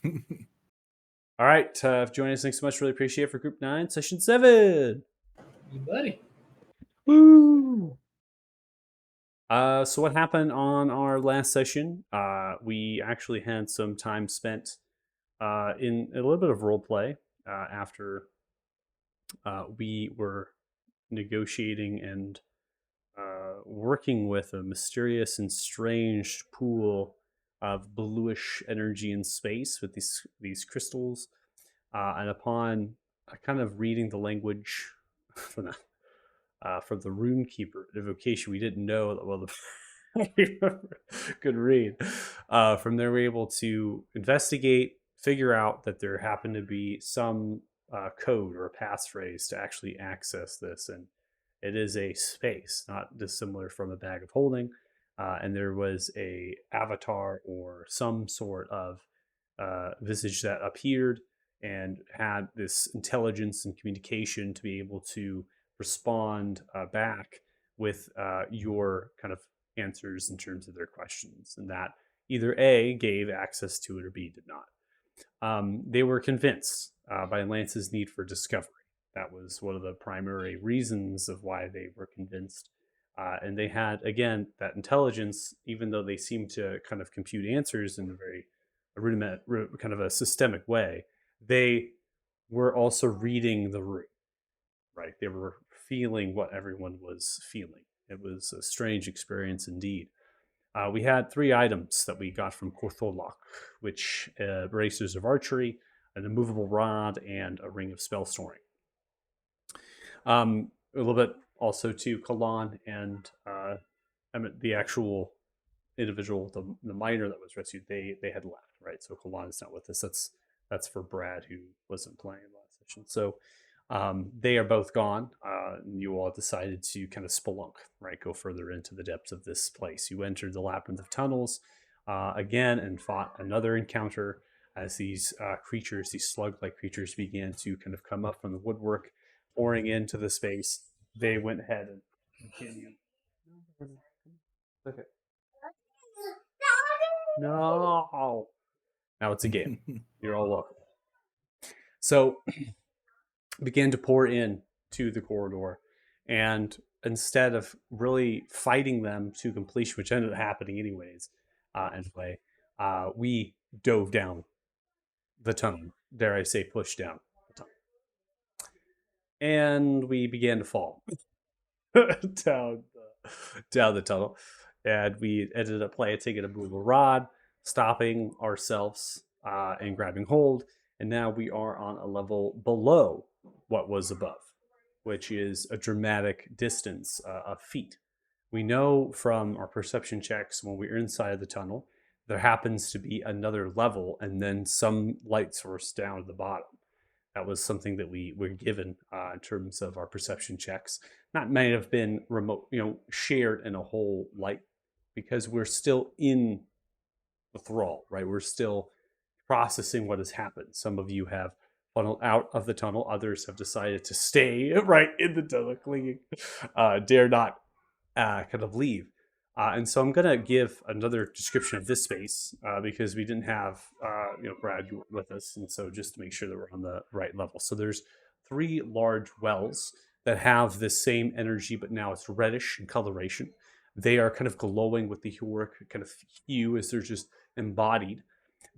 All right, for joining us. Thanks so much. Really appreciate it for Group 9, Session 7. You buddy. Woo! So what happened on our last session? We actually had some time spent in a little bit of role play after we were negotiating and working with a mysterious and strange pool of bluish energy in space with these crystals. And upon kind of reading the language from the rune keeper evocation, we didn't know that well the could read. From there, we were able to investigate, figure out that there happened to be some code or a passphrase to actually access this, and it is a space, not dissimilar from a bag of holding. And there was a avatar or some sort of visage that appeared and had this intelligence and communication to be able to respond back with your kind of answers in terms of their questions, and that either A gave access to it or B did not. They were convinced by Lance's need for discovery. That was one of the primary reasons of why they were convinced. And they had, again, that intelligence, even though they seemed to kind of compute answers in a very kind of a systemic way, they were also reading the room, right? They were feeling what everyone was feeling. It was a strange experience indeed. We had 3 items that we got from Kortholok, which bracers of archery, an immovable rod, and a ring of spell storing. A little bit also to Kalan and the actual individual, the miner that was rescued. They had left, right? So Kalan is not with us. That's for Brad, who wasn't playing last session. So they are both gone. And you all decided to kind of spelunk, right? Go further into the depths of this place. You entered the labyrinth of tunnels again and fought another encounter as these creatures, these slug-like creatures, began to kind of come up from the woodwork, pouring into the space. They went ahead and continued. Okay. No. Now it's a game. You're all welcome. So began to pour in to the corridor, and instead of really fighting them to completion, which ended up happening anyways, anyway, we dove down the tunnel. Dare I say, pushed down the tunnel, and we began to fall down the tunnel, and we ended up planting a movable rod, stopping ourselves and grabbing hold, and now we are on a level below what was above, which is a dramatic distance of feet. We know from our perception checks when we're inside the tunnel, there happens to be another level and then some light source down at the bottom. That was something that we were given in terms of our perception checks. Not may have been remote, shared in a whole light, because we're still in the thrall, right? We're still processing what has happened. Some of you have funneled out of the tunnel. Others have decided to stay right in the tunnel, clinging, dare not kind of leave. And so I'm going to give another description of this space because we didn't have, Brad with us. And so just to make sure that we're on the right level. So there's 3 large wells that have this same energy, but now it's reddish in coloration. They are kind of glowing with the heroic kind of hue as they're just embodied.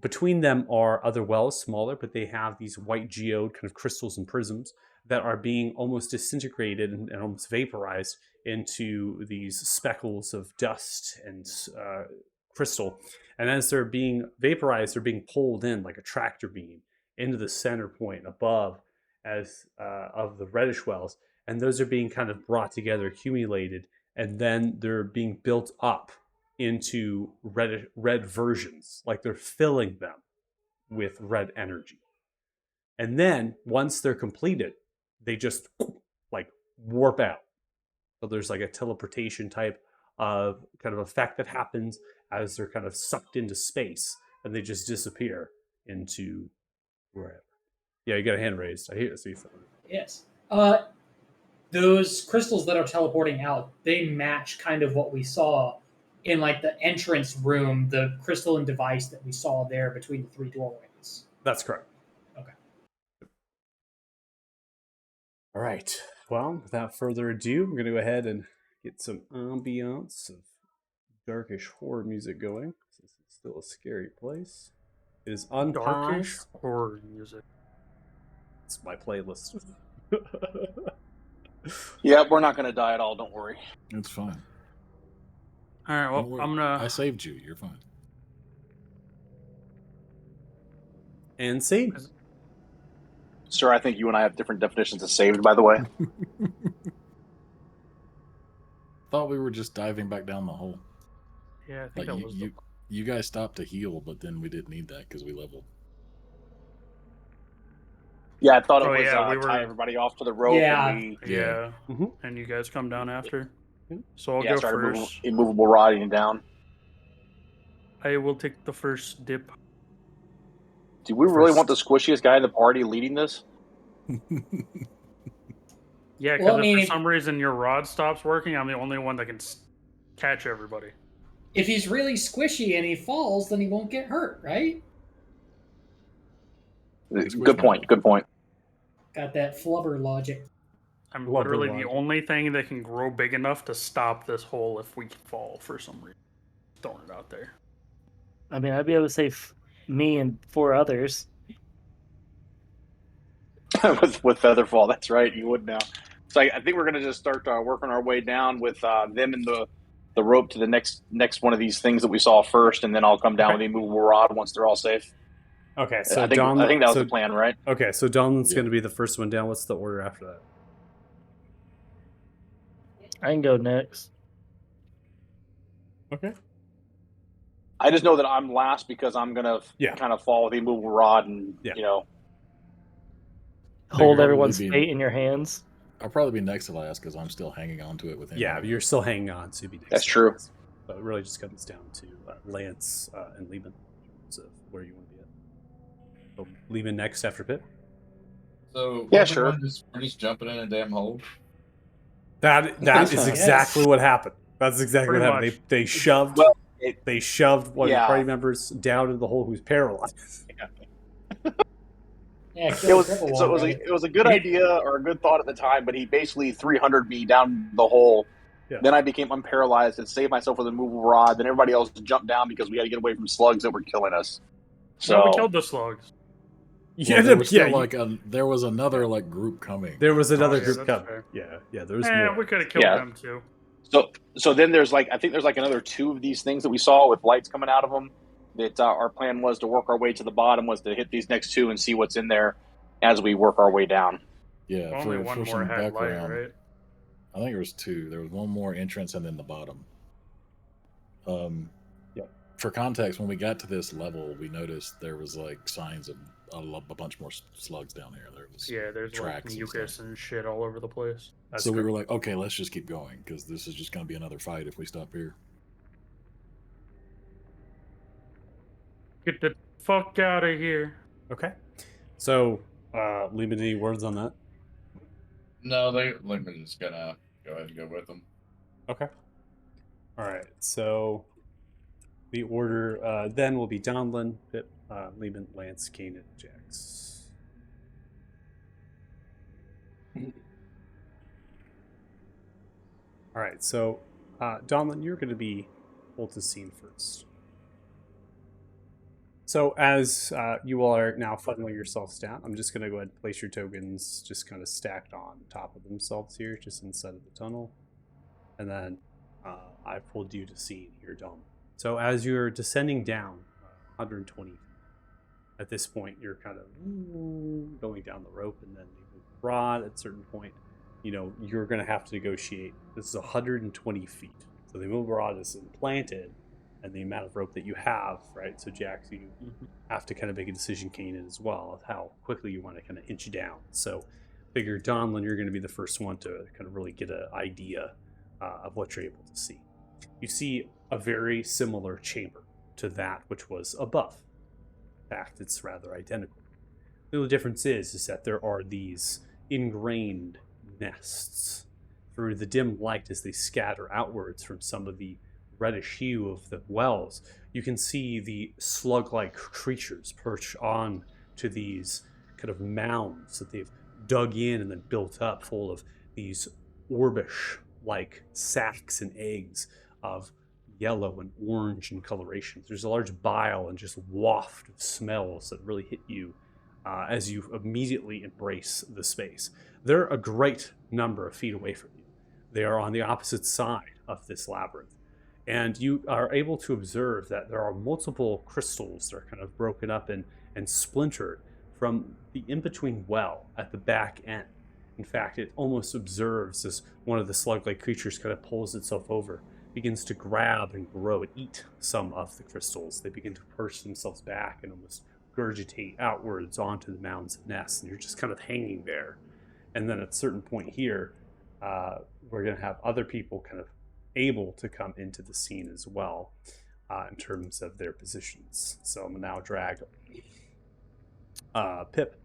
Between them are other wells, smaller, but they have these white geode kind of crystals and prisms that are being almost disintegrated and almost vaporized into these speckles of dust and crystal. And as they're being vaporized, they're being pulled in like a tractor beam into the center point above as of the reddish wells. And those are being kind of brought together, accumulated, and then they're being built up into red versions, like they're filling them with red energy. And then once they're completed, they just like warp out. So there's like a teleportation type of kind of effect that happens as they're kind of sucked into space, and they just disappear into wherever. Yeah, you got a hand raised. I see something. Yes. Those crystals that are teleporting out, they match kind of what we saw in like the entrance room, the crystalline device that we saw there between the 3 doorways. That's correct. Okay. All right. Well, without further ado, we're going to go ahead and get some ambiance of darkish horror music going. This is still a scary place. It is Darkish unpaused. horror music. It's my playlist. Yeah, we're not going to die at all. Don't worry. It's fine. All right, Don't well, worry. I'm I gonna. saved you. You're fine. And see, Sir, I think you and I have different definitions of saved, by the way. Thought we were just diving back down the hole. Yeah, I think Like that you, was. you guys stopped to heal, but then we didn't need that because we leveled. Yeah, I thought it Oh, was yeah, we were- tie everybody off to the rope. Yeah. And we, Yeah, Mhm. and you guys come down after. Mhm. So I'll yeah, go started first. immovable rodding down. I will take the first dip. Do we really First. want the squishiest guy in the party leading this? Yeah, because Well, I mean, if if- for some reason your rod stops working, I'm the only one that can catch everybody. If he's really squishy and he falls, then he won't get hurt, right? Good point. Good point. Got that flubber logic. I'm Love literally the the logic. only thing that can grow big enough to stop this hole if we fall for some reason. Throwing it out there. I mean, I'd be able to save me and 4 others. with Featherfall, that's right. You would now. So I think we're going to just start working our way down with them and the rope to the next one of these things that we saw first, and then I'll come down with the immovable rod once they're all safe. okay. So I think Don, that was so, the plan, right? Okay, so Don's Yeah. going to be the first one down. What's the order after that? I can go next. Okay. I just know that I'm last because I'm going to Yeah. kind of fall with the immovable rod and, Yeah. you know. Hold probably everyone's be- fate in your hands. I'll probably be next to last because I'm still hanging on to it with him. Yeah, you're still hanging on, so you'd be next. That's to true. Lance. But it really just comes down to Lance and Lehman in terms of where you want to be at. So Lehman next after Pip. So Yeah, what sure. we're just jumping in a damn hole. That is Yes. exactly what happened. That's exactly Pretty what happened. much. They shoved Well, they shoved one of yeah. the party members down into the hole who's paralyzed. Yeah, It was triple so wall, it was a good idea or a good thought at the time, but he basically 300 me down the hole. Yeah. Then I became unparalyzed and saved myself with a movable rod. Then everybody else jumped down because we had to get away from slugs that were killing us. So No, we killed the slugs. You Well, ended there up- was still yeah, there was another like group coming. there was another yeah, group that's coming. fair. Yeah, there was Yeah, more. we could have killed Yeah. them too. so then there's I think there's another 2 of these things that we saw with lights coming out of them. That our plan was to work our way to the bottom, was to hit these next 2 and see what's in there as we work our way down. Yeah, Only for one more some had light, background, right? I think there was 2. There was one more entrance and then the bottom. Yeah. For context, when we got to this level, we noticed there was signs of a bunch more slugs down here. There was Yeah, there's like tracks and mucus stuff. and shit all over the place. That's so we correct. were like, okay, let's just keep going because this is just going to be another fight if we stop here. Get the fuck out of here. Okay. So, Lehman, any words on that? No, we're just gonna go ahead and go with them. Okay. All right. So the order then will be Donlin, Pip, Lehman, Lance, Kane, and Jax. All right. So Donlin, you're going to be pulled to scene first. So as you all are now funneling yourselves down, I'm just going to go ahead and place your tokens just kind of stacked on top of themselves here, just inside of the tunnel. And then I pulled you to scene here, Dom. So as you're descending down 120 feet, at this point you're kind of going down the rope, and then you move the rod at a certain point. You know, you're going to have to negotiate. This is 120 feet. So the move rod is implanted, and the amount of rope that you have, right? So Jax, you have to kind of make a decision, Kanan, as well, of how quickly you want to kind of inch down. So figure, Donlin, you're going to be the first one to kind of really get an idea of what you're able to see. You see a very similar chamber to that which was above. In fact, it's rather identical. The only difference is that there are these ingrained nests through the dim light as they scatter outwards from some of the reddish hue of the wells. You can see the slug-like creatures perch on to these kind of mounds that they've dug in and then built up, full of these orbish like sacs and eggs of yellow and orange in coloration. There's a large bile and just waft of smells that really hit you as you immediately embrace the space. They're a great number of feet away from you. They are on the opposite side of this labyrinth. And you are able to observe that there are multiple crystals that are kind of broken up and splintered from the in-between well at the back end. In fact, it almost observes as one of the slug-like creatures kind of pulls itself over, begins to grab and grow and eat some of the crystals. They begin to push themselves back and almost regurgitate outwards onto the mound's nest, and you're just kind of hanging there. And then at a certain point here, we're going to have other people kind of able to come into the scene as well in terms of their positions. So I'm going to now drag Pip,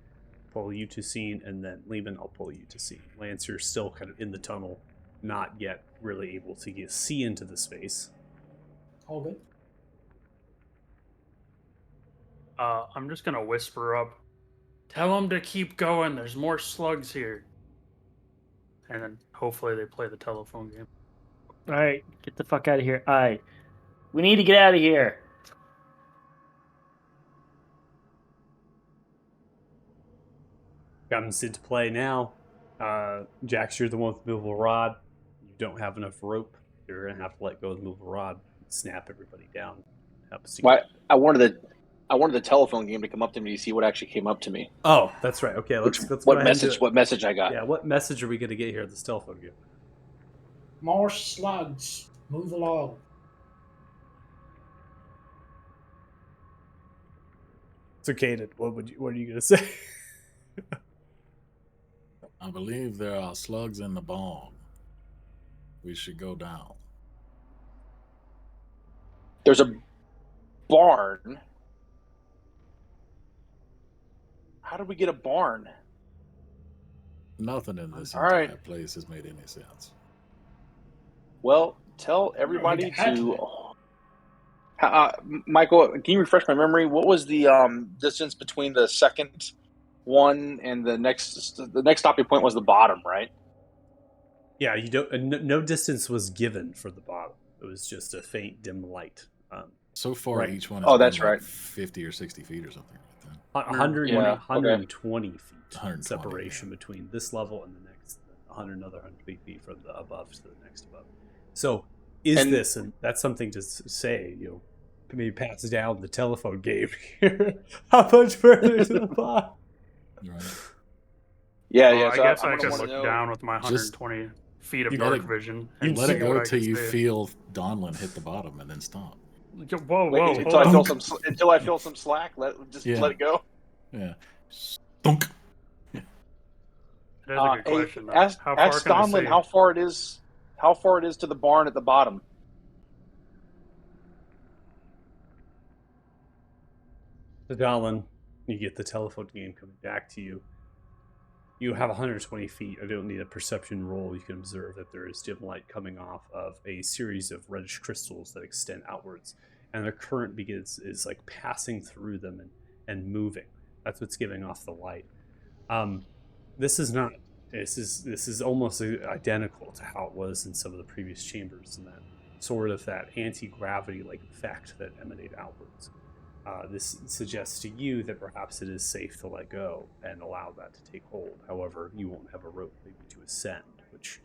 pull you to scene, and then Lehman, I'll pull you to scene. Lance, you're still kind of in the tunnel, not yet really able to see into the space. All good. I'm just gonna whisper up, tell them to keep going, there's more slugs here. And then hopefully they play the telephone game. All right, get the fuck out of here. All right, we need to get out of here. Comes into play now. Jax, you're the one with the movable rod. You don't have enough rope. You're gonna have to let go of the movable rod, and snap everybody down. Why? I wanted the telephone game to come up to me to see what actually came up to me. Oh, that's right. Okay, let's go What ahead and do message? it. What message I got? Yeah, what message are we gonna get here at this telephone game? More slugs. Move along. So, Caden, what are you gonna say? I believe there are slugs in the bong. We should go down. There's a barn. How did we get a barn? Nothing in this All right. entire place has made any sense. Well, tell everybody had to. Michael, can you refresh my memory? What was the distance between the second one and the next? The next stopping point was the bottom, right? Yeah, you don't. No distance was given for the bottom. It was just a faint dim light. So far, Right. each one. Oh, Has that's been like right. 50 or 60 feet or something like that. 120, Yeah, okay. 120 feet 120, separation yeah. between this level and the next. Another 120 feet from the above to the next above. So, this, and that's something to say, maybe pass down the telephone game here. How much further to the bottom? Right. Yeah, Well, yeah. I So guess I'm I gonna could wanna look know- down with my Just- 120 feet of you dark let it- vision. you and Let see it go what I till can you see. feel Donlin hit the bottom and then stop. Whoa, Wait, whoa, until I hold feel on. until I feel some slack. Let Yeah. it go. Yeah. Stunk. That is a good Hey, question. Though. ask How far can I Donlin see? how far it is. How far it is to the barn at the bottom. So, Dalin, you get the telephone game coming back to you. You have 120 feet. I don't need a perception roll. You can observe that there is dim light coming off of a series of reddish crystals that extend outwards, and their current is like passing through them and moving. That's what's giving off the light. This is not. This is almost identical to how it was in some of the previous chambers, and that sort of that anti-gravity like effect that emanate outwards. This suggests to you that perhaps it is safe to let go and allow that to take hold. However, you won't have a rope maybe to ascend, which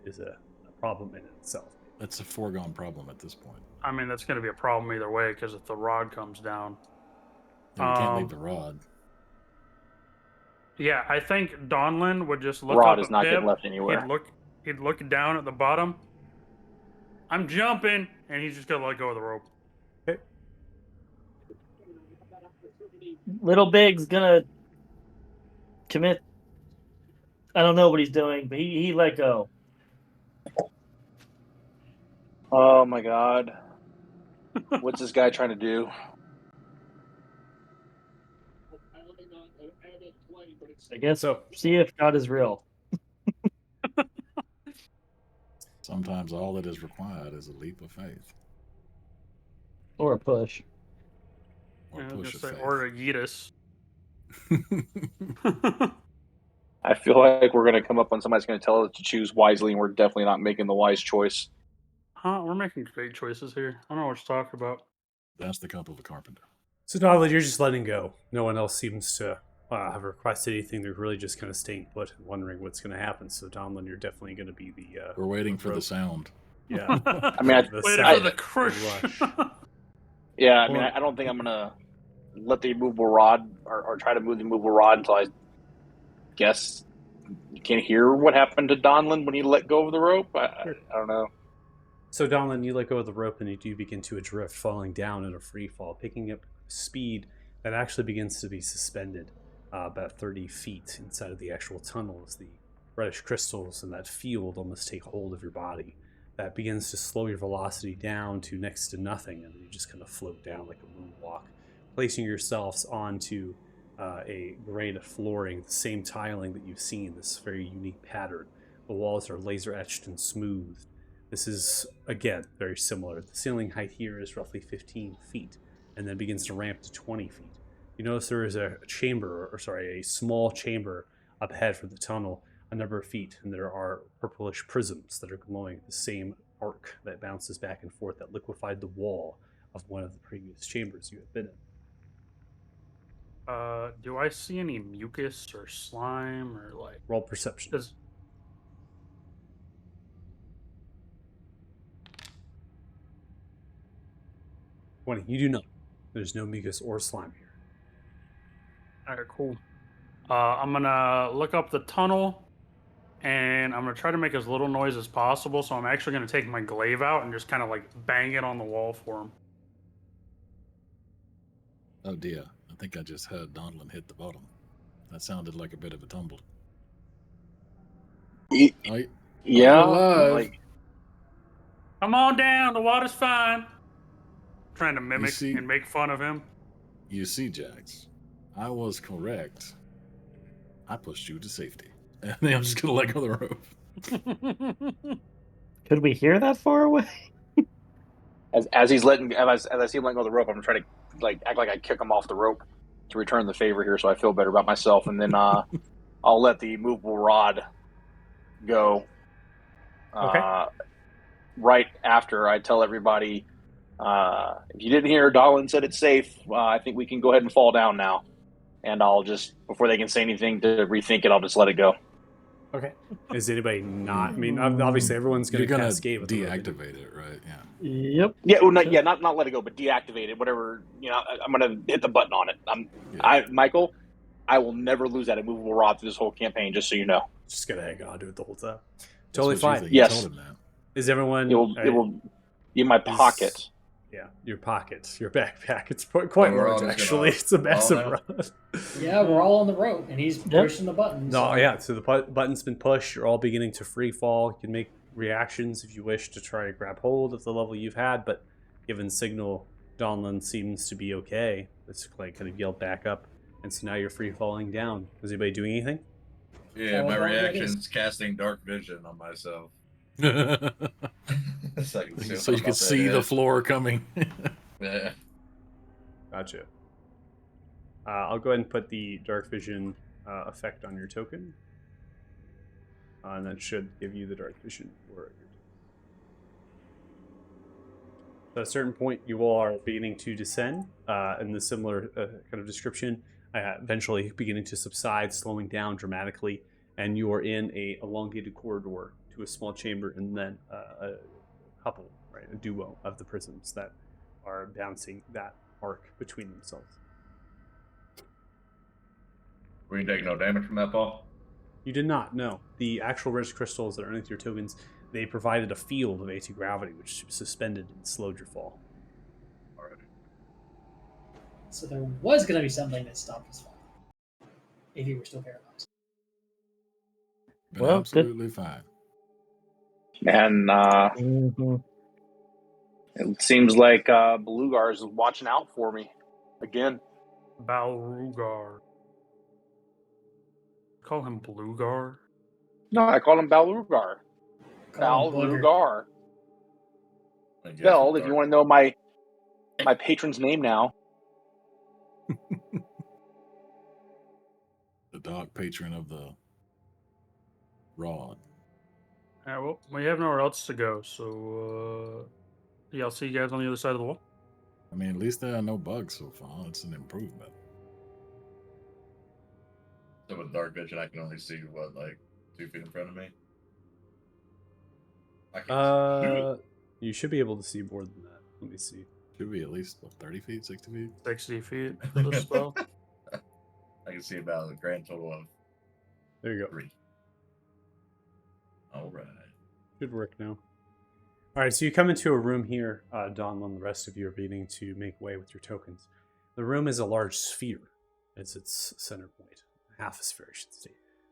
is a problem in itself. That's a foregone problem at this point. I mean, that's going to be a problem either way because if the rod comes down. And we can't leave the rod. Yeah, I think Donlin would just look Rod up is at not Pip. getting left anywhere. He'd look down at the bottom. I'm jumping, and he's just gonna let go of the rope. Little Big's gonna commit. I don't know what he's doing, but he let go. Oh my god. What's this guy trying to do? I guess So, see if God is real. Sometimes all that is required is a leap of faith. Or a push. Or I was push gonna of say, faith. or a Yeetus. I feel like we're going to come up on somebody's going to tell us to choose wisely, and we're definitely not making the wise choice. Huh? We're making great choices here. I don't know what you're talking about. That's the cup of a carpenter. So, Donald, you're just letting go. No one else seems to have requested anything. They're really just kind of staying put and wondering what's going to happen. So, Donald, you're definitely going to be the. We're waiting for the rope. sound. Yeah. I mean, Waiting I- for the crush. Yeah, I mean, I don't think I'm going to let the immovable rod or try to move the immovable rod until I guess you can't hear what happened to Donlin when he let go of the rope. I don't know. So, Donlin, you let go of the rope and you do begin to adrift, falling down in a free fall, picking up speed that actually begins to be suspended about 30 feet inside of the actual tunnel as the reddish crystals in that field almost take hold of your body. That begins to slow your velocity down to next to nothing, and then you just kind of float down like a moonwalk, placing yourselves onto a granite flooring, the same tiling that you've seen, this very unique pattern. The walls are laser etched and smooth. This is, again, very similar. The ceiling height here is roughly 15 feet, and then begins to ramp to 20 feet. You notice there is a small chamber up ahead from the tunnel, a number of feet, and there are purplish prisms that are glowing the same arc that bounces back and forth that liquefied the wall of one of the previous chambers you have been in. Do I see any mucus or slime or like? Roll perception. Does 20. You do not. There's no mucus or slime here. all right, cool. I'm gonna look up the tunnel, and I'm gonna try to make as little noise as possible. So I'm actually gonna take my glaive out and just kind of like bang it on the wall for him. Oh dear, I think I just heard Donlin hit the bottom. That sounded like a bit of a tumble. I, Yeah, alive. like Come on down. The water's fine. Trying to mimic see- and make fun of him. You see, Jax, I was correct. I pushed you to safety. And then I'm just gonna let go of the rope. Could we hear that far away? as he's letting as I see him letting go of the rope, I'm trying to like act like I kick him off the rope to return the favor here, so I feel better about myself, and then I'll let the movable rod go. Okay. Right after I tell everybody, if you didn't hear, Donlin said it's safe. I think we can go ahead and fall down now. And I'll just, before they can say anything to rethink it, I'll just let it go. Okay. Is anybody not? I mean, obviously everyone's going You're to gonna cascade with the rope. deactivate it, right? Yeah. Yep. Yeah, well, not let it go, but deactivate it. Whatever, I'm gonna hit the button on it. Michael, I will never lose that immovable rod through this whole campaign. Just so you know, Just going to hang on to it the whole time. That's Totally what you fine. think. You Yes. told him that. Is everyone? it will be in my pocket. Yeah, your pocket, your backpack. It's quite we're all large, just actually. gonna It's a fall massive now? rod. Yeah, we're all on the rope, and he's pushing the buttons. No, yeah. So the button's been pushed. You're all beginning to free fall. You can make reactions if you wish to try to grab hold of the level you've had, but given signal, Donlin seems to be okay. It's like kind of yelled back up, and so now you're free falling down. Is anybody doing anything? Yeah, Oh, my well, reaction it is. is casting dark vision on myself. So, I can see So what you can about see that the is. floor coming. Yeah. Gotcha. I'll go ahead and put the dark vision effect on your token, and that should give you the dark vision. At a certain point, you all are beginning to descend in the similar kind of description, eventually beginning to subside, slowing down dramatically, and you are in a elongated corridor to a small chamber, and then a couple, right, a duo of the prisms that are bouncing that arc between themselves. We take no damage from that fall. You did not, no. The actual rich crystals that are underneath your tokens, they provided a field of anti-gravity which suspended and slowed your fall. Alright. So there was going to be something that stopped his fall. If he were still paralyzed. Been Well, absolutely fine. And Mhm. it seems like Belugar is watching out for me again. Balrugar. Call him Bluegar. No, I call him Balrugar. Call him Booger. Balrugar. I guess Bell, it's if you dark. want to know my patron's name now. dark patron of the rod. Well, we have nowhere else to go, so yeah, I'll see you guys on the other side of the wall. I mean, at least there are no bugs so far. It's an improvement. So with dark vision, I can only see what, like 2 feet in front of me. I can You should be able to see more than that. Let me see. Should be at least what, 30 feet, 60 feet. 60 feet for the spell. I can see about a grand total of There you go. 3. All right. Should work now. All right, so you come into a room here, Donlin. The rest of you are beginning to make way with your tokens. The room is a large sphere. It's its center point, half a sphere, I should say.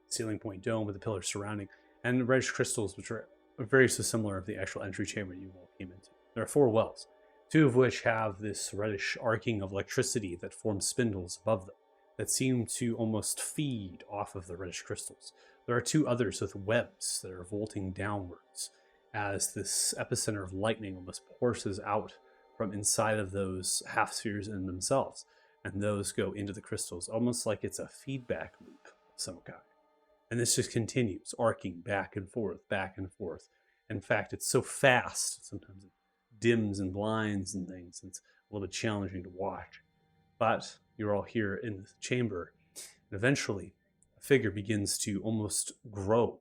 Ceiling point dome with the pillars surrounding, and reddish crystals, which are very so similar of the actual entry chamber you all came into. There are 4 wells, 2 of which have this reddish arcing of electricity that forms spindles above them that seem to almost feed off of the reddish crystals. There are 2 others with webs that are vaulting downwards as this epicenter of lightning almost courses out from inside of those half spheres in themselves. And those go into the crystals, almost like it's a feedback loop of some kind. And this just continues, arcing back and forth, back and forth. In fact, it's so fast, sometimes it dims and blinds and things. It's a little bit challenging to watch. But you're all here in the chamber, and eventually a figure begins to almost grow,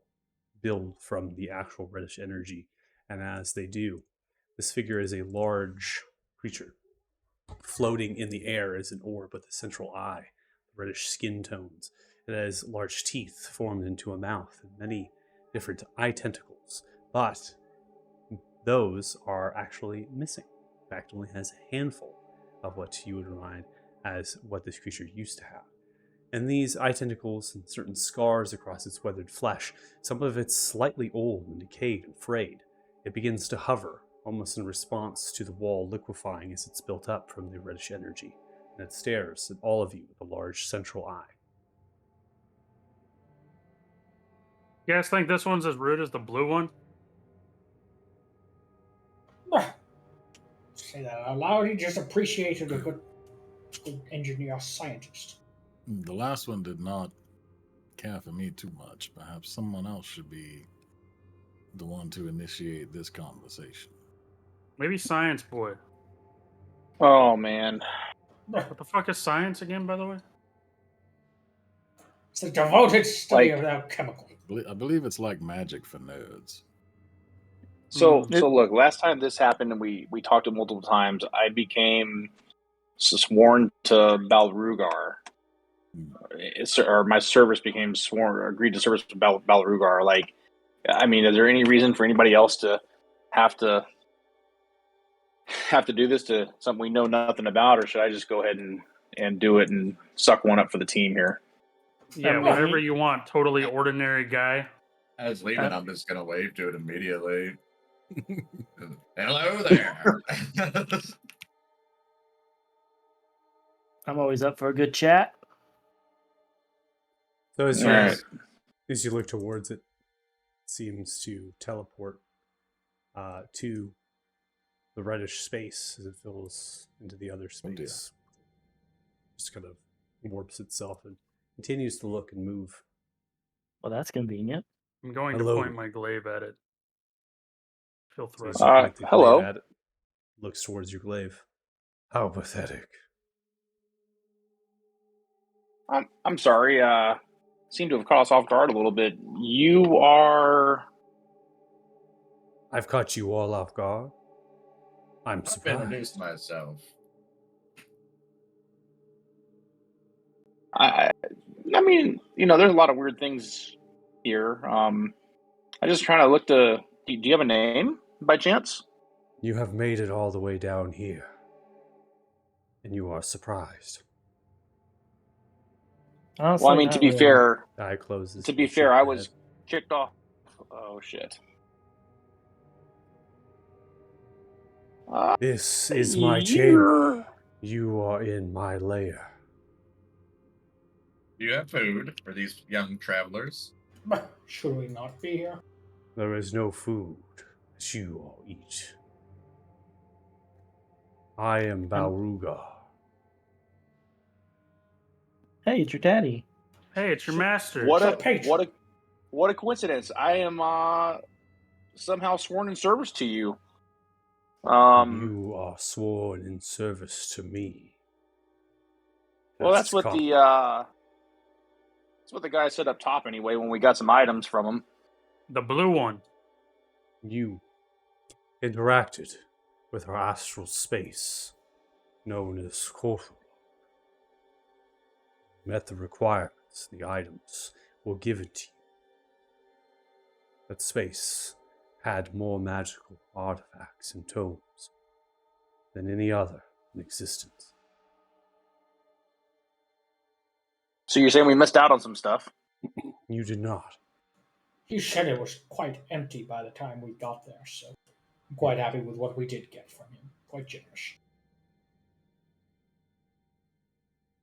build from the actual reddish energy. And as they do, this figure is a large creature. Floating in the air is an orb with a central eye, reddish skin tones. It has large teeth formed into a mouth and many different eye tentacles. But those are actually missing. In fact, it only has a handful of what you would remind as what this creature used to have. And these eye tentacles and certain scars across its weathered flesh, some of it's slightly old and decayed and frayed. It begins to hover, almost in response to the wall liquefying as it's built up from the reddish energy. And it stares at all of you with a large central eye. You guys think this one's as rude as the blue one? Say that out loud. He just appreciated a good engineer scientist. The last one did not care for me too much. Perhaps someone else should be the one to initiate this conversation. Maybe Science Boy. Oh man. What the fuck is science again, by the way? It's a devoted study Like- of alchemical. I believe it's like magic for nerds. So look, last time this happened and we talked it multiple times, I became sworn to Balrugar. Or my service became agreed to service to Balrugar. Like, I mean, is there any reason for anybody else to have to do this to something we know nothing about, or should I just go ahead and do it and suck one up for the team here? Yeah, mean- whatever you want. Totally ordinary guy. As leaving, I'm just gonna wave to it immediately. Hello there. I'm always up for a good chat. So as Alright. as you look towards it, it seems to teleport to the reddish space as it fills into the other Oh, dear. space. Just kind of warps itself and continues to look and move. Well, that's convenient. I'm going Hello. to point my glaive at it. Feel So threat. as you point the hello. glaive at it, looks towards your glaive. How pathetic. I'm sorry. Seem to have caught us off guard a little bit. You are. I've caught you all off guard. I'm I've surprised. introduced myself. I mean, there's a lot of weird things here. I just trying to look to. Do you have a name by chance? You have made it all the way down here. And you are surprised. Honestly, Well, I mean, to not be really. fair, Eye closes. to be you fair, shake I your was head. kicked off. Oh shit. This is my chamber. You're- You are in my lair. Do you have food for these young travelers? Should we not be here? There is no food that you all eat. I am Balrugar. Hey, it's your daddy. Hey, it's your master. What So, a patron. what a coincidence! I am somehow sworn in service to you. You are sworn in service to me. Well, that's what common. that's what the guy said up top anyway when we got some items from him. The blue one. You interacted with our astral space, known as Corporal. Met the requirements. The items were given to you. That space had more magical artifacts and tomes than any other in existence. So you're saying we missed out on some stuff? You did not. He said it was quite empty by the time we got there, so I'm quite happy with what we did get from him. Quite generous.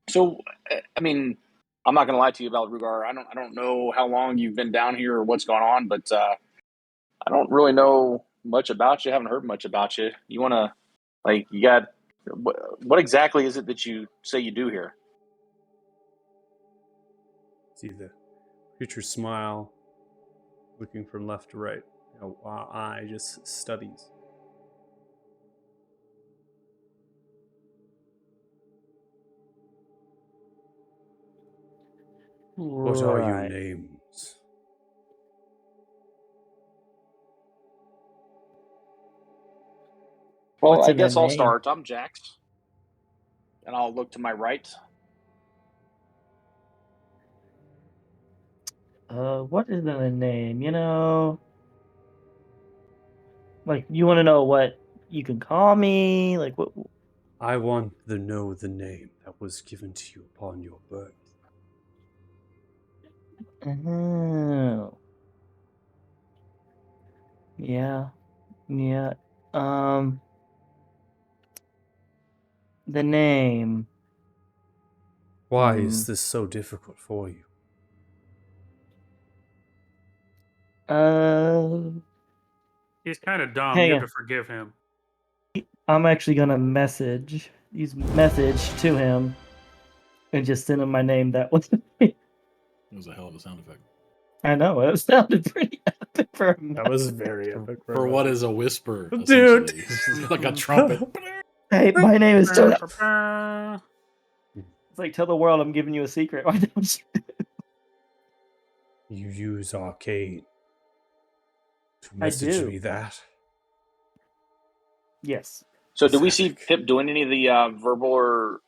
So, I mean, I'm not going to lie to you about Rugar. I don't know how long you've been down here or what's going on, but I don't really know much about you. I haven't heard much about you. You want to, like, you got what exactly is it that you say you do here? See the creature smile, looking from left to right. Our eye just studies. What are your Right. names? Well, What's I in the guess I'll name? start. I'm Jax, and I'll look to my right. What is in the name? You know, like you want to know what you can call me? Like what? I want to know the name that was given to you upon your birth. Oh, yeah, yeah. Um, the name. Why Hmm. is this so difficult for you? He's kind of dumb. Hang You have on. to forgive him. I'm actually gonna use message to him, and just send him my name. That was. It was a hell of a sound effect. I know it sounded pretty epic for a That was very epic. For what is a whisper, Dude. essentially. It's like a trumpet. Hey, my name is. It's Ba-ba. like tell the world I'm giving you a secret. Why don't you? You use arcane to I message do. me that? Yes. So, do we see Pathetic. Pip doing any of the verbal or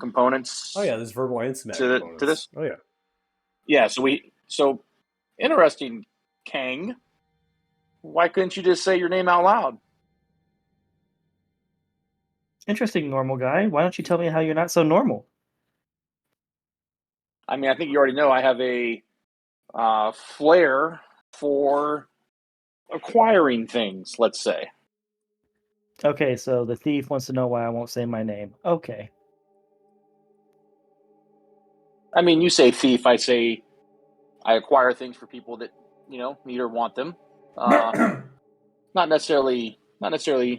components? Oh yeah, there's verbal and somatic To components. this? Oh yeah. Yeah. So interesting, Kang. Why couldn't you just say your name out loud? Interesting, normal guy. Why don't you tell me how you're not so normal? I mean, I think you already know I have a flair for acquiring things. Let's say. Okay, so the thief wants to know why I won't say my name. Okay. I mean, you say thief. I say I acquire things for people that need or want them. Not necessarily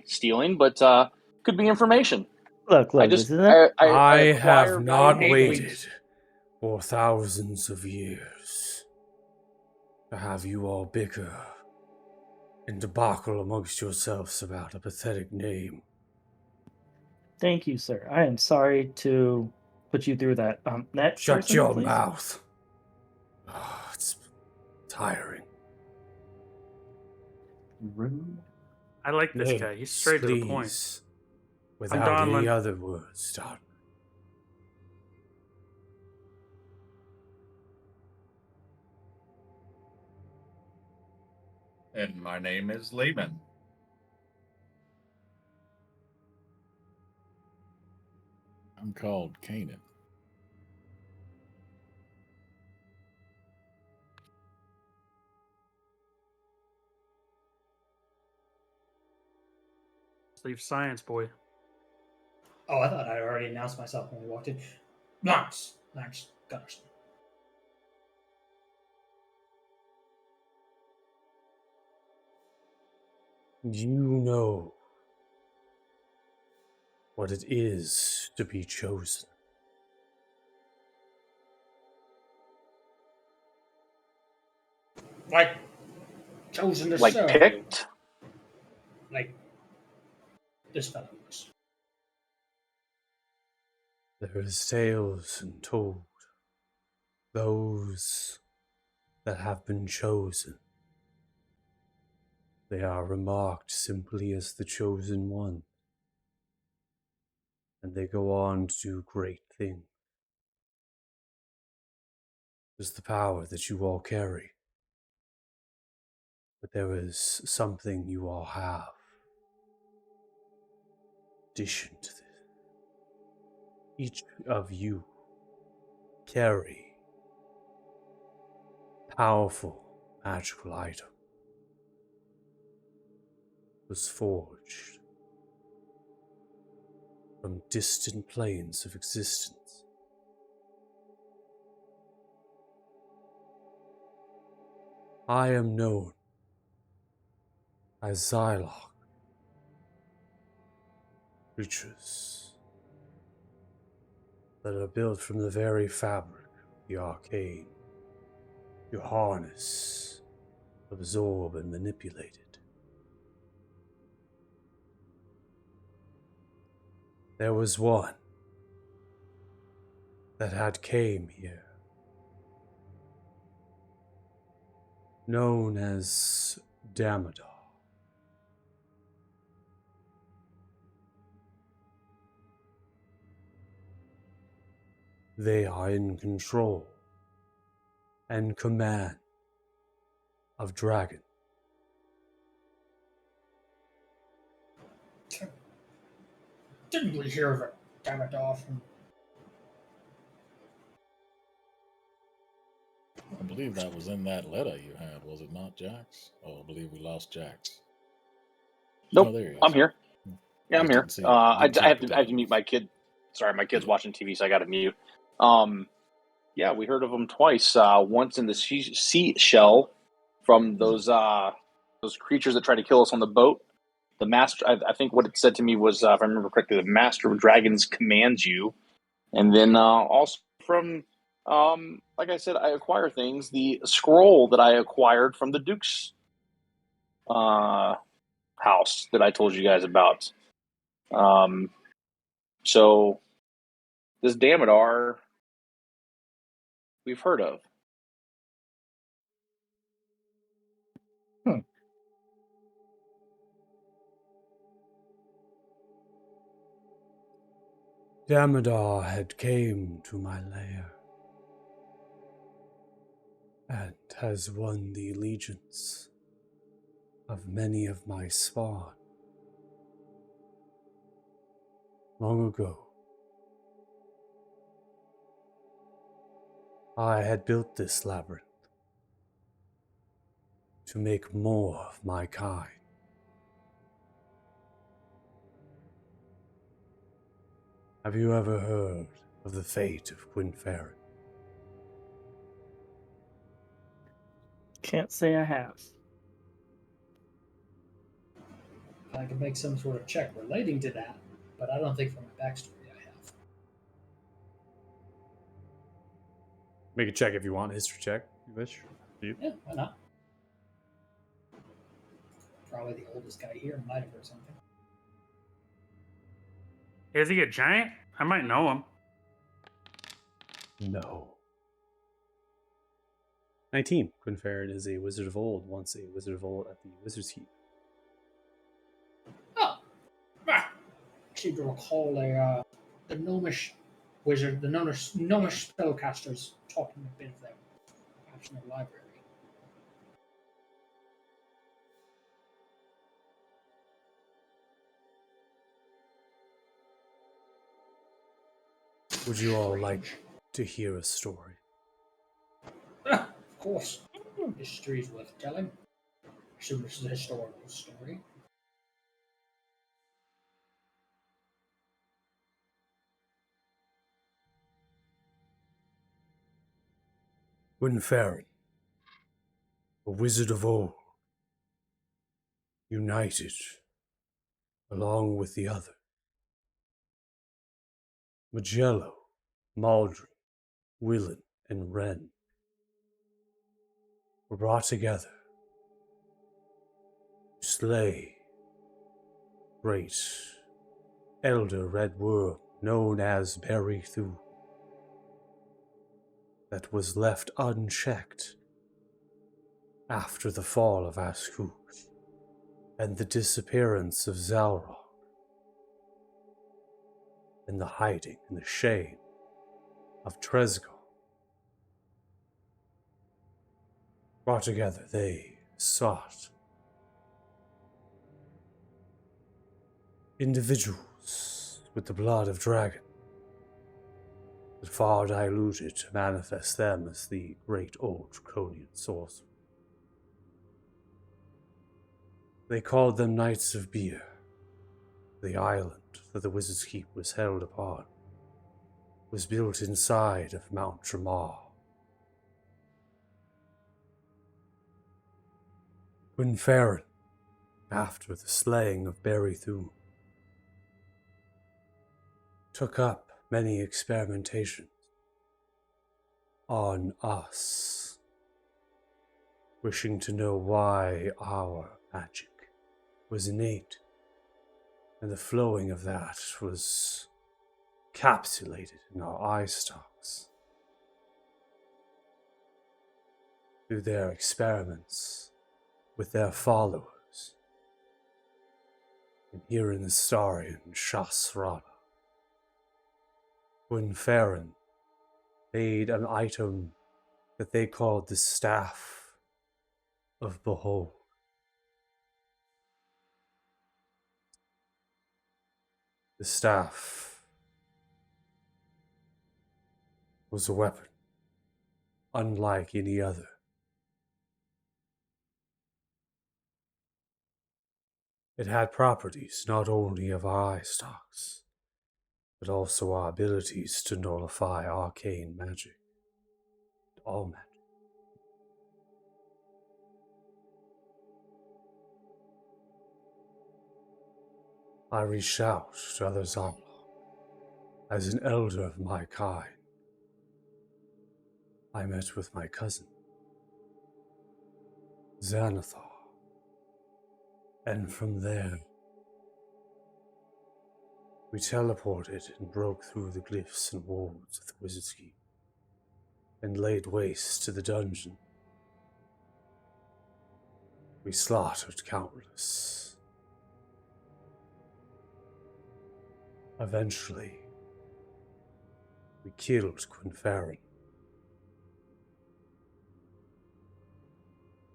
stealing, but could be information. Look, I this just isn't. I acquire have not valuable waited things. for thousands of years to have you all bicker and debacle amongst yourselves about a pathetic name. Thank you, sir. I am sorry to put you through that. Next Shut person, your please. mouth. Oh, it's tiring. Rude. I like this guy. He's straight to the point. Please. Without any Donlin. other words, Donlin. And my name is Lehman. I'm called Kanan. Leave science, boy. Oh, I thought I already announced myself when we walked in. Lance Gunnarsson. You know what it is to be chosen. Like chosen to Like serve picked? you. Like this fellow was. There is tales and told. Those that have been chosen. They are remarked simply as the chosen one. And they go on to do great things. Is the power that you all carry. But there is something you all have. In addition to this, each of you carry powerful magical item. Was forged from distant planes of existence. I am known as Zylok. Creatures that are built from the very fabric of the arcane. You harness, absorb, and manipulate it. There was one that had came here, known as Damodar. They are in control and command of Dragon. Didn't we hear of it? Damodar from I believe that was in that letter you had, was it not, Jax? Oh, I believe we lost Jax. Nope, Oh, there he is. I'm here. Yeah, I'm Just here. didn't see it. I Didn't have check to the mute my kid. Sorry, my kid's Yeah. watching TV, so I got to mute. Yeah, we heard of them twice. Once in the seashell from those creatures that tried to kill us on the boat. The master, I think what it said to me was, if I remember correctly, the master of dragons commands you. And then also from, like I said, I acquire things. The scroll that I acquired from the Duke's house that I told you guys about. So this Damodar we've heard of. Damodar had came to my lair and has won the allegiance of many of my spawn. Long ago, I had built this labyrinth to make more of my kind. Have you ever heard of the fate of Quinferin? Can't say I have. I can make some sort of check relating to that, but I don't think from my backstory I have. Make a check if you want, history check, you wish. You. Yeah, why not? Probably the oldest guy here might have heard something. Is he a giant? I might know him. No. 19. Quinferin is a wizard of old, once a wizard of old at the Wizard's Keep. Oh, I seem to recall the gnomish wizard, the gnomish spellcasters talking a bit of them, perhaps in the library. Would you all like to hear a story? Of course, history is worth telling. I assume this is a historical story. Quinferin, a wizard of old, united along with the other. Magello, Maldrin, Willen, and Wren were brought together to slay great elder red worm known as Berry Thu, that was left unchecked after the fall of Askuj and the disappearance of Zalrog, and the hiding and the shame of Trezgar. Brought together, they sought individuals with the blood of dragon, but far diluted to manifest them as the great old draconian sorcerer. They called them Knights of Beer. The island that the Wizard's Keep was held upon was built inside of Mount Dramar. When Farron, after the slaying of Berry Thu, took up many experimentations on us, wishing to know why our magic was innate, and the flowing of that was capsulated in our eye stalks. Through their experiments with their followers, and here in the Starian Shasrana, when Farron made an item that they called the Staff of Behold. The staff was a weapon unlike any other. It had properties not only of our eye stalks, but also our abilities to nullify arcane magic, all magic. I reached out to other Zalrog as an elder of my kind. I met with my cousin, Xanathar, and from there, we teleported and broke through the glyphs and walls of the Wizard's Keep, and laid waste to the dungeon. We slaughtered countless. Eventually, we killed Quinferin.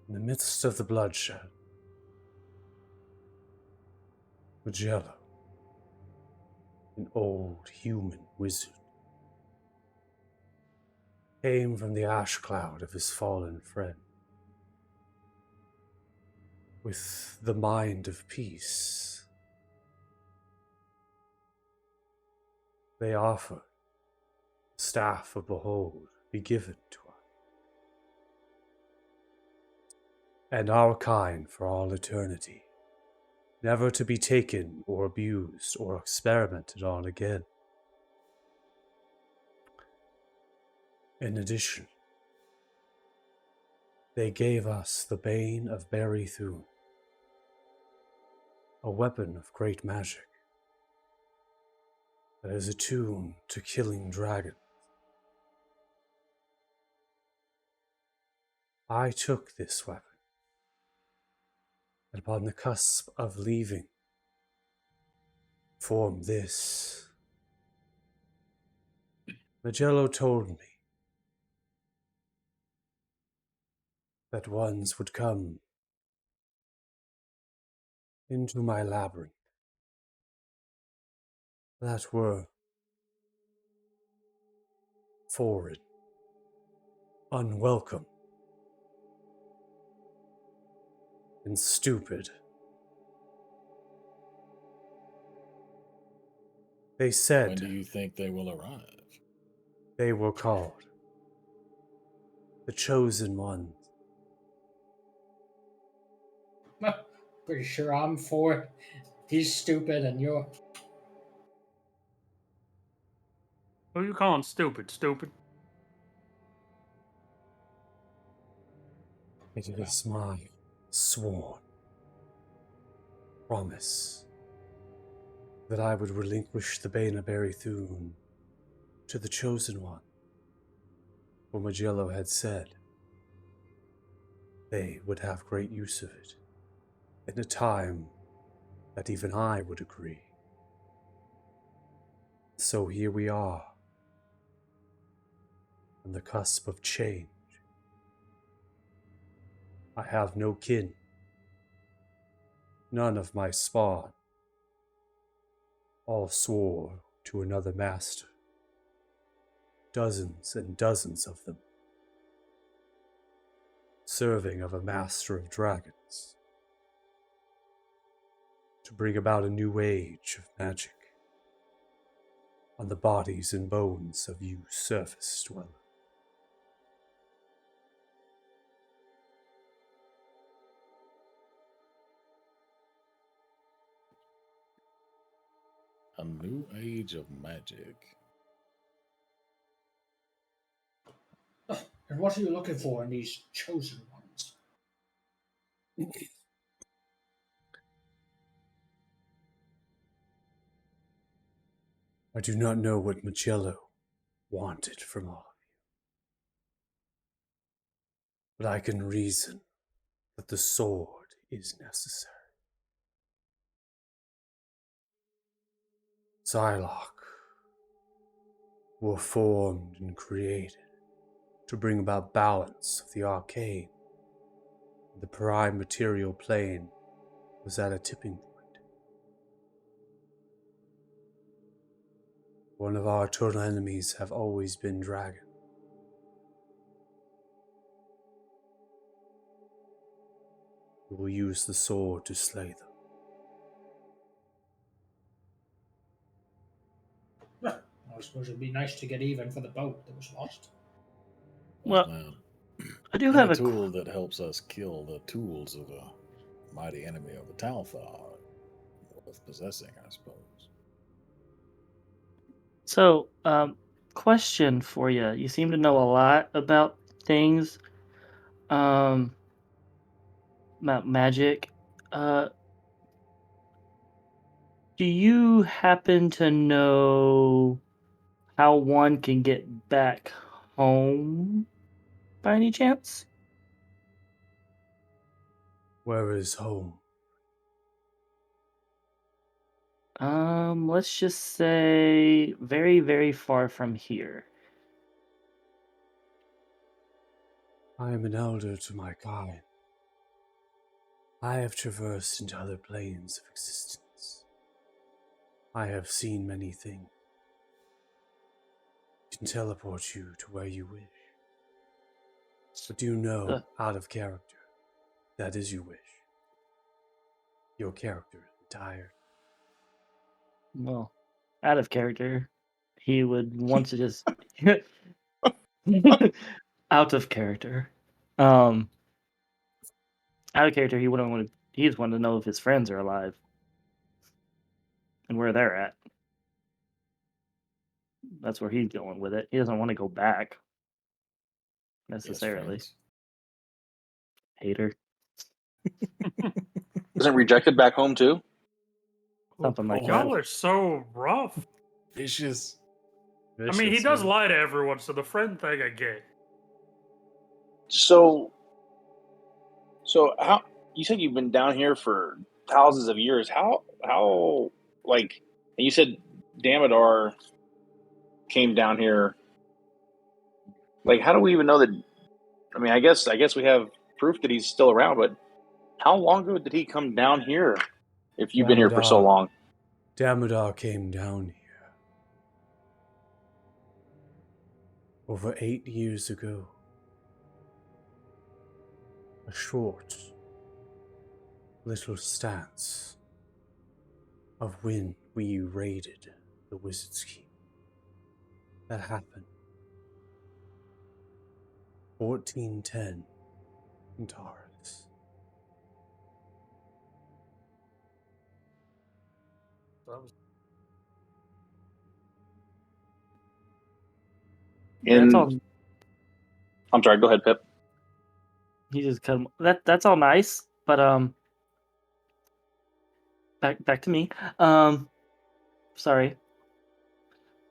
In the midst of the bloodshed, Magello, an old human wizard, came from the ash cloud of his fallen friend. With the mind of peace, they offered the Staff of Behold be given to us, and our kind for all eternity, never to be taken or abused or experimented on again. In addition, they gave us the Bane of Berry Thu, a weapon of great magic that is attuned to killing dragons. I took this weapon, and upon the cusp of leaving, formed this. Magello told me that ones would come into my labyrinth that were foreign, unwelcome, and stupid. They said When do you think they will arrive? they were called the Chosen Ones. Pretty sure I'm for it. He's stupid and you're. Who you calling stupid? Stupid? It is my sworn promise that I would relinquish the Bane of Barithune to the Chosen One. For Magello had said they would have great use of it in a time that even I would agree. So here we are, on the cusp of change. I have no kin, none of my spawn. All swore to another master, dozens and dozens of them, serving of a master of dragons, to bring about a new age of magic on the bodies and bones of you surface dwellers. A new age of magic. And what are you looking for in these chosen ones? I do not know what Magello wanted from all of you, but I can reason that the sword is necessary. Psylocke were formed and created to bring about balance of the arcane. The prime material plane was at a tipping point. One of our eternal enemies have always been dragon. We will use the sword to slay them. I suppose it'd be nice to get even for the boat that was lost. Well, Now, I do any have a tool that helps us kill the tools of a mighty enemy of the Talthar worth possessing, I suppose. So, question for you. You seem to know a lot about things, about magic. Do you happen to know how one can get back home by any chance? Where is home? Let's just say very, very far from here. I am an elder to my kind. I have traversed into other planes of existence. I have seen many things. I can teleport you to where you wish. But do know, Uh. out of character, that is your wish. Your character is retired. Well, out of character, he would want to just out of character. Out of character, he wouldn't want to. He just wanted to know if his friends are alive and where they're at. That's where he's going with it. He doesn't want to go back Yes, necessarily. friends. Hater, Isn't rejected back home too? something like Y'all that. are so rough. Vicious. I mean, he does man. lie to everyone, so the friend thing I get. So how you said you've been down here for thousands of years? How like? And you said Damodar came down here. Like, how do we even know that? I mean, I guess we have proof that he's still around, but how long ago did he come down here? If you've been here for so Damodar. long, Damodar came down here over 8 years ago. A short little stance of when we raided the Wizard's Keep. That happened 1410 in Taurus. That was Yeah, that's all. I'm sorry. Go ahead, Pip. He just cut him. That's all nice, but back to me. Sorry.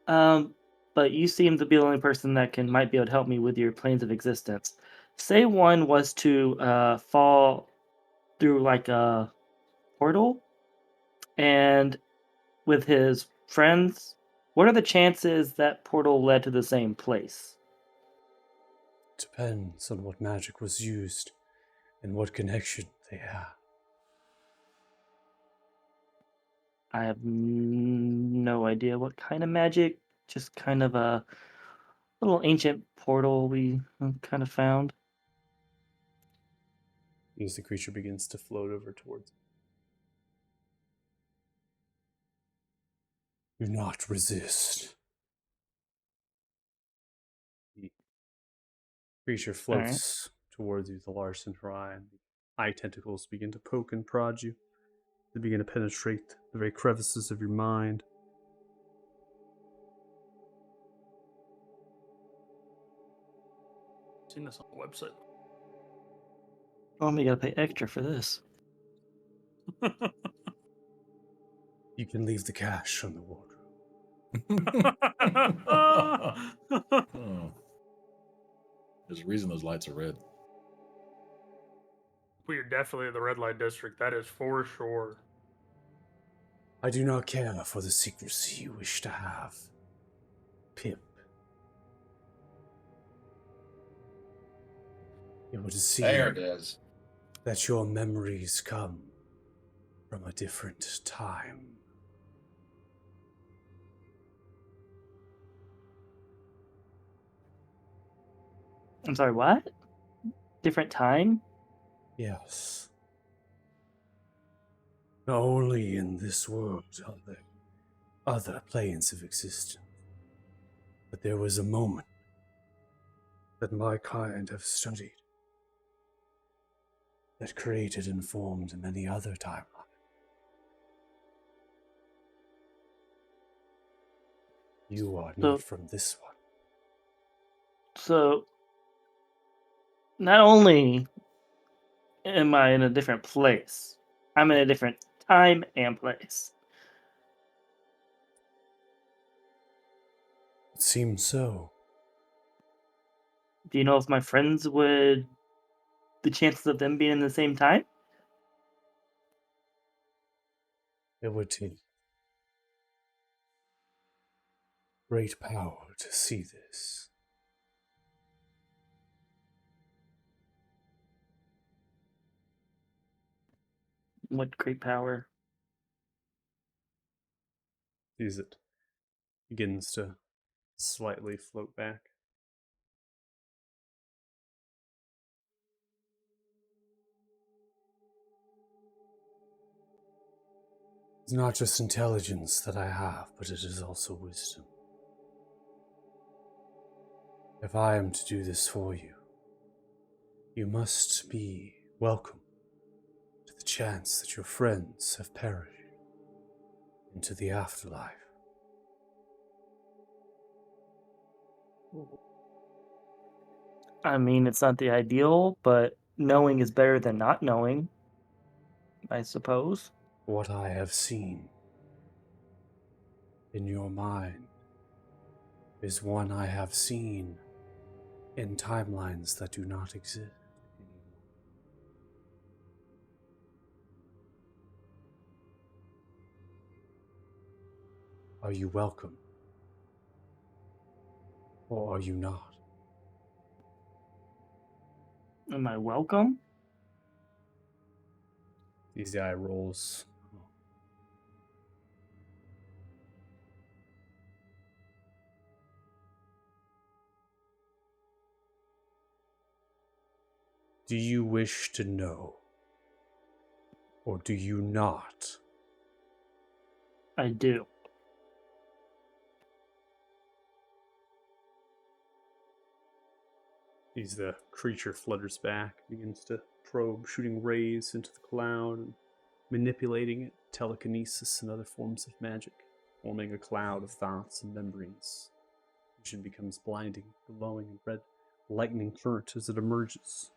But you seem to be the only person that might be able to help me with your planes of existence. Say one was to fall through like a portal, and with his friends, what are the chances that portal led to the same place? Depends on what magic was used and what connection they have. I have no idea what kind of magic. Just kind of a little ancient portal we kind of found. As the creature begins to float over towards you. Do not resist. The creature floats towards you, the Larson Fry, and the eye tentacles begin to poke and prod you. They begin to penetrate the very crevices of your mind. Seen this on the website. Oh, we gotta pay extra for this. You can leave the cash on the wardrobe. Oh. There's a reason those lights are red. We are definitely in the red light district. That is for sure. I do not care for the secrecy you wish to have, Pip. It would seem There it is. that your memories come from a different time. I'm sorry, what? Different time? Yes. Not only in this world are there other planes of existence, but there was a moment that my kind have studied that created and formed many other timelines. You are not from this one. So, not only am I in a different place, I'm in a different time and place. It seems so. Do you know if my friends would... the chances of them being in the same time? It would take great power to see this. What great power. Sees it begins to slightly float back. It's not just intelligence that I have, but it is also wisdom. If I am to do this for you, you must be welcome to the chance that your friends have perished into the afterlife. I mean, it's not the ideal, but knowing is better than not knowing, I suppose. What I have seen in your mind is one I have seen in timelines that do not exist anymore. Are you welcome? Or are you not? Am I welcome? These eye rolls. Do you wish to know? Or do you not? I do. As the creature flutters back, begins to probe, shooting rays into the cloud and manipulating it, telekinesis and other forms of magic, forming a cloud of thoughts and memories. Vision becomes blinding, glowing in red lightning current as it emerges.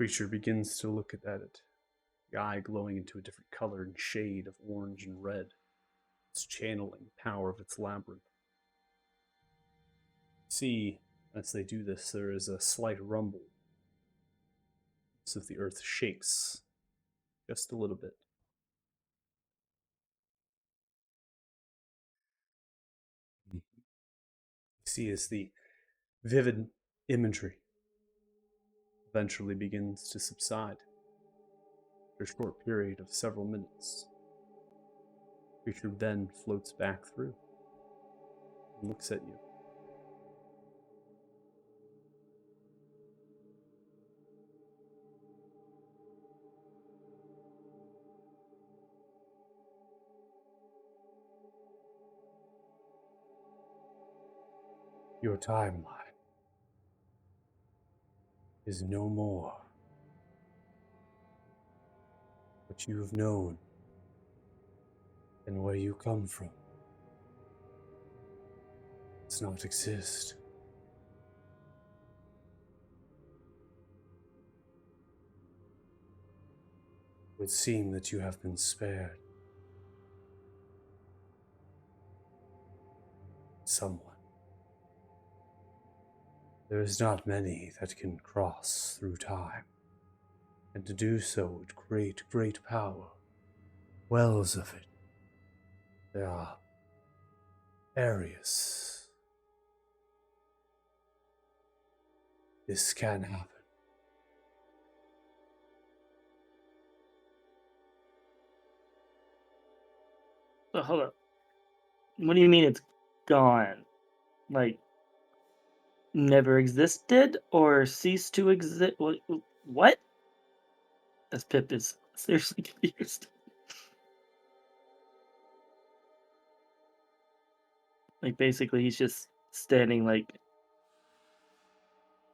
Creature begins to look at it, the eye glowing into a different color and shade of orange and red. It's channeling the power of its labyrinth. See, as they do this, there is a slight rumble, as if the earth shakes just a little bit. You see as the vivid imagery eventually begins to subside. After a short period of several minutes, the creature then floats back through and looks at you. Your timeline is no more what you have known and where you come from. Does not exist. It would seem that you have been spared. Someone. There is not many that can cross through time, and to do so with great, great power. Wells of it. There are areas. This can happen. So hold up. What do you mean it's gone? Like, never existed or ceased to exist? What? As Pip is seriously confused. Like, basically, he's just standing, like,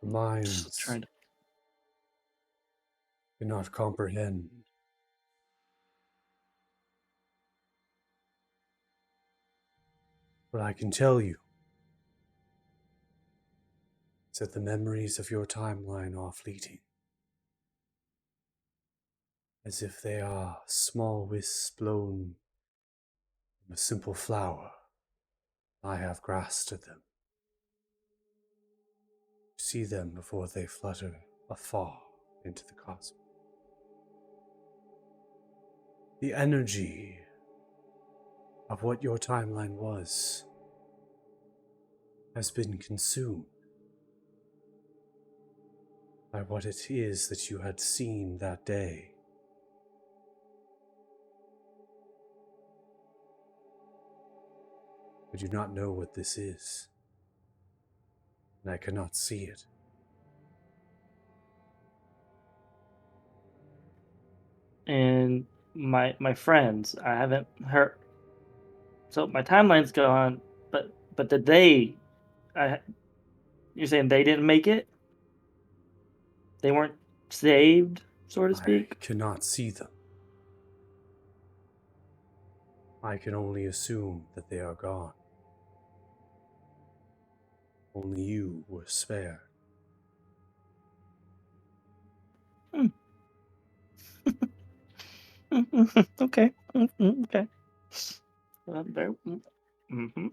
The minds trying to. cannot comprehend. But I can tell you is that the memories of your timeline are fleeting. As if they are small wisps blown from a simple flower. I have grasped at them. See them before they flutter afar into the cosmos. The energy of what your timeline was has been consumed by what it is that you had seen that day. I do not know what this is, and I cannot see it. And my friends, I haven't heard. So my timeline's gone, but did they? You're saying they didn't make it? They weren't saved, so to I speak? cannot see them. I can only assume that they are gone. Only you were spared. Okay. Okay. Mm-hmm.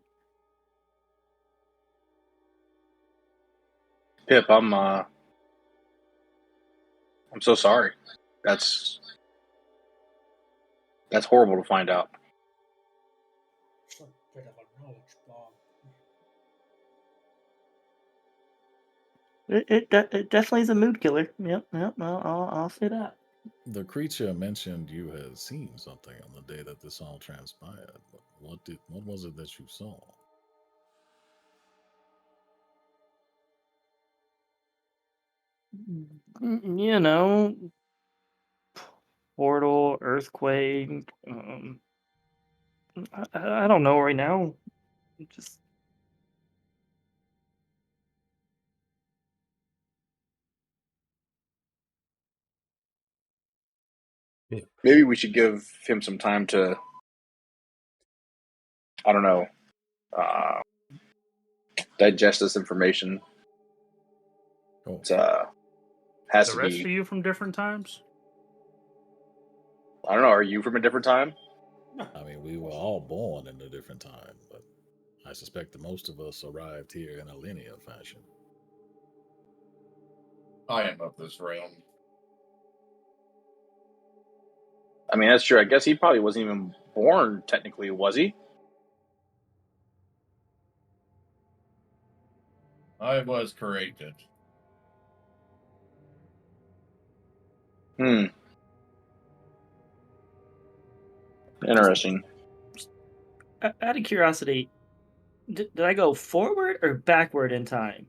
Pip, I'm so sorry. That's horrible to find out. Just a bit of a knowledge bomb. It definitely is a mood killer. Yep. I'll say that. The creature mentioned you had seen something on the day that this all transpired. But what was it that you saw? You know, portal, earthquake. I don't know right now. Just Maybe we should give him some time to, I don't know, digest this information. Oh, It's Has The to rest of be. you from different times? I don't know. Are you from a different time? I mean, we were all born in a different time, but I suspect that most of us arrived here in a linear fashion. I am of this realm. I mean, that's true. I guess he probably wasn't even born technically, was he? I was created. Hmm. Interesting. Out of curiosity, did I go forward or backward in time?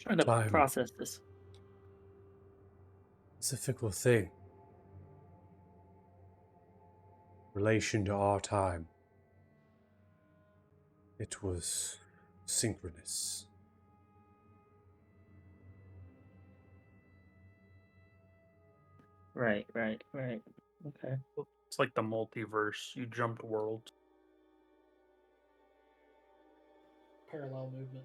Trying to Time. process this. It's a fickle thing. Relation to our time. It was synchronous. Right. Okay. It's like the multiverse. You jumped worlds. Parallel movement.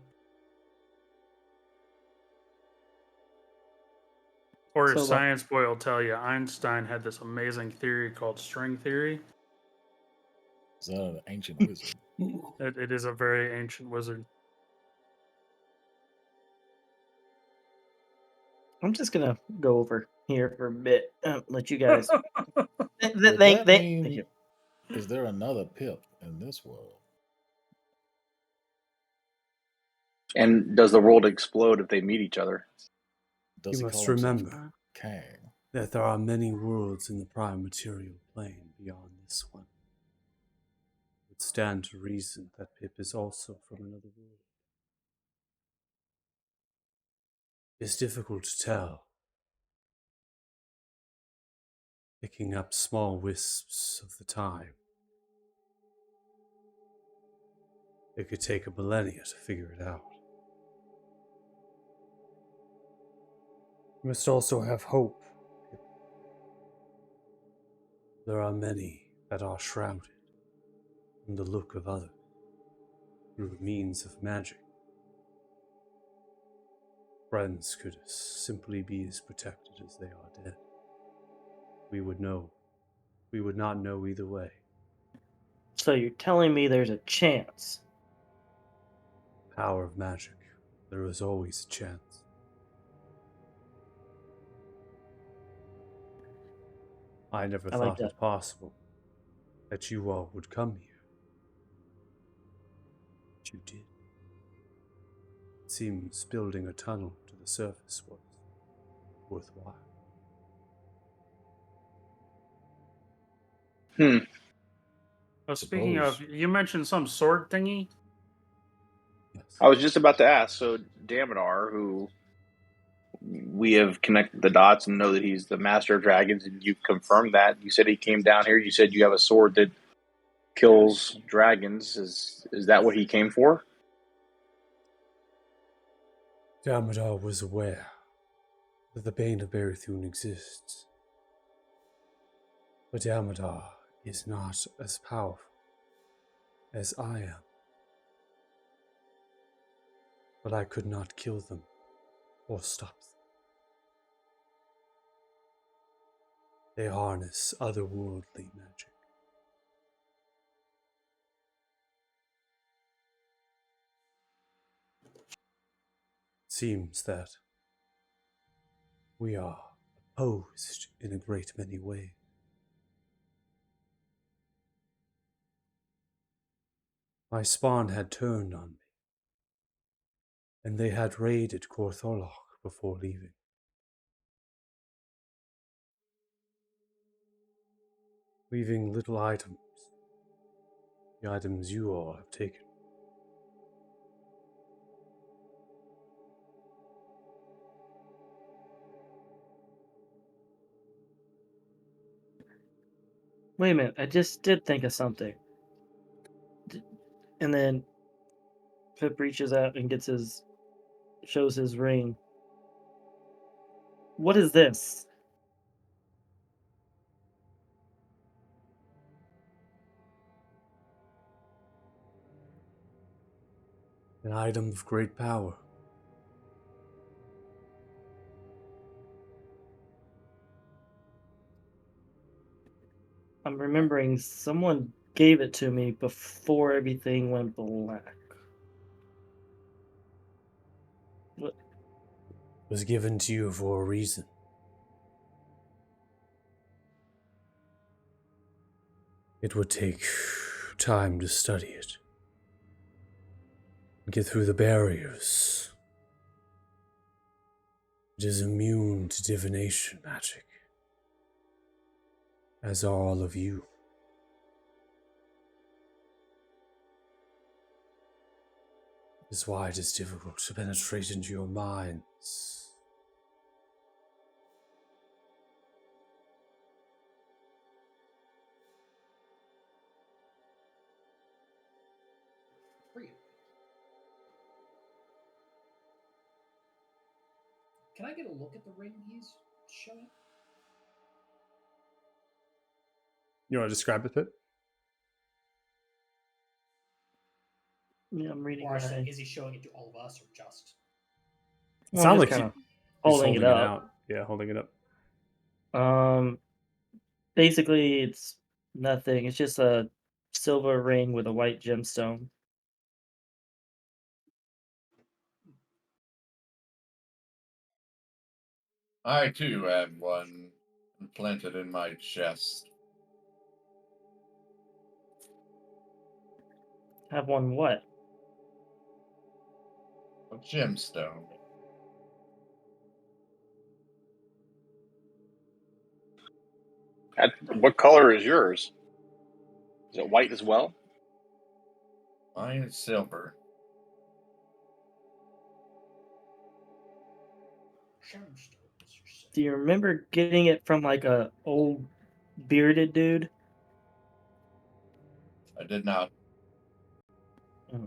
Or So, a science boy will tell you Einstein had this amazing theory called string theory. Is that an ancient wizard? It is a very ancient wizard. I'm just gonna go over here for a bit. Let you guys. Would Thank that mean, you. is there another Pip in this world? And does the world explode if they meet each other? Does You he must call himself remember Kang? that there are many worlds in the prime material plane beyond this one. It would stand to reason that Pip is also from another world. It's difficult to tell. Picking up small wisps of the time. It could take a millennia to figure it out. You must also have hope. There are many that are shrouded in the look of others through means of magic. Friends could simply be as protected as they are dead. We would know. We would not know either way. So you're telling me there's a chance? Power of magic. There is always a chance. I never I like thought it possible that you all would come here. But you did. It seems building a tunnel to the surface was worthwhile. Speaking of, Suppose. you mentioned some sword thingy. Yes. I was just about to ask. So Damodar, who we have connected the dots and know that he's the master of dragons, and you confirmed that. You said he came down here. You said you have a sword that kills dragons. Is that what he came for? Damodar was aware that the Bane of Berethune exists. But Damodar is not as powerful as I am. But I could not kill them or stop them. They harness otherworldly magic. It seems that we are opposed in a great many ways. My spawn had turned on me, and they had raided Korthorlock before leaving. Leaving little items, the items you all have taken. Wait a minute. I just did think of something. And then Pip reaches out and shows his ring. What is this? An item of great power. I'm remembering someone gave it to me before everything went black. What? Was given to you for a reason. It would take time to study it. And get through the barriers. It is immune to divination magic. As are all of you. This is why it is difficult to penetrate into your minds. Brilliant. Can I get a look at the ring he's showing? You want to describe it, Pip? Yeah, I'm reading. Or Right. is he showing it to all of us or just? It Well, I'm sounds just like kind of you're holding just it up. out. Yeah, holding it up. Basically, it's nothing. It's just a silver ring with a white gemstone. I too have one implanted in my chest. Have one what? A gemstone. What color is yours? Is it white as well? Mine is silver. Gemstones, you say? Do you remember getting it from like a old bearded dude? I did not. I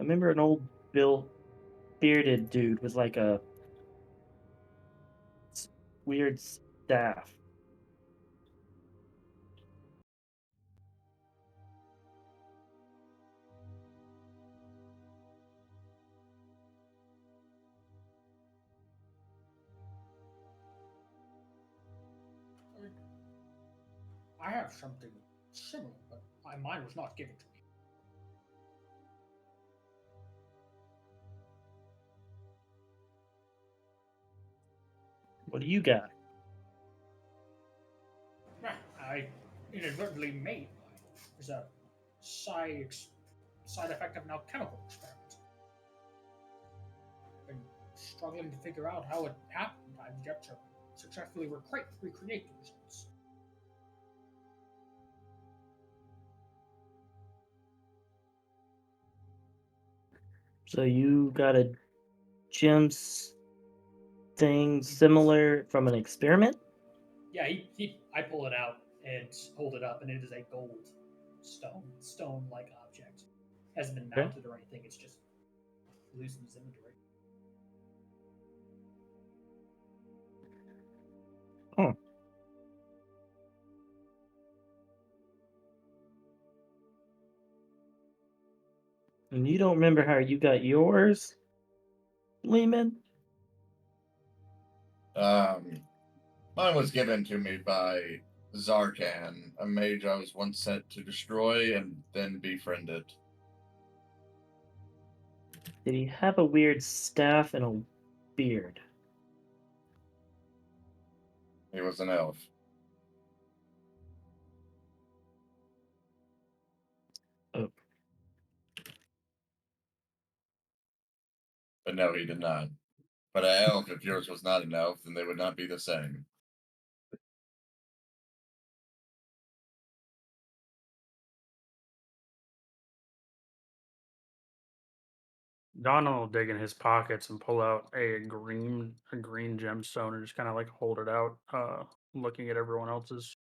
remember an old bearded dude with like a weird staff. I have something similar, but mine was not given to me. What do you got? I inadvertently made mine. It's a side effect of an alchemical experiment. Been struggling to figure out how it happened. I've yet to successfully recreate the results. So you got a gems thing similar from an experiment? Yeah, I pull it out and hold it up, and it is a gold stone-like object. Hasn't been Okay. mounted or anything. It's just loose in his inventory. Oh. And you don't remember how you got yours, Lehman? Mine was given to me by Zarkan, a mage I was once sent to destroy and then befriended. Did he have a weird staff and a beard? He was an elf. Oh. But no, he did not. But an elf, if yours was not an elf, then they would not be the same. Donald will dig in his pockets and pull out a green gemstone and just kind of like hold it out, looking at everyone else's.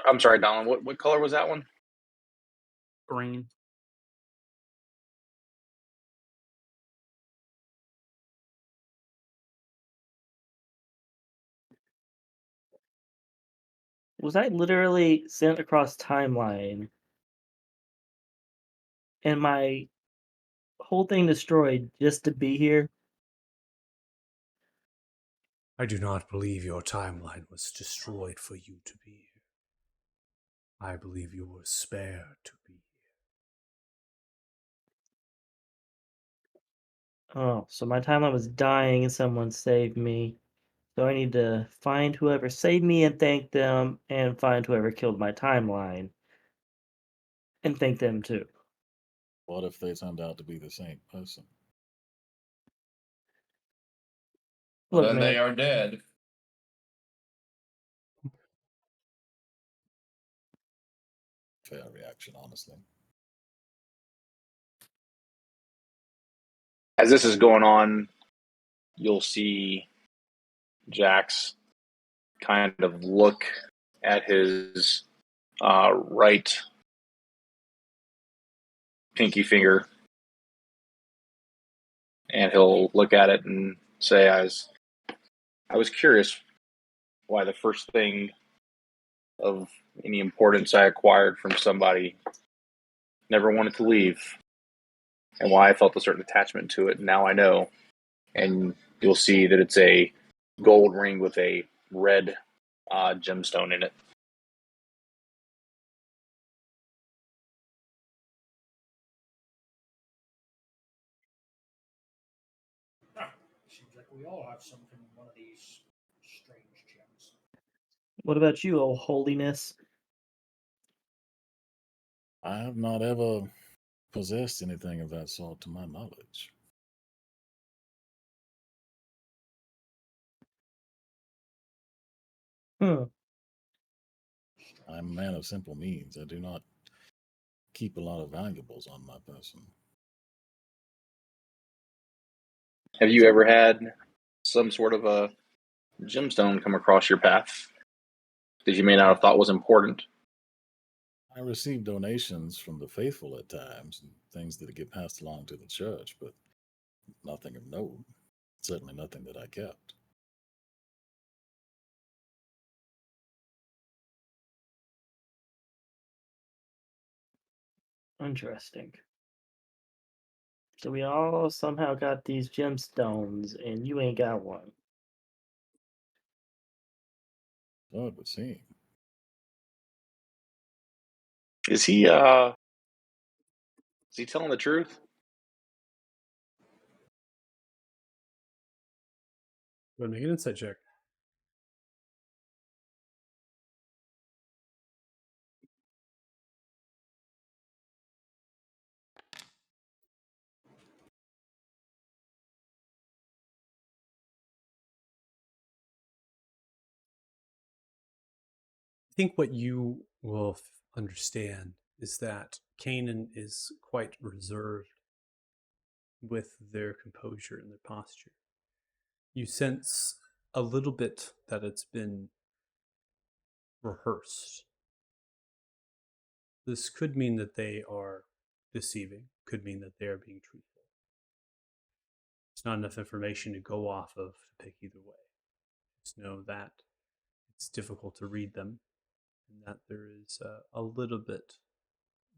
I'm sorry, Donald. What color was that one? Green. Was I literally sent across timeline and my whole thing destroyed just to be here? I do not believe your timeline was destroyed for you to be here. I believe you were spared to be here. Oh, so my timeline was dying and someone saved me. So I need to find whoever saved me and thank them, and find whoever killed my timeline and thank them too. What if they turned out to be the same person? Look, Then they man, are dead. Fair reaction, honestly. As this is going on, you'll see Jax kind of look at his right pinky finger, and he'll look at it and say, I was curious why the first thing of any importance I acquired from somebody never wanted to leave, and why I felt a certain attachment to it. Now I know. And you'll see that it's a gold ring with a red gemstone in it. Seems like we all have something in one of these strange gems. what about you, oh holiness? I have not ever possessed anything of that sort to my knowledge. Hmm. I'm a man of simple means. I do not keep a lot of valuables on my person. Have you ever had some sort of a gemstone come across your path that you may not have thought was important? I receive donations from the faithful at times, and things that get passed along to the church, but nothing of note. Certainly nothing that I kept. Interesting. So we all somehow got these gemstones, and you ain't got one. So it would seem. Is he telling the truth? Go ahead and make an insight check. I think what you will understand is that Kanan is quite reserved with their composure and their posture. You sense a little bit that it's been rehearsed. This could mean that they are deceiving, could mean that they are being truthful. It's not enough information to go off of to pick either way. Just know that it's difficult to read them, and that there is a little bit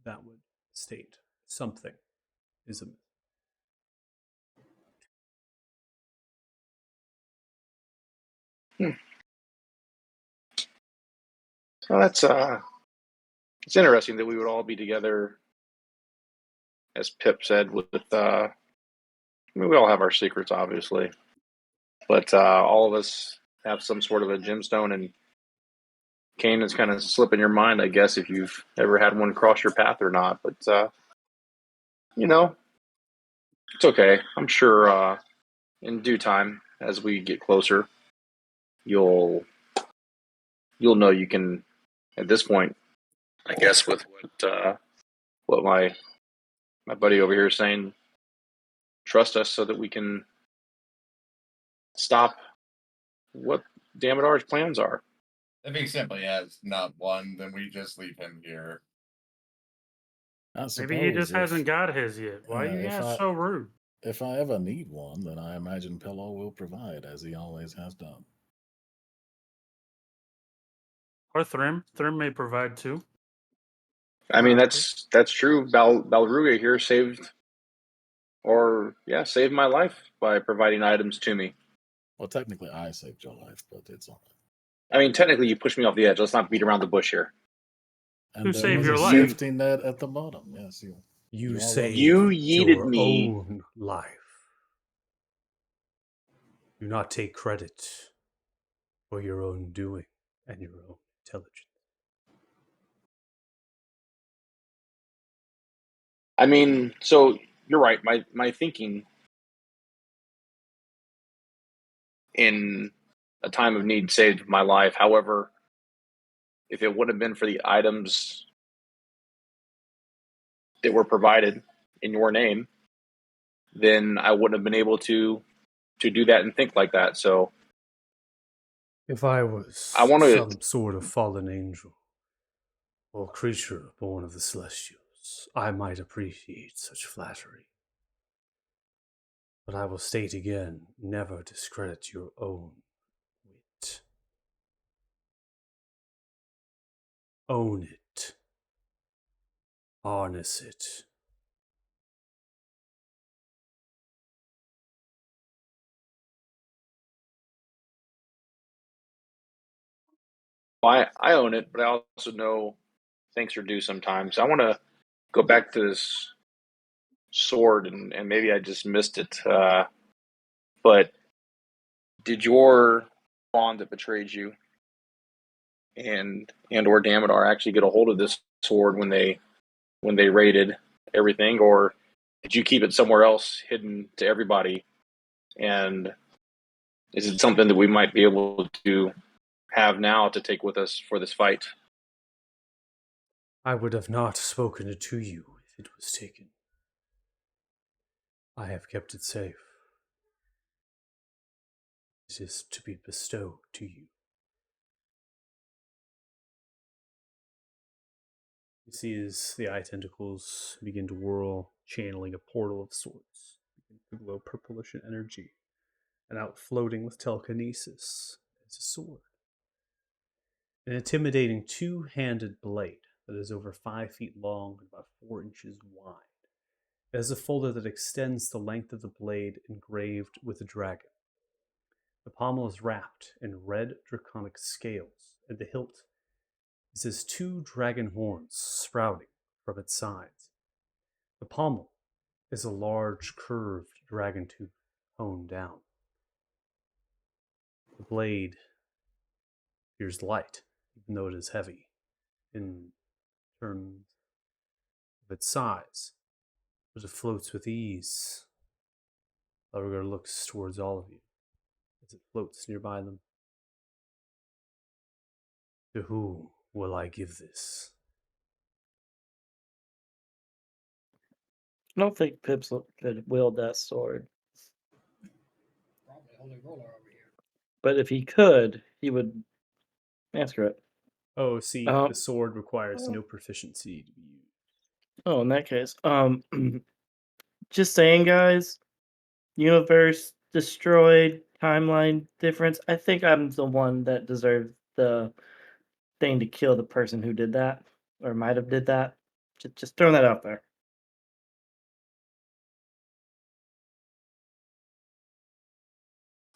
that would state something is amiss. So that's it's interesting that we would all be together, as Pip said, with I mean, we all have our secrets, obviously, but all of us have some sort of a gemstone, and Kanan's kind of slip in your mind, I guess, if you've ever had one cross your path or not. But you know, it's okay. I'm sure in due time, as we get closer, you'll know you can. At this point, I guess, with what my buddy over here is saying, trust us so that we can stop what Damodar's plans are. If he simply has not one, then we just leave him here. I Maybe he just suppose if- hasn't got his yet. Why yeah, you if guys I- so rude? If I ever need one, then I imagine Pillow will provide, as he always has done. Or Thrym. Thrym may provide too. I mean, that's true. Balruga here saved my life by providing items to me. Well, technically, I saved your life, but it's all right. I mean, technically, you pushed me off the edge. Let's not beat around the bush here. And Who there saved was your a life? safety net at the bottom. Yes, You You are saved You welcome. yeeted your me. own life. Do not take credit for your own doing and your own intelligence. I mean, so you're right. My thinking in a time of need saved my life. However, if it wouldn't have been for the items that were provided in your name, then I wouldn't have been able to do that and think like that. So If I was I want to. some sort of fallen angel or creature born of the celestials, I might appreciate such flattery. But I will state again, never discredit your own wit. Own it. Harness it. I own it, but I also know things are due sometimes. I want to go back to this sword, and maybe I just missed it. But did your bond that betrayed you and or Damodar actually get a hold of this sword when they raided everything, or did you keep it somewhere else, hidden to everybody? And is it something that we might be able to have now to take with us for this fight? I would have not spoken it to you if it was taken. I have kept it safe. It is to be bestowed to you. You see as the eye tentacles begin to whirl, channeling a portal of sorts, begin to glow purplish in energy, and out floating with telekinesis is a sword. An intimidating two-handed blade that is over 5 feet long and about 4 inches wide. It has a folder that extends the length of the blade engraved with a dragon. The pommel is wrapped in red draconic scales, and the hilt is as 2 dragon horns sprouting from its sides. The pommel is a large curved dragon tooth honed down. The blade appears light, even though it is heavy in terms of its size, but it floats with ease. Elrigar looks towards all of you as it floats nearby them. To whom will I give this? I don't think Pips could wield that sword, Probably Holy Roller over here. but if he could, he would master it. Oh, see, Um, the sword requires no proficiency to be used. Oh, in that case, just saying, guys. Universe destroyed, timeline difference. I think I'm the one that deserved the thing to kill the person who did that, or might have did that. Just throwing that out there.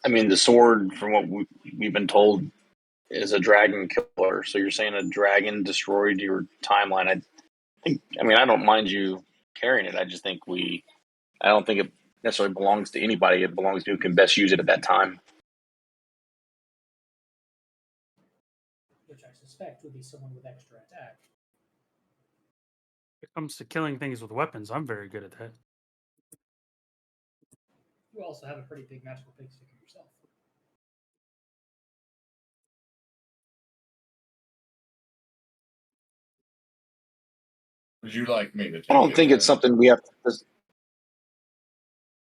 I mean, the sword, from what we've been told, is a dragon killer. So you're saying a dragon destroyed your timeline? I mean, I don't mind you carrying it. I just think I don't think it necessarily belongs to anybody. It belongs to who can best use it at that time. Which I suspect would be someone with extra attack. When it comes to killing things with weapons, I'm very good at that. You also have a pretty big magical pig stick yourself. Would you like me to take I don't it think it's then? something we have to. I was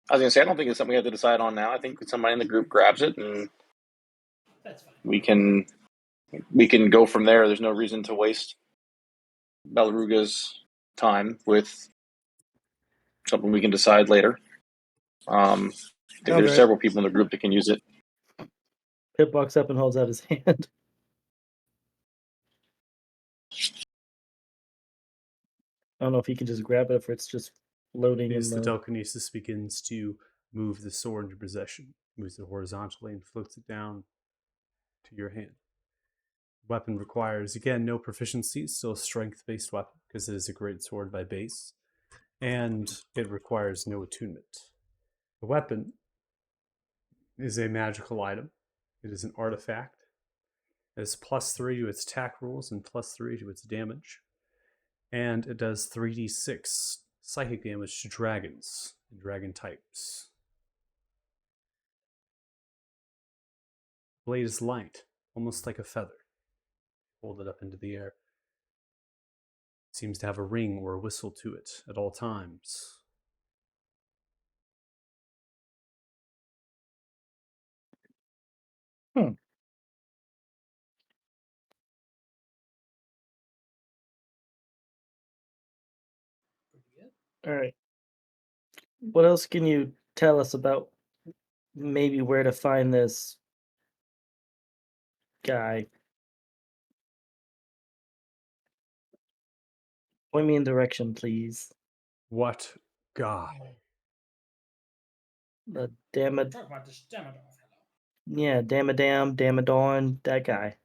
going to say, I don't think it's something we have to decide on now. I think somebody in the group grabs it and That's fine. we can go from there. There's no reason to waste Belaruga's time with something we can decide later. I think there's Okay. several people in the group that can use it. Pip walks up and holds out his hand. I don't know if he can just grab it if it's just loading in As the the. telekinesis begins to move the sword into possession, moves it horizontally and floats it down to your hand. Weapon requires, again, no proficiency, still a strength-based weapon because it is a great sword by base, and it requires no attunement. The weapon is a magical item. It is an artifact. It has +3 to its attack rolls and +3 to its damage, and it does 3d6 psychic damage to dragons and dragon types. Blade is light, almost like a feather. Hold it up into the air. It seems to have a ring or a whistle to it at all times. Pretty good. All right. What else can you tell us about maybe where to find this guy? Point me in direction, please. What guy? The Damad, Talk about this Demodov fellow. yeah, Damadon, that guy.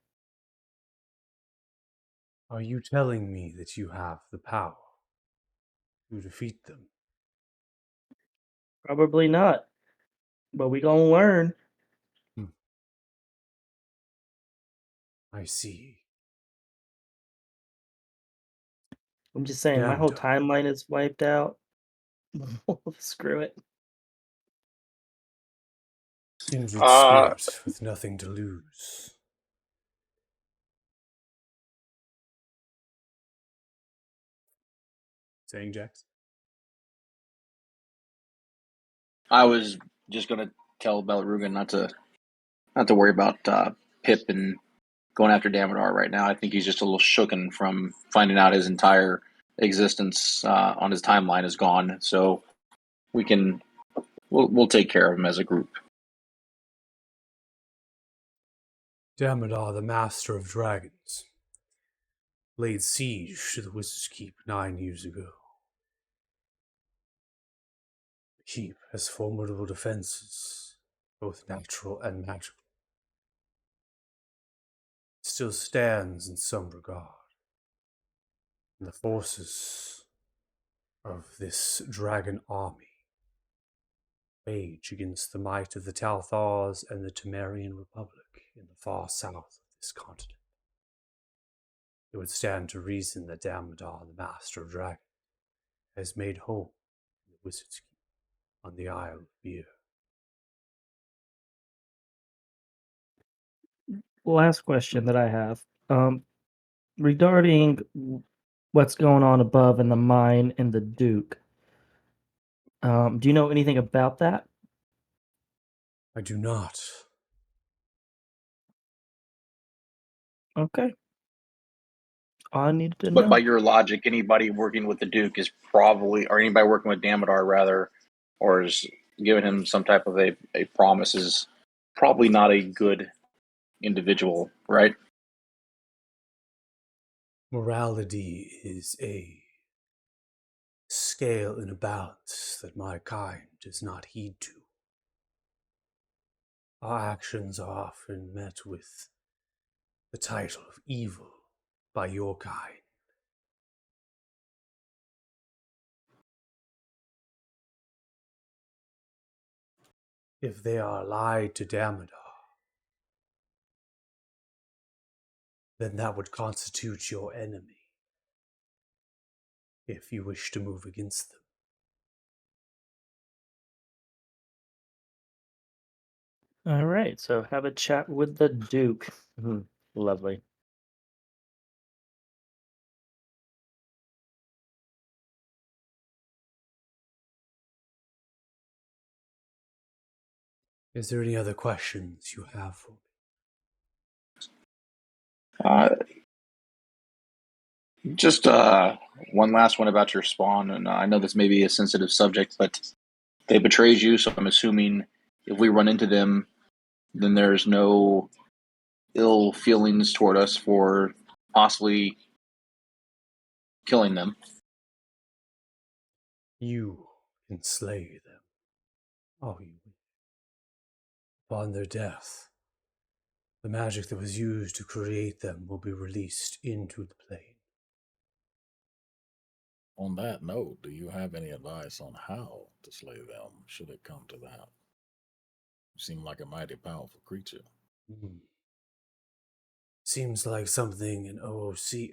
Are you telling me that you have the power to defeat them? Probably not, but we gonna learn. I see. I'm just saying, my whole Damned. timeline is wiped out. Screw it. Kindred Uh, spirit with nothing to lose. Saying, Jax? I was just gonna tell Belarugan not to worry about Pip and going after Damodar right now. I think he's just a little shooken from finding out his entire existence on his timeline is gone. So we'll take care of him as a group. Damodar, the master of dragons, laid siege to the Wizard's Keep 9 years ago. The keep has formidable defenses, both natural and magical. It still stands in some regard. And the forces of this dragon army wage against the might of the Talthars and the Temerian Republic in the far south of this continent. It would stand to reason that Damodar, the Master of Dragons, has made home in the Wizard's Keep on the Isle of Beer. Last question that I have. Regarding what's going on above in the mine and the Duke. Do you know anything about that? I do not. Okay. All I needed to But know. by your logic, anybody working with the Duke is probably, or anybody working with Damodar rather, or is giving him some type of a promise is probably not a good individual, right? Morality is a scale and a balance that my kind does not heed to. Our actions are often met with the title of evil by your kind. If they are allied to Damodar, then that would constitute your enemy if you wish to move against them. All right. So have a chat with the Duke. Lovely. Is there any other questions you have for me? Just one last one about your spawn, and I know this may be a sensitive subject, but they betrayed you, so I'm assuming if we run into them, then there's no ill feelings toward us for possibly killing them. You can slay them. Oh, you Upon their death, the magic that was used to create them will be released into the plane. On that note, do you have any advice on how to slay them should it come to that? You seem like a mighty powerful creature. Hmm. Seems like something in OOC.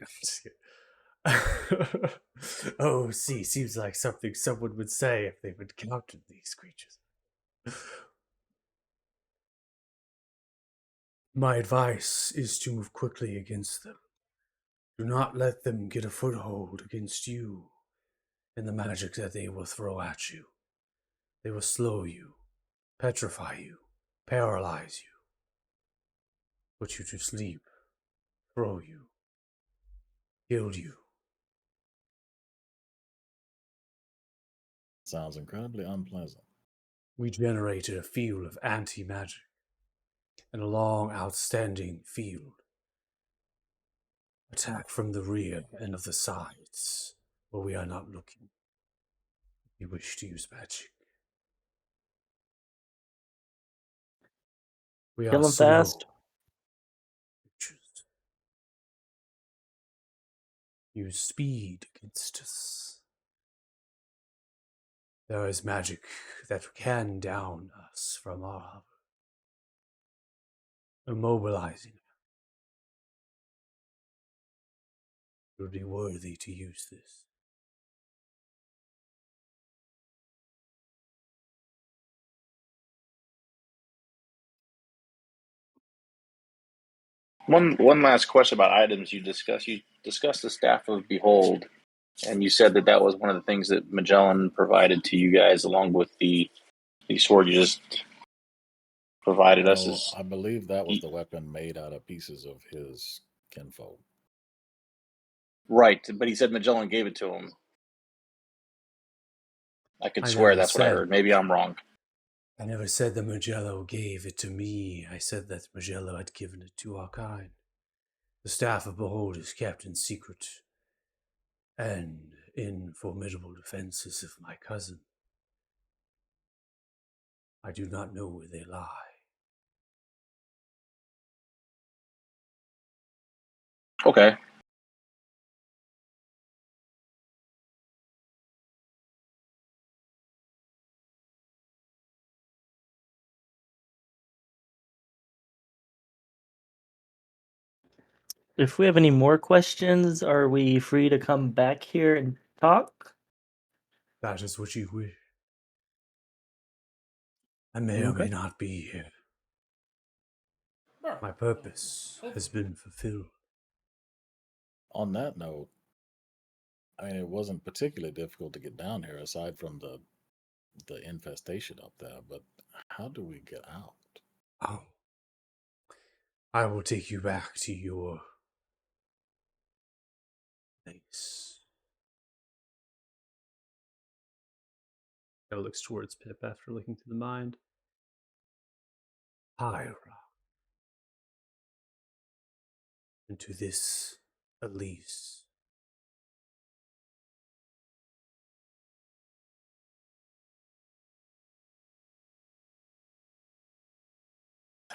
OOC seems like something someone would say if they've encountered these creatures. My advice is to move quickly against them. Do not let them get a foothold against you and the magic that they will throw at you. They will slow you, petrify you, paralyze you, put you to sleep, throw you, kill you. Sounds incredibly unpleasant. We generated a field of anti-magic and a long outstanding field. Attack from the rear and of the sides, where we are not looking. We wish to use magic. We Kill are 'em slow fast. creatures. Use speed against us. There is magic that can down us from our hover, immobilizing. You would be worthy to use this. One last question about items you discussed. You discussed the staff of Behold, and you said that was one of the things that Magellan provided to you guys, along with the sword you just provided us. No, As I believe that was the weapon made out of pieces of his kinfolk. right, but he said Magellan gave it to him. I could I swear never that's what I said- heard. Maybe I'm wrong. I never said that Mugello gave it to me. I said that Mugello had given it to our kind. The staff of Behold is kept in secret and in formidable defenses of my cousin. I do not know where they lie. Okay. If we have any more questions, are we free to come back here and talk? That is what you wish. I may or may Okay. not be here. Well, My purpose has been fulfilled. On that note, I mean, it wasn't particularly difficult to get down here aside from the infestation up there, but how do we get out? Oh. I will take you back to your place. It looks towards Pip after looking through the mind. Higher up. Into this Elise.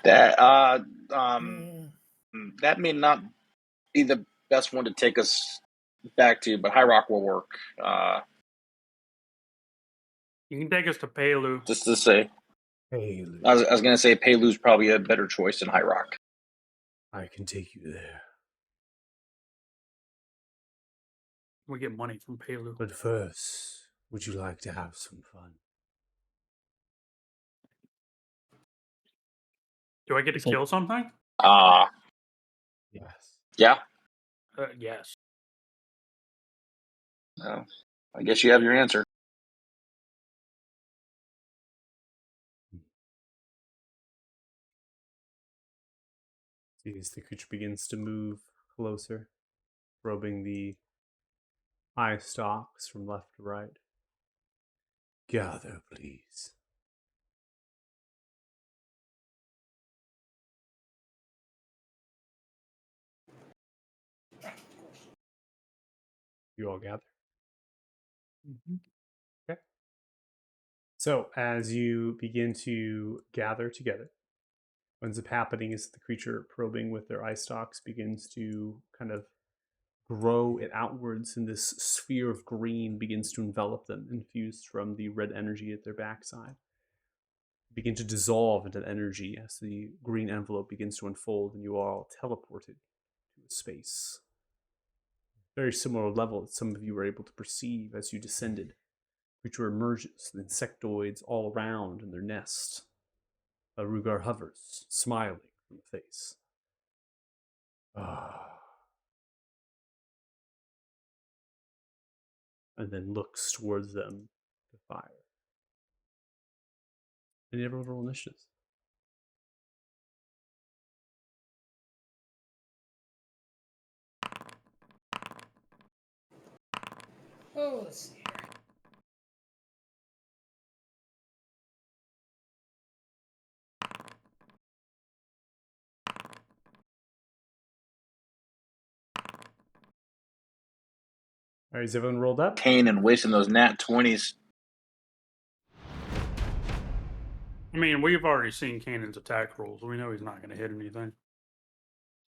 That Yeah. that may not be the best one to take us back to, but High Rock will work. You can take us to Palu. Just to say, Hey, Lou, I was going to say Palu's probably a better choice than High Rock. I can take you there. We get money from Palu. But first, would you like to have some fun? Do I get to kill something? Yes. Yeah. Yes. No. I guess you have your answer. See, as the creature begins to move closer, probing the eye stalks from left to right. Gather, please. You all gather. Okay. So, as you begin to gather together, What ends up happening is the creature probing with their eye stalks begins to kind of grow it outwards, and this sphere of green begins to envelop them, infused from the red energy at their backside. Begin to dissolve into energy as the green envelope begins to unfold, and you are all teleported to a space. Very similar level that some of you were able to perceive as you descended. Creature emerges, the insectoids all around in their nest. A Rugar hovers, smiling from the face. And then looks towards them to fire. And everyone roll initiative. Oh, let's see here. All right, is everyone rolled up? Kane and wasting those nat 20s. I mean, we've already seen Kanan's attack rolls. We know he's not going to hit anything.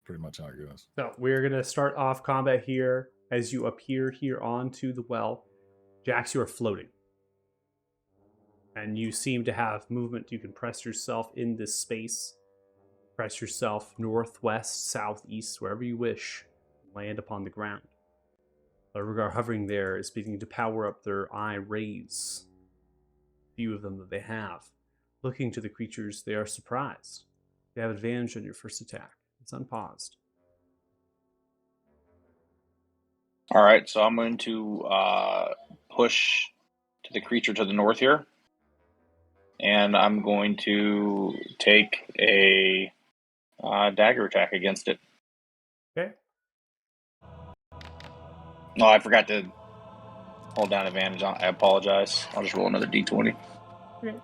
Pretty much how it goes. So we're going to start off combat here as you appear here onto the well. Jax, you are floating. And you seem to have movement. You can press yourself in this space. Press yourself northwest, southeast, wherever you wish. Land upon the ground. The Rugar hovering there is beginning to power up their eye rays. Few of them that they have. Looking to the creatures, they are surprised. They have advantage on your first attack. It's unpaused. All right, so I'm going to push to the creature to the north here. And I'm going to take a dagger attack against it. Okay. Oh, I forgot to hold down advantage. I apologize. I'll just roll another d20. Okay.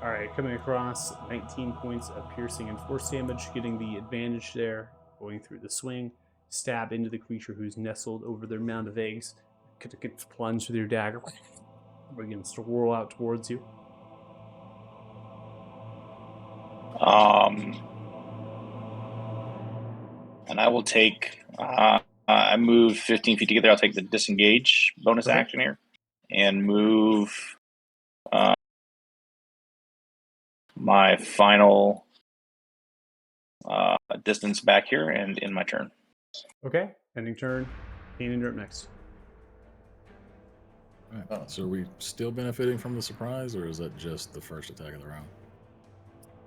All right, coming across 19 points of piercing and force damage, getting the advantage there, going through the swing, stab into the creature who's nestled over their mound of eggs, plunge with your dagger, begins to whirl out towards you. And I will take, I move 15 feet to get there. I'll take the disengage bonus Okay. action here and move my final distance back here and in my turn. Okay, ending turn. Kanan, you're up next. All right. So are we still benefiting from the surprise, or is that just the first attack of the round?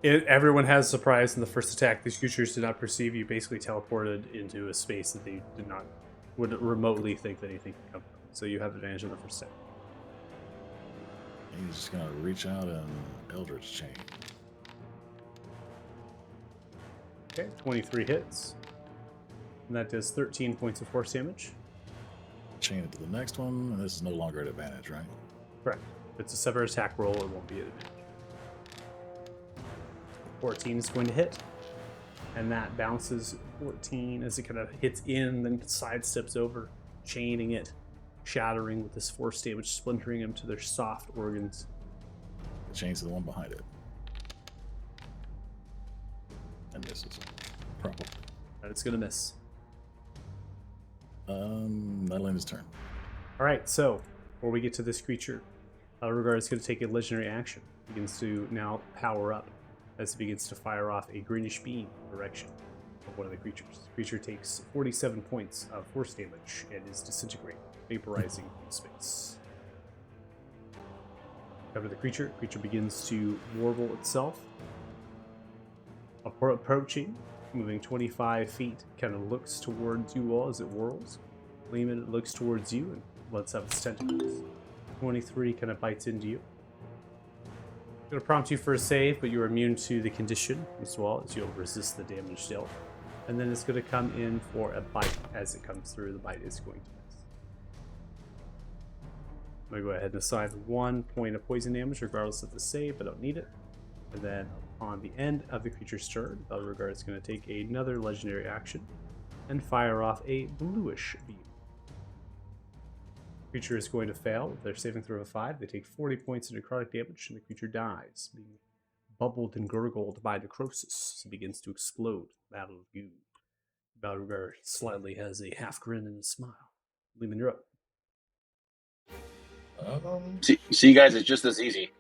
Everyone has surprise in the first attack. These creatures did not perceive you, basically teleported into a space that they would remotely think that anything could come from. So you have advantage on the first attack. He's just gonna reach out and Eldritch Chain. Okay, 23 hits. And that does 13 points of force damage. Chain it to the next one, and this is no longer at advantage, right? Correct. If it's a separate attack roll, it won't be at advantage. 14 is going to hit. And that bounces 14 as it kind of hits in, then sidesteps over, chaining it, shattering with this force damage, splintering them to their soft organs. The chain's to the one behind it. And misses. Probably. And it's going to miss. That'll end his turn. All right, so before we get to this creature, Rugar is going to take a legendary action. Begins to now power up as it begins to fire off a greenish beam in the direction of one of the creatures. The creature takes 47 points of force damage and is disintegrated, vaporizing from space. Cover the creature. Creature begins to warble itself. Approaching, moving 25 feet, kind of looks towards you all as it whirls. Lehman looks towards you and lets out its tentacles. 23 kind of bites into you. Going to prompt you for a save, but you're immune to the condition as well, as you'll resist the damage dealt. And then it's going to come in for a bite. As it comes through, the bite is going to miss. I'm going to go ahead and assign 1 point of poison damage regardless of the save. I don't need it. And then on the end of the creature's turn, Belregard is going to take another legendary action and fire off a bluish beam. Creature is going to fail with their saving throw of 5. They take 40 points of necrotic damage, and the creature dies, being bubbled and gurgled by necrosis. It begins to explode. Battle of you. Balroggar slightly has a half grin and a smile. Lehman, you're up. See, you guys, it's just this easy.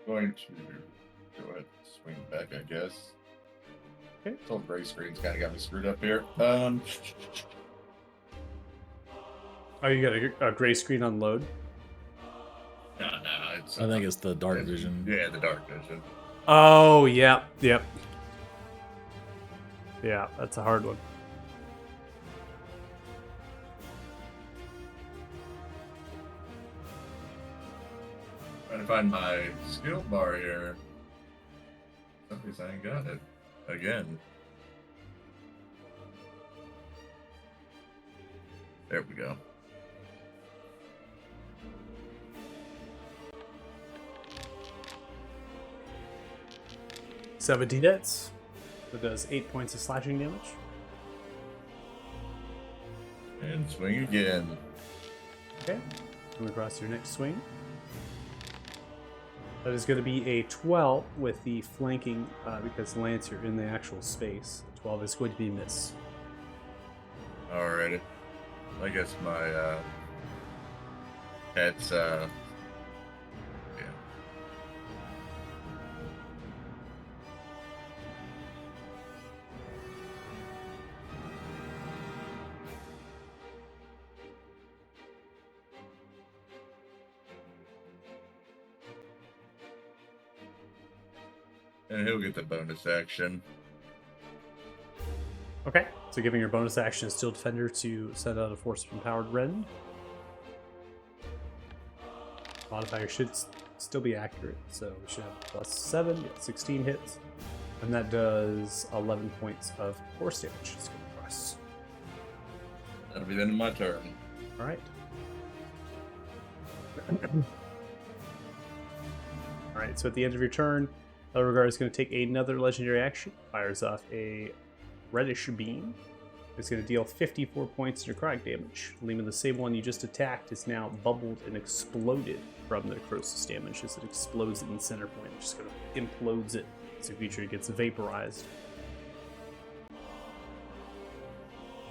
Going to go ahead and swing back, I guess. Okay. This whole gray screen's kind of got me screwed up here. Oh, you got a gray screen on load? No, it's. I think it's the dark it's- vision. Yeah, the dark vision. Oh, yep. Yeah, that's a hard one. Trying to find my skill bar here. Somebody's I ain't got it again. There we go. Seventeen hits. It does 8 points of slashing damage. And swing again. Okay. Come across your next swing. That is going to be a 12 with the flanking, because Lance, you're in the actual space. 12 is going to be a miss. Alrighty. I guess my it's yeah. And he'll get the bonus action. Okay. So giving your bonus action to Steel Defender to send out a Force of Empowered Rend. Modifier should still be accurate, so we should have +7, yeah, 16 hits. And that does 11 points of force damage. Let's go across. That'll be the end of my turn. Alright. Alright, so at the end of your turn, Elregard is going to take another legendary action. Fires off a reddish beam. It's going to deal 54 points of necrotic damage. Lehman, the same one you just attacked, is now bubbled and exploded from the necrosis damage as it explodes in the center point. It's just going to implodes it as the creature gets vaporized.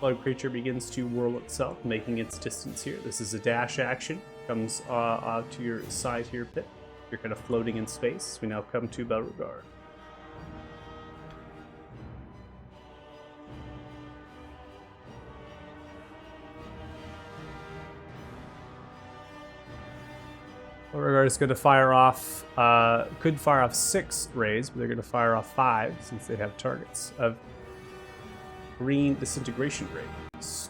Blood creature begins to whirl itself, making its distance here. This is a dash action. Comes out to your side here, Pit. You're kind of floating in space. We now come to Balroggar. Beauregard is going to fire off, could fire off 6 rays, but they're going to fire off 5 since they have targets of green disintegration rays.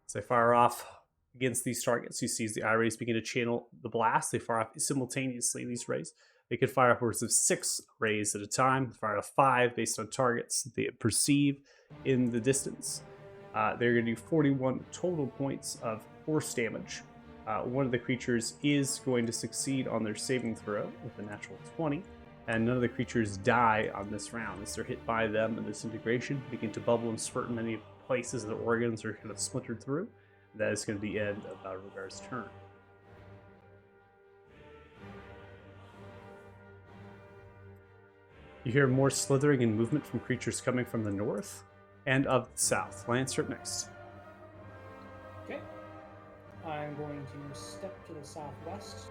As they fire off against these targets, you see as the eye rays begin to channel the blast. They fire off simultaneously, these rays. They could fire upwards of 6 rays at a time, fire off 5 based on targets that they perceive in the distance. They're going to do 41 total points of force damage. One of the creatures is going to succeed on their saving throw with a natural 20, and none of the creatures die on this round. As they're hit by them in this integration, begin to bubble and spurt in many places. Their organs are kind of splintered through. That is going to be the end of Balroggar's turn. You hear more slithering and movement from creatures coming from the north and of the south. Lance, you're up next. Okay. I'm going to step to the southwest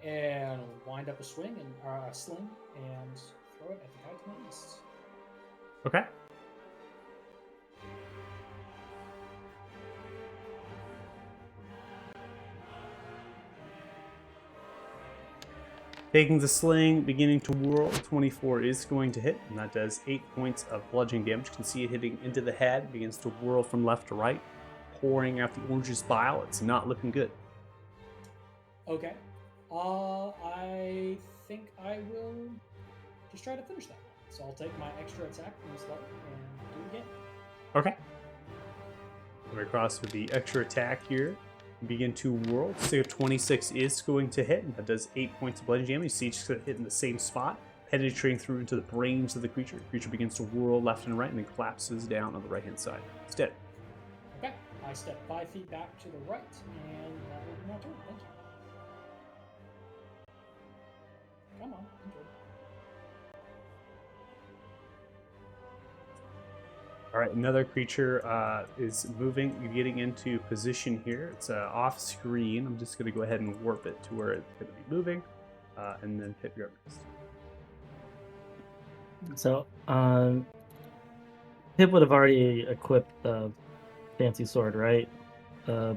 and wind up a swing and a sling and throw it at the guy to my east. Okay. Taking the sling, beginning to whirl, 24 is going to hit, and that does 8 points of bludgeoning damage. You can see it hitting into the head, begins to whirl from left to right, pouring out the orange's bile. It's not looking good. Okay. I think I will just try to finish that one. So I'll take my extra attack from this level and do it again. Okay. Coming across with the extra attack here. Begin to whirl. So 26 is going to hit, and that does 8 points of bludgeoning damage. You see, it's just going to hit in the same spot. penetrating through into the brains of the creature. The creature begins to whirl left and right and then collapses down on the right-hand side. It's dead. Okay, I step 5 feet back to the right, and that will be my turn. Thank you. Come on, enjoy. All right, another creature is moving, getting into position here. It's off screen. I'm just going to go ahead and warp it to where it's going to be moving, and then hit your next. So, Pip would have already equipped the fancy sword, right?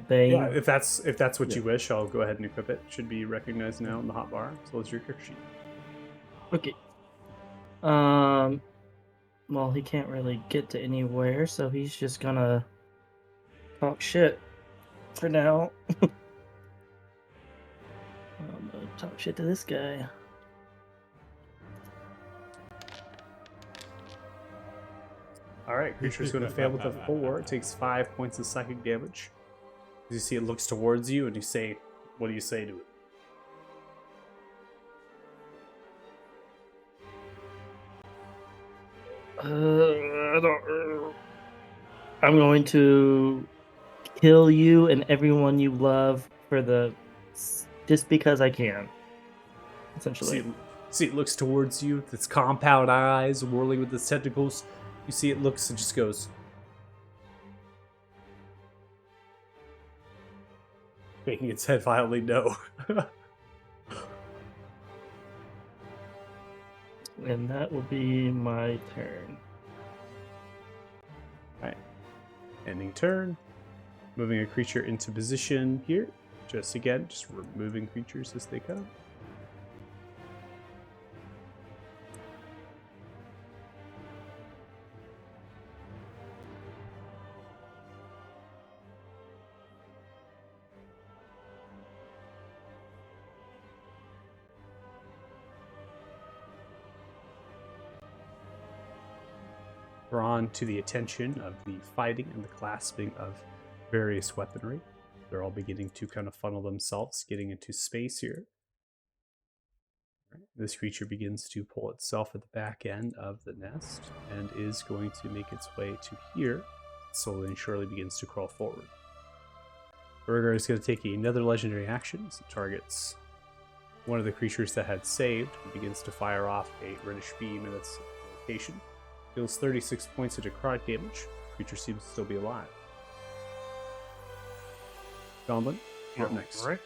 Bane. Yeah, if that's what Yeah. you wish, I'll go ahead and equip it. Should be recognized now in the hotbar, as well as your character sheet. Okay. Well, he can't really get to anywhere, so he's just gonna talk shit for now. I'm gonna talk shit to this guy. All right, creature's going to fail with a 4. It takes 5 points of psychic damage. As you see, it looks towards you, and you say, "What do you say to it?" I'm going to kill you and everyone you love just because I can. Essentially. See, it looks towards you with its compound eyes, whirling with its tentacles. You see, it looks and just goes. Making its head violently no. And that will be my turn. Ending turn. Moving a creature into position here. Just removing creatures as they come. Drawn to the attention of the fighting and the clasping of various weaponry. They're all beginning to kind of funnel themselves, getting into space here. This creature begins to pull itself at the back end of the nest and is going to make its way to here. Slowly and surely begins to crawl forward. Burger is going to take another legendary action as it targets one of the creatures that had saved and begins to fire off a reddish beam in its location. Deals 36 points of necrotic damage. Creature seems to still be alive. Donlin, you're up next. All right.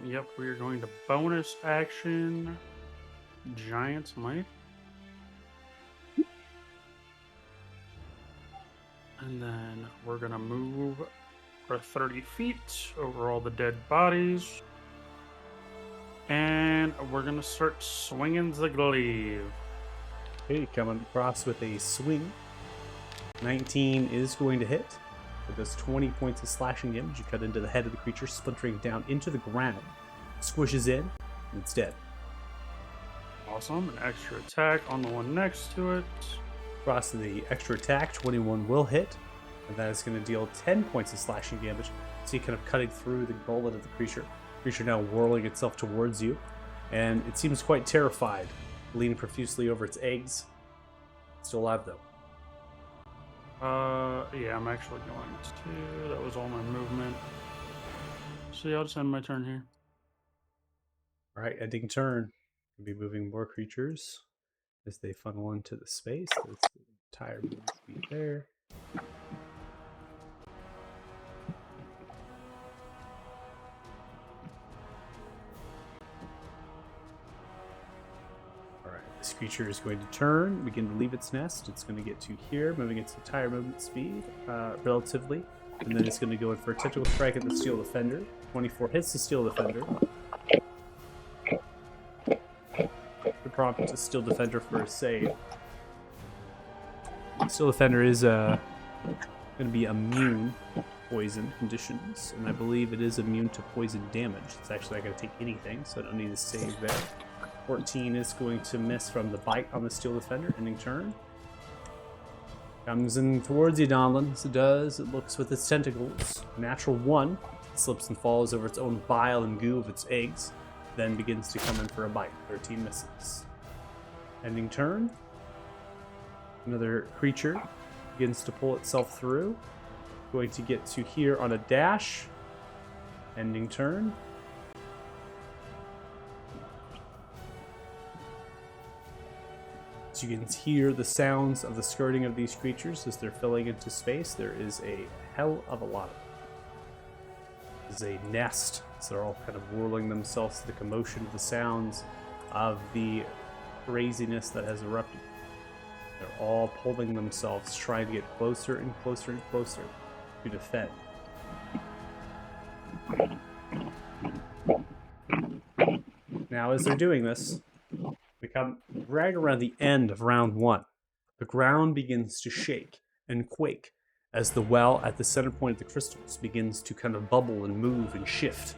Yep, we are going to bonus action Giant's Might. And then we're going to move for 30 feet over all the dead bodies. And we're going to start swinging the glaive. Okay, coming across with a swing. 19 is going to hit. It does 20 points of slashing damage. You cut into the head of the creature, splintering down into the ground. Squishes in, and it's dead. Awesome. An extra attack on the one next to it. Across the extra attack, 21 will hit. And that is going to deal 10 points of slashing damage. See, kind of cutting through the gullet of the creature. Creature now whirling itself towards you. And it seems quite terrified, leaning profusely over its eggs. Still alive, though. Yeah, I'm actually going to. That was all my movement. So yeah, I'll just end my turn here. All right, ending turn. We'll be moving more creatures as they funnel into the space. Let's get the entire movement speed there. This creature is going to turn, begin to leave its nest. It's going to get to here, moving its entire movement speed relatively. And then it's going to go in for a tentacle strike at the Steel Defender. 24 hits the Steel Defender. The prompt to Steel Defender for a save. Steel Defender is going to be immune to poison conditions. And I believe it is immune to poison damage. It's actually not going to take anything, so I don't need to save there. 14 is going to miss from the bite on the Steel Defender, ending turn. Comes in towards you, Donlin. As it does, it looks with its tentacles. Natural 1. It slips and falls over its own bile and goo of its eggs. then begins to come in for a bite. 13 misses. Ending turn. Another creature begins to pull itself through. Going to get to here on a dash. Ending turn. So you can hear the sounds of the skirting of these creatures as they're filling into space. There is a hell of a lot of them. There's a nest, so they're all kind of whirling themselves to the commotion of the sounds of the craziness that has erupted. They're all pulling themselves, trying to get closer and closer and closer to defend. Now, as they're doing this, we come right around the end of round 1. The ground begins to shake and quake as the well at the center point of the crystals begins to kind of bubble and move and shift.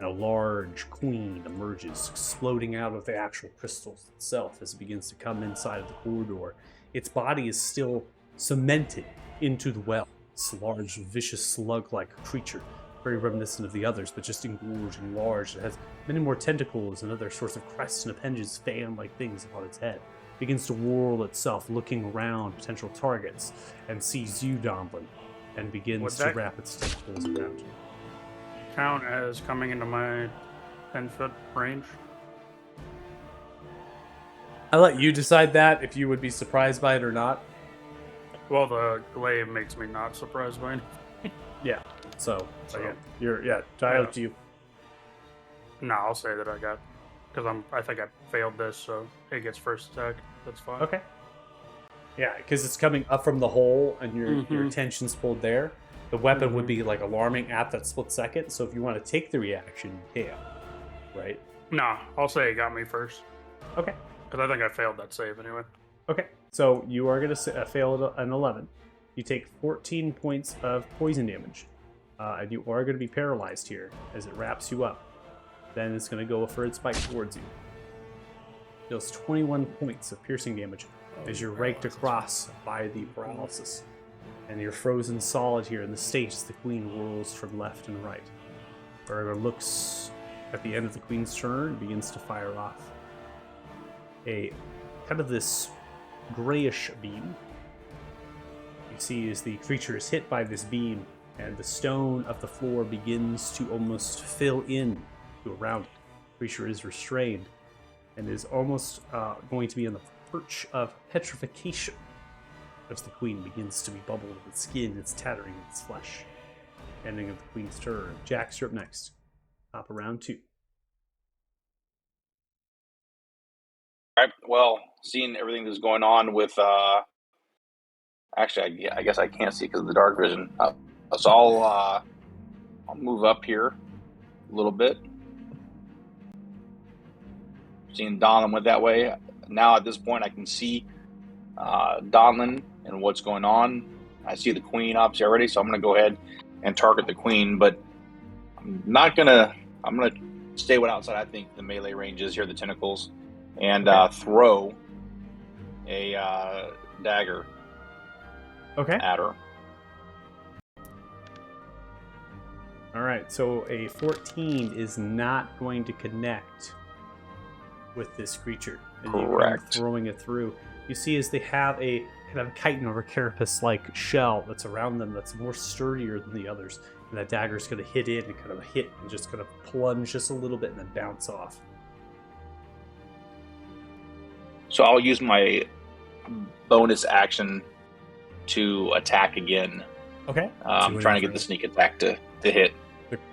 And a large queen emerges, exploding out of the actual crystals itself as it begins to come inside of the corridor. Its body is still cemented into the well. This large, vicious slug-like creature, very reminiscent of the others, but just engorged and large. It has many more tentacles and other sorts of crests and appendages, fan-like things upon its head. It begins to whirl itself, looking around potential targets, and sees you, Donlin, and begins to wrap its tentacles around you. Count as coming into my 10-foot range? I'll let you decide that, if you would be surprised by it or not. Well, the glaive makes me not surprised by it. Yeah, so So, up to you. No, I'll say that I got, because I think I failed this, so it gets first attack. That's fine. Okay. Yeah, because it's coming up from the hole and your attention's pulled there. The weapon would be like alarming at that split second, so if you want to take the reaction, you can. Right? Nah, I'll say it got me first, Okay. because I think I failed that save anyway. Okay. So you are going to fail an 11. You take 14 points of poison damage. And you are going to be paralyzed here as it wraps you up. Then it's going to go for its bite towards you. Deals 21 points of piercing damage as you're raked across by the paralysis. And you're frozen solid here in the stage as the queen whirls from left and right. Berger looks at the end of the queen's turn and begins to fire off a kind of this grayish beam. You see as the creature is hit by this beam, and the stone of the floor begins to almost fill in to around it. The creature is restrained and is almost going to be on the perch of petrification as the queen begins to be bubbled with its skin, it's tattering its flesh. Ending of the queen's turn. Jax, you're up next. Top of round 2. All right. Well, seeing everything that's going on with, actually, I guess I can't see because of the dark vision. So I'll move up here a little bit. Seeing Donlin went that way. Now at this point, I can see Donlin and what's going on. I see the queen obviously already, so I'm going to go ahead and target the queen. But I'm going to stay outside. I think the melee range is here, the tentacles, and throw a dagger at her. All right, so a 14 is not going to connect with this creature. And Correct. You throwing it through. You see as they have a kind of chitin or carapace-like shell that's around them that's more sturdier than the others. And that dagger is going to hit in and kind of hit and just kind of plunge just a little bit and then bounce off. So I'll use my bonus action to attack again. Okay. I'm trying to get the sneak attack to hit.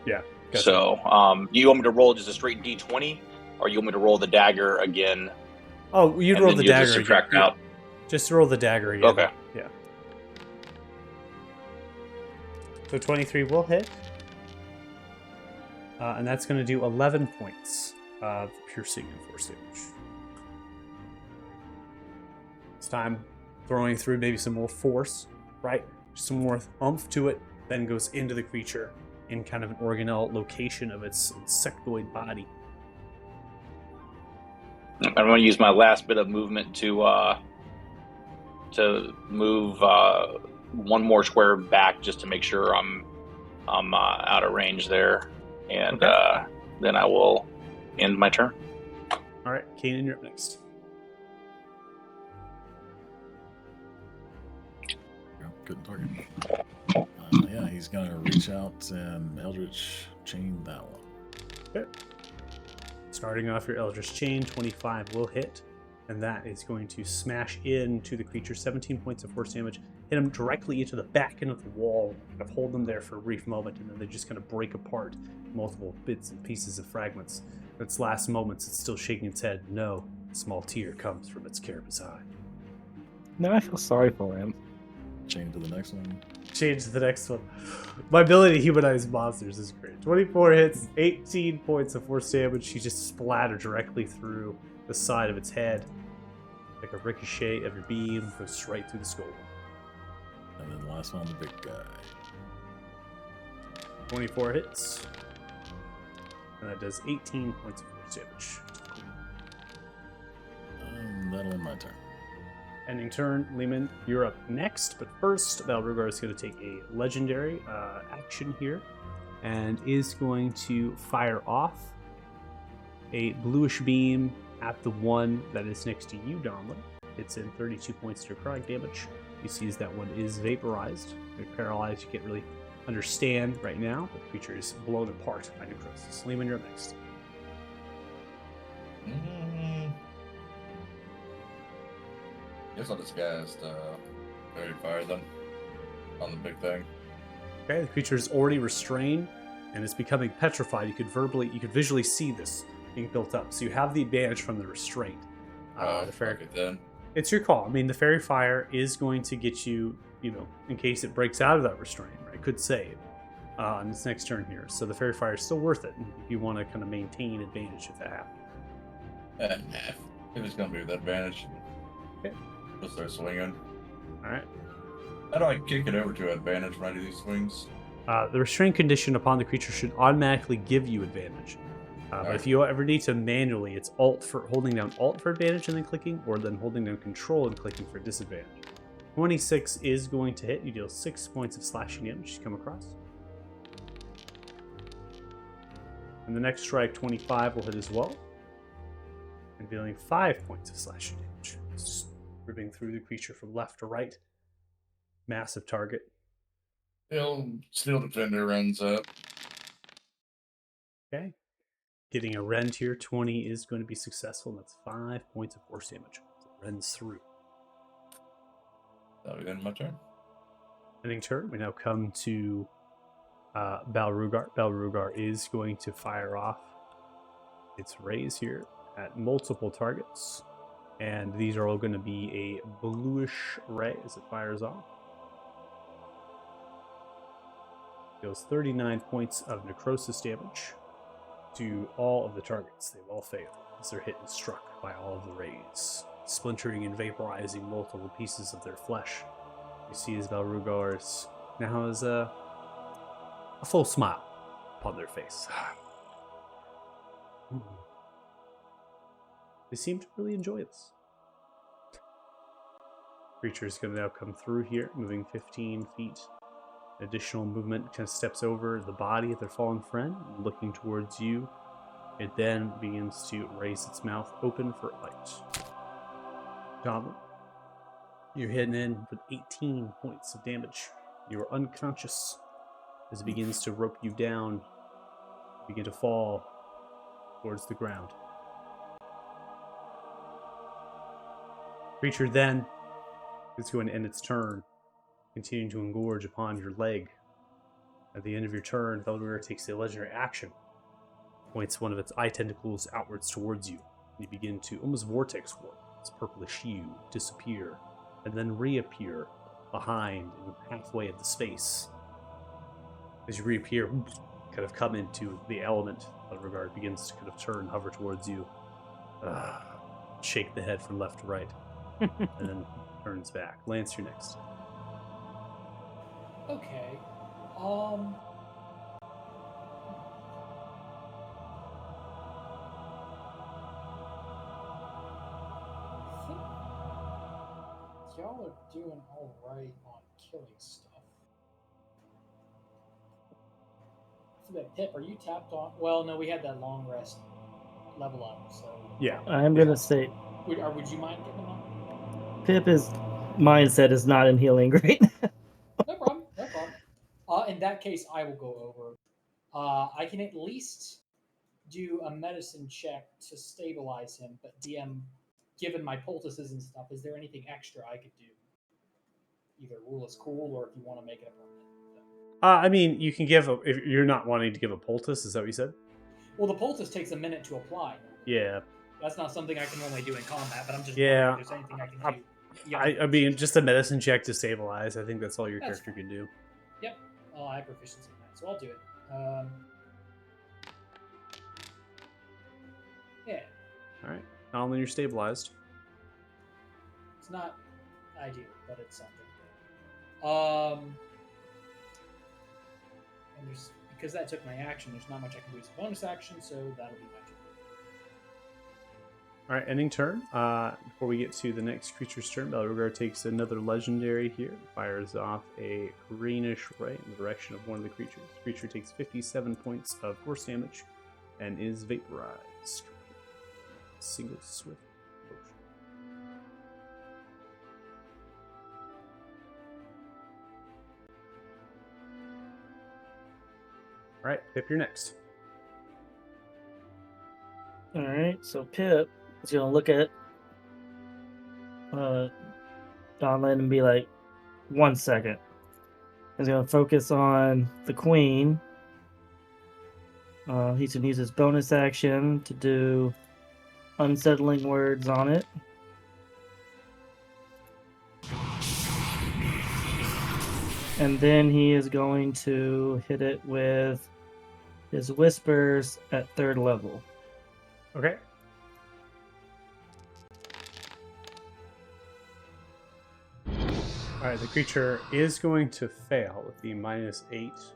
Yeah. Gotcha. So you want me to roll just a straight D20, or you want me to roll the dagger again? Oh, you'd roll the you'll dagger just again. subtract out. Just roll the dagger again. Okay. Yeah. So 23 will hit. And that's going to do 11 points of piercing and force damage. This time, throwing through maybe some more force, right? Some more oomph to it, then goes into the creature in kind of an organelle location of its insectoid body. I'm going to use my last bit of movement to move one more square back just to make sure I'm out of range there, and then I will end my turn. All right, Kanan, you're up next. Good target. Yeah, he's gonna reach out and Eldritch Chain that one. Okay. Starting off your Eldritch Chain, 25 will hit, and that is going to smash into the creature. 17 points of force damage. Hit him directly into the back end of the wall, kind of hold them there for a brief moment, and then they just kind of break apart, multiple bits and pieces of fragments. In its last moments, it's still shaking its head. No, a small tear comes from its carapace eye. No, I feel sorry for him. Chain to the next one. Change to the next one. My ability to humanize monsters is great. 24 hits, 18 points of force damage. She just splattered directly through the side of its head. Like a ricochet of your beam goes right through the skull. And then the last one, the big guy. 24 hits. And that does 18 points of force damage. That'll end my turn. Ending turn, Lehman, you're up next. But first, Balrugar is going to take a legendary action here and is going to fire off a bluish beam at the one that is next to you, Donlin. It's in 32 points to necrotic damage. You see as that one is vaporized. You're paralyzed. You can't really understand right now, but the creature is blown apart by necrosis. Lehman, you're up next. Guess I'll just cast Fairy Fire then on the big thing. Okay, the creature is already restrained and is becoming petrified. You could visually see this being built up. So you have the advantage from the restraint. The fairy, Okay, then. it's your call. I mean, the fairy fire is going to get you, in case it breaks out of that restraint, right? Could save on its next turn here. So the fairy fire is still worth it if you want to kind of maintain advantage if that happens. If it's gonna be with advantage, Okay. we'll start swinging. All right. How do I kick it over to advantage when I do these swings? The restraint condition upon the creature should automatically give you advantage. But if you ever need to manually, it's holding down Alt for advantage and then clicking, or then holding down Control and clicking for disadvantage. 26 is going to hit. You deal 6 points of slashing damage. You come across. And the next strike, 25, will hit as well. And dealing 5 points of slashing damage. It's just ripping through the creature from left to right. Massive target. Steel Defender runs up. Okay. Getting a rend here, 20 is going to be successful, and that's 5 points of force damage. So it rends through. That'll be the end of my turn. Ending turn, we now come to Balrugar. Balrugar is going to fire off its rays here at multiple targets. And these are all going to be a bluish ray as it fires off. Deals 39 points of necrosis damage to all of the targets. They've all failed as they're hit and struck by all of the rays, splintering and vaporizing multiple pieces of their flesh. You see as Balrugar now has a full smile upon their face. They seem to really enjoy this. Creature is going to now come through here, moving 15 feet. Additional movement kind of steps over the body of their fallen friend, looking towards you. It then begins to raise its mouth open for a bite. Goblin, you're hitting in with 18 points of damage. You are unconscious as it begins to rope you down. You begin to fall towards the ground. Creature then is going to end its turn, continuing to engorge upon your leg. At the end of your turn, Balrugar takes a legendary action, points one of its eye tentacles outwards towards you. You begin to almost vortex warp. Its purplish hue disappear and then reappear behind and halfway of the space. As you reappear, kind of come into the element, Balrugar begins to kind of turn, hover towards you, shake the head from left to right, and then turns back. Lance, you're next. Okay. I think y'all are doing all right on killing stuff. I forget, Pip, are you tapped on? Well, no, we had that long rest. level up. So Yeah. I'm gonna say would you mind getting them up? Pip's mindset is not in healing right now. No problem. No problem. In that case, I will go over. I can at least do a medicine check to stabilize him, but DM, given my poultices and stuff, is there anything extra I could do? Either rule is cool, or if you want to make it a permanent thing. I mean, you can give if you're not wanting to give a poultice. Is that what you said? Well, the poultice takes a minute to apply. Yeah. That's not something I can normally do in combat, but I'm just Yeah, wondering if there's anything I can do. Yeah, I mean, just a medicine check to stabilize. I think that's all your That's character can do. Yep. Oh, I have proficiency in that, so I'll do it. Yeah, All right. Donlin, you're stabilized. it's not ideal, but it's something. And there's because that took my action. There's not much I can do as a bonus action, so that'll be my turn. All right, ending turn. Before we get to the next creature's turn, Belregard takes another legendary here, fires off a greenish ray in the direction of one of the creatures. The creature takes 57 points of force damage and is vaporized. Single swift motion. All right, Pip, you're next. All right, so Pip is gonna look at Donlin and be like, 1 second. He's gonna focus on the queen. He can use his bonus action to do unsettling words on it. And then he is going to hit it with his whispers at 3rd level. Okay. Alright, the creature is going to fail with the -8.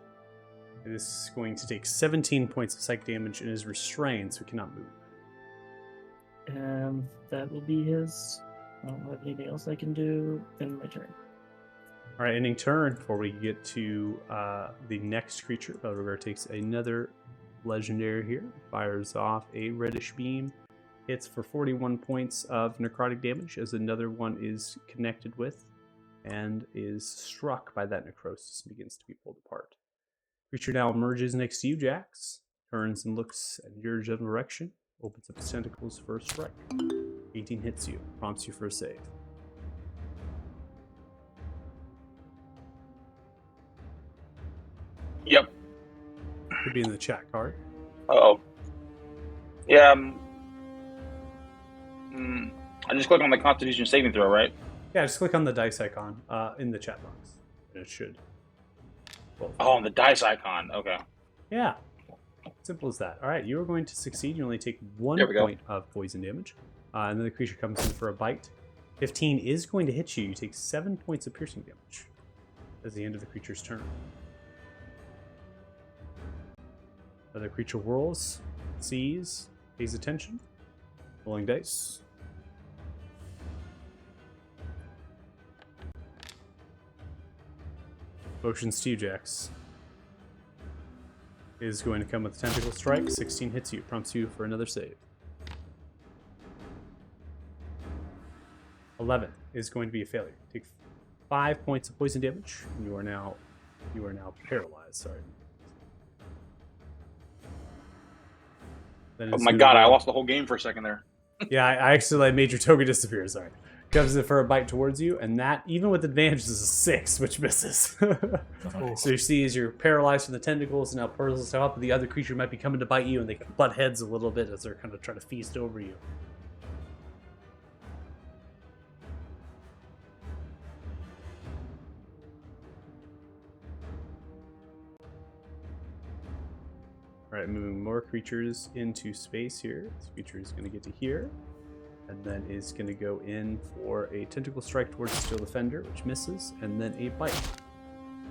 It is going to take 17 points of psych damage and is restrained, so it cannot move. And that will be his. I don't have anything else I can do in my turn. Alright, ending turn. Before we get to the next creature, Belregard takes another legendary here, fires off a reddish beam, hits for 41 points of necrotic damage as another one is connected with and is struck by that necrosis and begins to be pulled apart. Creature now emerges next to you, Jax, turns and looks in your general direction, opens up its tentacles for a strike. 18 hits you, prompts you for a save. Yep. Could be in the chat card. Oh. Yeah. I just click on the Constitution saving throw, right? Yeah, just click on the dice icon in the chat box. And it should. Well, Oh, on the dice icon. Okay. yeah. Simple as that. All right, you are going to succeed. You only take 1 There we go. point of poison damage. And then the creature comes in for a bite. 15 is going to hit you. You take 7 points of piercing damage. That's the end of the creature's turn. Another creature whirls, sees, pays attention. Rolling dice. Motions to you, Jax. Is going to come with a tentacle strike. 16 hits you, prompts you for another save. 11 is going to be a failure. Take 5 points of poison damage. And you are now paralyzed. Sorry. Then Oh it's my gonna god, I go- lost the whole game for a second there. Yeah, I actually made your toga disappear. Sorry. Comes in for a bite towards you, and that, even with advantage, is a 6, which misses. So you see as you're paralyzed from the tentacles and now pulls itself up, and the other creature might be coming to bite you, and they butt heads a little bit as they're kind of trying to feast over you. Alright, moving more creatures into space here. This creature is going to get to here. And then is going to go in for a tentacle strike towards the Steel Defender, which misses, and then a bite.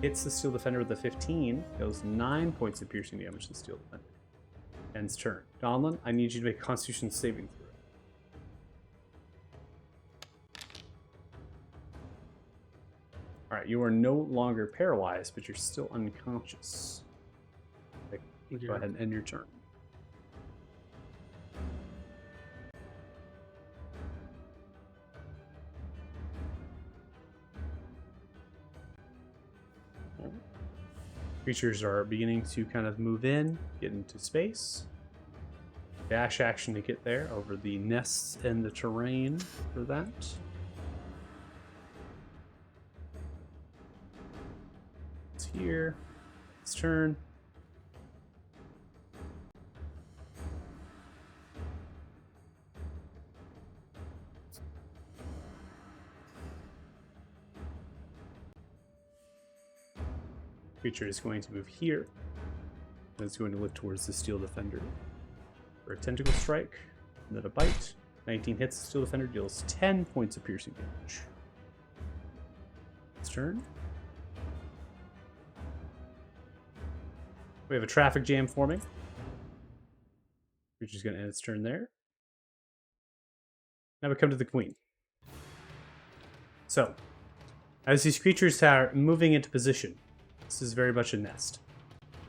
Hits the Steel Defender with a 15, deals 9 points of piercing damage to the Steel Defender. Ends turn. Donlin, I need you to make a Constitution saving throw. Alright, you are no longer paralyzed, but you're still unconscious. Go ahead and end your turn. Creatures are beginning to kind of move in, get into space. Dash action to get there over the nests and the terrain for that. It's here. It's turn. Creature is going to move here. And it's going to look towards the Steel Defender. For a Tentacle Strike, and then a Bite. 19 hits, the Steel Defender deals 10 points of piercing damage. Its turn. We have a Traffic Jam forming. Creature's going to end its turn there. Now we come to the Queen. So, as these creatures are moving into position, this is very much a nest.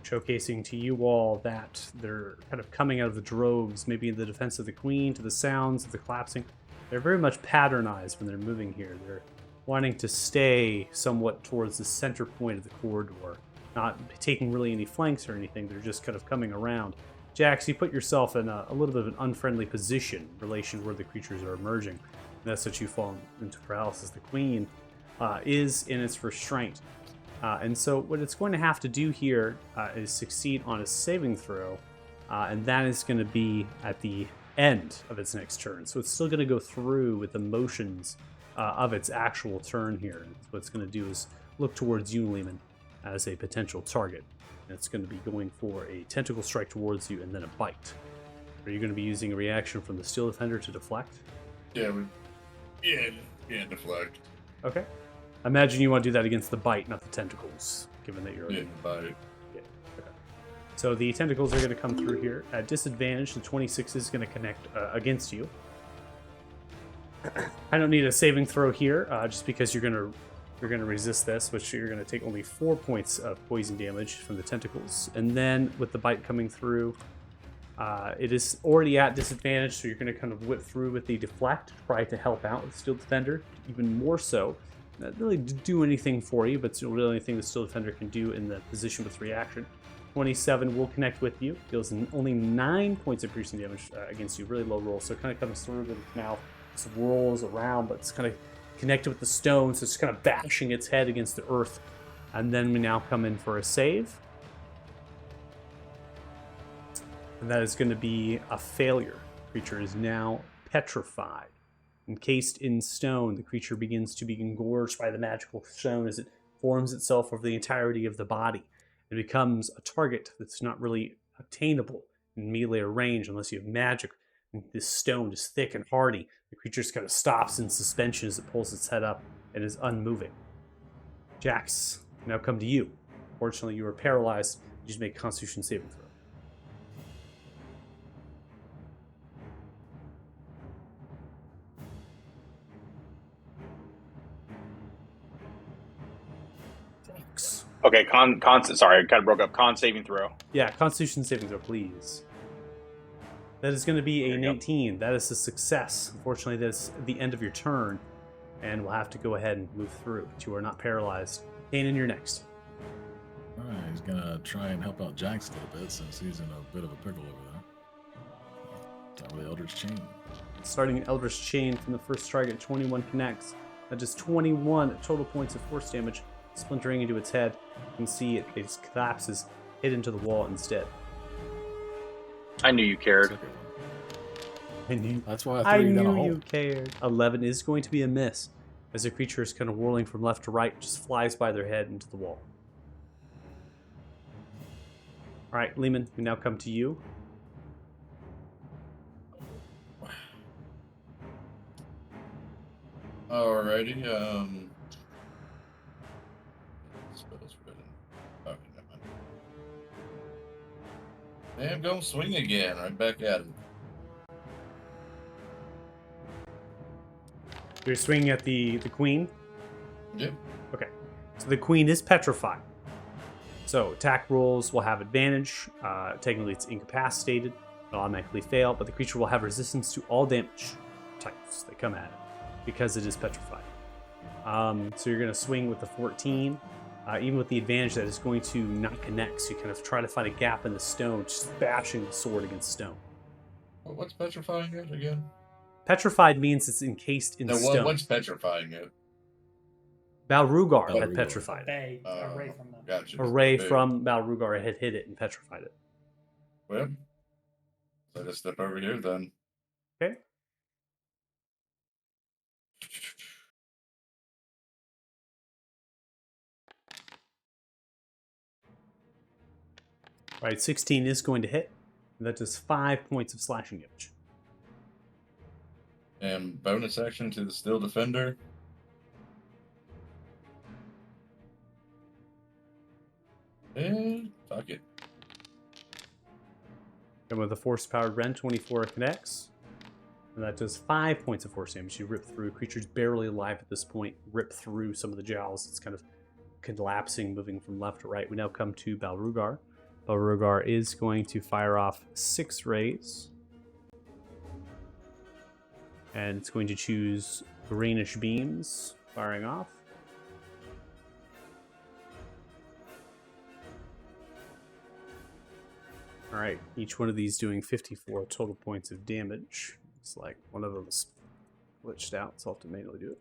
Showcasing to you all that they're kind of coming out of the droves, maybe in the defense of the Queen, to the sounds of the collapsing. They're very much patternized when they're moving here. They're wanting to stay somewhat towards the center point of the corridor, not taking really any flanks or anything. They're just kind of coming around. Jax, you put yourself in a little bit of an unfriendly position in relation where the creatures are emerging. And that's what you fall into paralysis. The Queen is in its restraint. And so what it's going to have to do here is succeed on a saving throw, and that is going to be at the end of its next turn. So it's still going to go through with the motions of its actual turn here. And what it's going to do is look towards you, Lehman, as a potential target. And it's going to be going for a Tentacle Strike towards you and then a Bite. Are you going to be using a reaction from the Steel Defender to deflect? Yeah, deflect. Okay. Imagine you want to do that against the Bite, not the Tentacles, given that you're... Yeah, bite. Yeah. Okay. So the Tentacles are going to come through here. At disadvantage, the 26 is going to connect against you. I don't need a saving throw here, just because you're going to resist this, which you're going to take only 4 points of poison damage from the Tentacles. And then with the Bite coming through, it is already at disadvantage, so you're going to kind of whip through with the deflect, try to help out with Steel Defender, even more so. Not really do anything for you, but it's really the only thing the Steel Defender can do in the position with reaction. 27 will connect with you. Deals only 9 points of piercing damage against you. Really low roll, so it kind of comes through with its mouth, just rolls around, but it's kind of connected with the stone, so it's kind of bashing its head against the earth. And then we now come in for a save. And that is going to be a failure. Creature is now petrified. Encased in stone, the creature begins to be engorged by the magical stone as it forms itself over the entirety of the body. It becomes a target that's not really obtainable in melee or range unless you have magic. And this stone is thick and hardy. The creature just kind of stops in suspension as it pulls its head up and is unmoving. Jax, now come to you. Fortunately, you are paralyzed. You just make a Constitution saving throw. Okay, sorry, I kind of broke up. Con saving throw. Yeah, Constitution saving throw, please. That is going to be a 19. That is a success. Unfortunately, that's the end of your turn, and we'll have to go ahead and move through, but you are not paralyzed. Kanan, you're next. Alright, he's gonna try and help out Jax a little bit since he's in a bit of a pickle over there. Top of the Eldritch Chain. Starting Eldritch Chain from the first target, 21 connects. That does 21 total points of force damage, splintering into its head. You can see it just collapses, hit into the wall instead. I knew you cared. Second one. I knew, That's why I threw you down a hole. you cared. 11 is going to be a miss, as the creature is kind of whirling from left to right, just flies by their head into the wall. Alright, Lehman, we now come to you. Alrighty, spells written. Okay, never mind. Damn, gonna swing again, right back at him. You're swinging at the queen? Yep. Okay. So the queen is petrified. So attack rolls will have advantage. Technically, it's incapacitated. It'll automatically fail, but the creature will have resistance to all damage types that come at it because it is petrified. So you're going to swing with the 14. even with the advantage that it's going to not connect. So you kind of try to find a gap in the stone, just bashing the sword against stone. What's petrifying it again? Petrified means it's encased in No, stone. what's petrifying it? Balrugar had Balrugar. petrified it. Bay, away from them. Gotcha. A ray Big. from Balrugar had hit it and petrified it. Well, so just step over here then. Okay. All right, 16 is going to hit. And that does 5 points of slashing damage. And bonus action to the Steel Defender. And fuck it. And with a force-powered rend, 24 connects. And that does 5 points of force damage. You rip through. Creature's barely alive at this point. Rip through some of the jowls. It's kind of collapsing, moving from left to right. We now come to Balrugar. Balrugar is going to fire off 6 rays. And it's going to choose greenish beams, firing off. All right, each one of these doing 54 total points of damage. It's like one of them is glitched out, so I'll have to manually do it.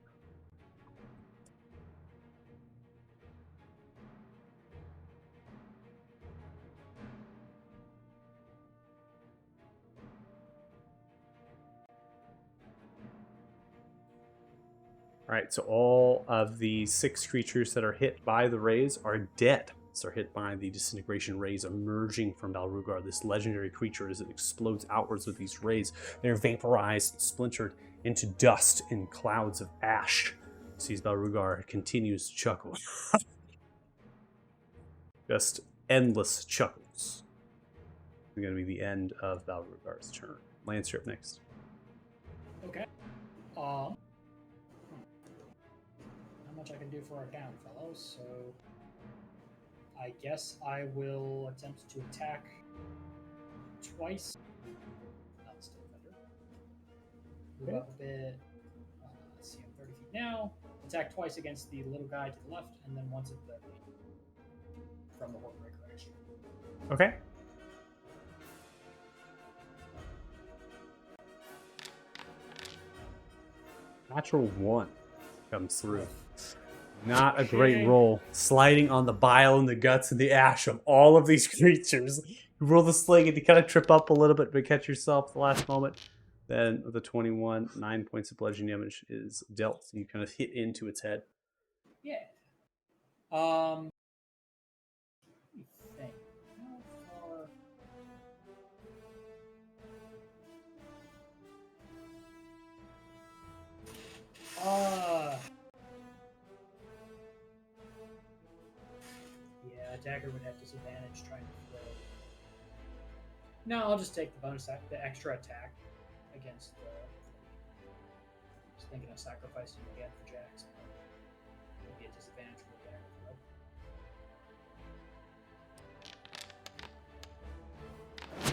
All right, so all of the 6 creatures that are hit by the rays are dead. So are hit by the disintegration rays emerging from Balrugar, this legendary creature, as it explodes outwards with these rays. They're vaporized and splintered into dust in clouds of ash. Sees Balrugar continues to chuckle. Just endless chuckles. It's going to be the end of Balrugar's turn. Lance, you're up next. Okay. Not much I can do for our down fellows, so I guess I will attempt to attack twice. Not still better. Move up a bit. Let's see, I'm 30 feet now. Attack twice against the little guy to the left, and then once at the from the Hornbreaker action. Okay. Natural 1 comes through. Not a great Okay. roll. Sliding on the bile and the guts and the ash of all of these creatures. You roll the sling and you kind of trip up a little bit, but catch yourself at the last moment. Then with a 21, 9 points of bludgeoning damage is dealt. So you kind of hit into its head. Yeah. Let me think. How far? Yeah, attacker would have disadvantage trying to throw. No, I'll just take the the extra attack against the. Just thinking of sacrificing again for Jax. Would be a disadvantage for the attacker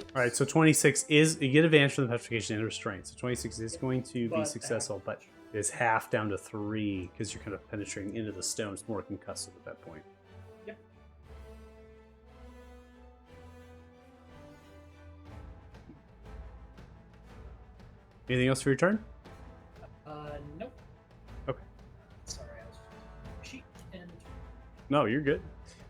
throw. All right, so 26 is, you get advantage from the petrification and restraint. So 26 is going to be But successful, but is half down to 3 because you're kind of penetrating into the stone. It's more concussive at that point. Yep. Anything else for your turn? Nope. Okay. Sorry, I was cheat and No, you're good.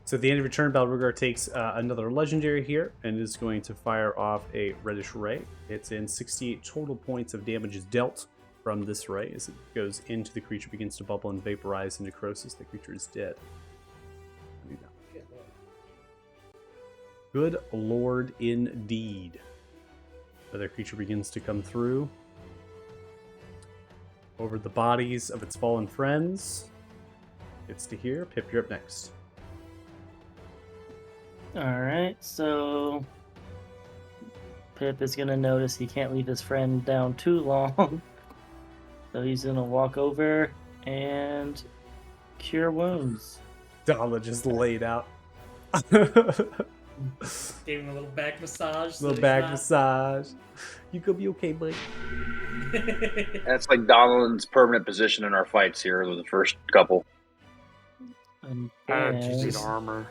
So at the end of your turn, Balrugar takes another legendary here and is going to fire off a reddish ray. It's in 68 total points of damage is dealt from this ray as it goes into the creature, begins to bubble and vaporize into necrosis. The creature is dead. good lord. Good lord indeed. Another creature begins to come through over the bodies of its fallen friends. Gets to here. Pip, you're up next. Alright, so Pip is going to notice he can't leave his friend down too long. So he's going to walk over and cure wounds. Dala just laid out. Gave him a little back massage. Little back massage. You could be okay, buddy. That's like Donald's permanent position in our fights here with the first couple. And Just need then- armor.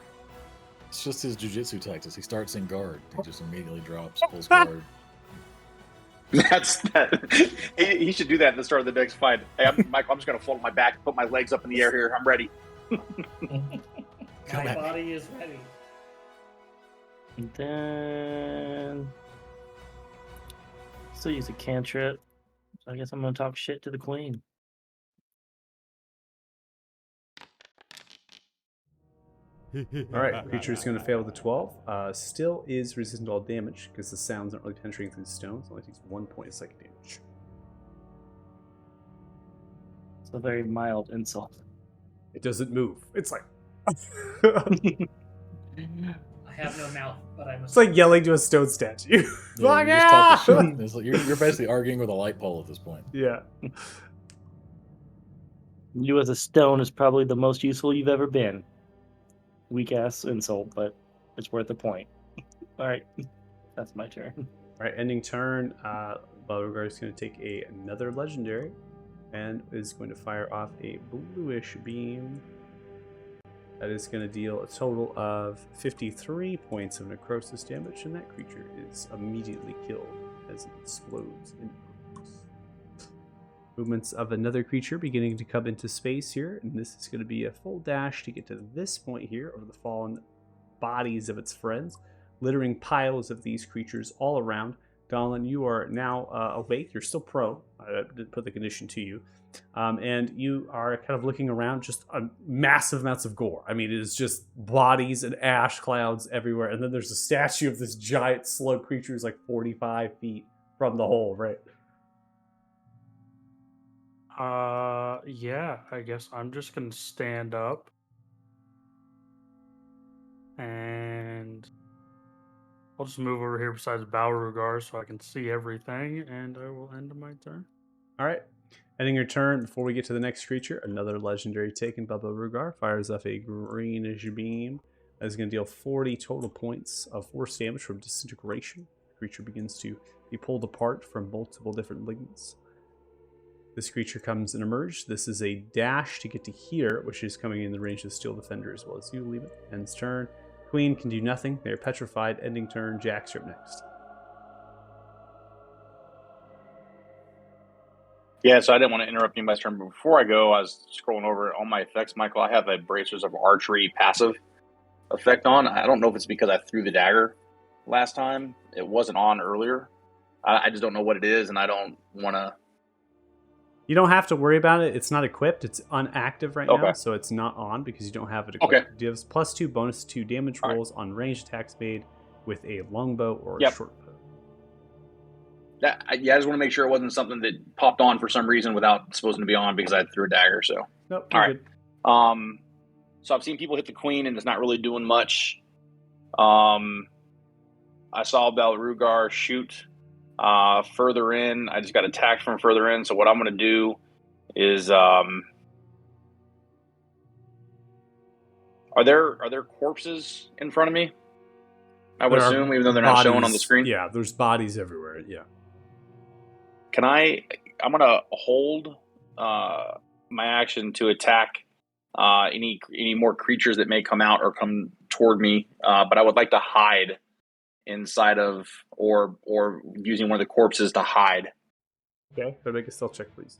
It's just his jujitsu tactics. He starts in guard. He just immediately drops, pulls guard. That's that. He should do that at the start of the next fight. Hey, Michael, I'm just gonna fold my back, put my legs up in the air here. I'm ready. Come My at me. body is ready. And then still use a cantrip. So I guess I'm gonna talk shit to the queen. All right, creature is going to fail with a 12. Still is resistant to all damage because the sounds aren't really penetrating through the stones. Only takes 1 point of psychic damage. It's a very mild insult. It doesn't move. It's like I have no mouth, but I must. it's like yelling to a stone statue. Yeah, Like, you're, just "Ah!" talking shit. It's like you're basically arguing with a light pole at this point. Yeah. You as a stone is probably the most useful you've ever been. Weak ass insult, but it's worth a point. All right, that's my turn. All right, ending turn. Beauregard is going to take another legendary and is going to fire off a bluish beam. That is going to deal a total of 53 points of necrosis damage, and that creature is immediately killed as it explodes in flames. Movements of another creature beginning to come into space here, and this is going to be a full dash to get to this point here over the fallen bodies of its friends, littering piles of these creatures all around. Donlin, you are now awake. You're still prone. I did put the condition to you. And you are kind of looking around, just massive amounts of gore. I mean, it is just bodies and ash clouds everywhere. And then there's a statue of this giant slug creature who's like 45 feet from the hole, right? Yeah, I guess I'm just gonna stand up. And I'll just move over here besides Beauregard so I can see everything, and I will end my turn. All right. Ending your turn, before we get to the next creature, another legendary taken by Beauregard fires off a greenish beam. That is going to deal 40 total points of force damage from disintegration. The creature begins to be pulled apart from multiple different lignits. This creature comes and emerges. This is a dash to get to here, which is coming in the range of the Steel Defender as well as you. Leave it. Ends turn. Queen can do nothing. They are petrified. Ending turn. Jack's up next. Yeah, so I didn't want to interrupt anybody's turn, but before I go, I was scrolling over all my effects, Michael. I have a Bracers of Archery passive effect on. I don't know if it's because I threw the dagger last time. It wasn't on earlier. I just don't know what it is, and I don't want to... You don't have to worry about it. It's not equipped. It's unactive right now, Okay. so it's not on because you don't have it equipped. Okay. It gives +2 bonus to damage All right. rolls on ranged attacks made with a longbow or a Yep. short bow. I just want to make sure it wasn't something that popped on for some reason without supposed to be on because I threw a dagger, so... Nope, All you're right. good. So I've seen people hit the queen, and it's not really doing much. I saw Belrugar shoot further in. I just got attacked from further in. So what I'm going to do is, are there corpses in front of me? I would There are assume, even though they're not showing on the bodies- screen. Yeah, there's bodies everywhere. Yeah. Can I'm going to hold my action to attack any more creatures that may come out or come toward me, but I would like to hide inside of or using one of the corpses to hide. Okay. Better make a stealth check, please.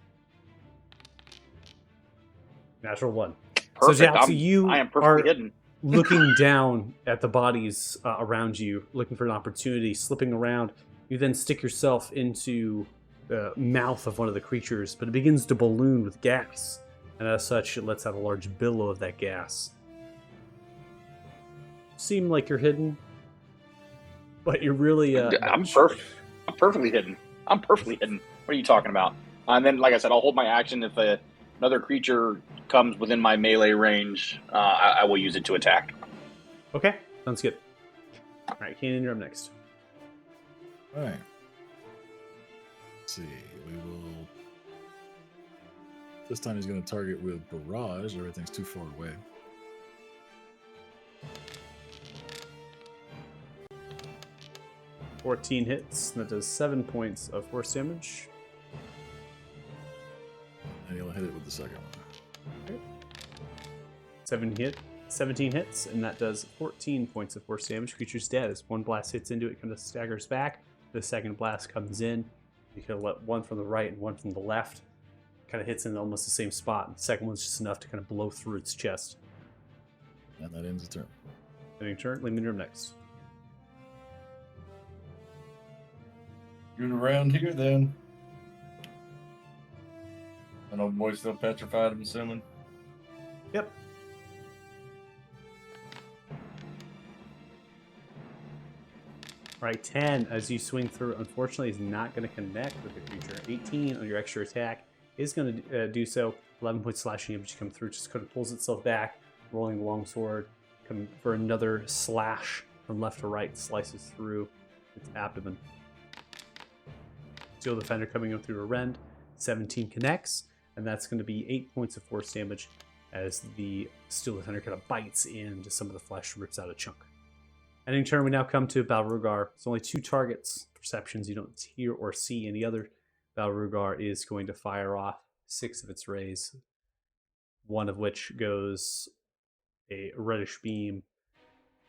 Natural 1. Perfect. So, Jack, you I am are perfectly hidden. looking down at the bodies around you, looking for an opportunity, slipping around. You then stick yourself into the mouth of one of the creatures, but it begins to balloon with gas. And as such, it lets out a large billow of that gas. Seem like you're hidden, but you're really... I'm perfect. I'm perfectly hidden. I'm perfectly hidden. What are you talking about? And then, like I said, I'll hold my action. If another creature comes within my melee range, I will use it to attack. Okay, sounds good. All right, Kanan, you're up next. All right. Let's see. We will. This time he's going to target with barrage. Everything's too far away. $14 hits. That does 7 points of force damage. And he'll hit it with the second one. 17 hits, and that does 14 points of force damage. Creature's dead. As one blast hits into it, kind of staggers back. The second blast comes in. You can let one from the right and one from the left. Kind of hits in almost the same spot. And the second one's just enough to kind of blow through its chest. And that ends the turn. Ending turn. Liminar next. You're around here then. An old boy still petrified, I'm assuming. Yep. All right, 10 as you swing through. Unfortunately, is not going to connect with the creature. 18 on your extra attack is going to do so. 11 points slashing damage come through. Just kind of pulls itself back, rolling the longsword. Come for another slash from left to right, slices through its abdomen. Steel Defender coming in through a rend. 17 connects, and that's going to be 8 points of force damage as the Steel Defender kind of bites into some of the flesh, rips out a chunk. Ending turn, we now come to Balrugar. It's only 2 targets. Perceptions, you don't hear or see any other. Balrugar is going to fire off 6 of its rays, one of which goes a reddish beam,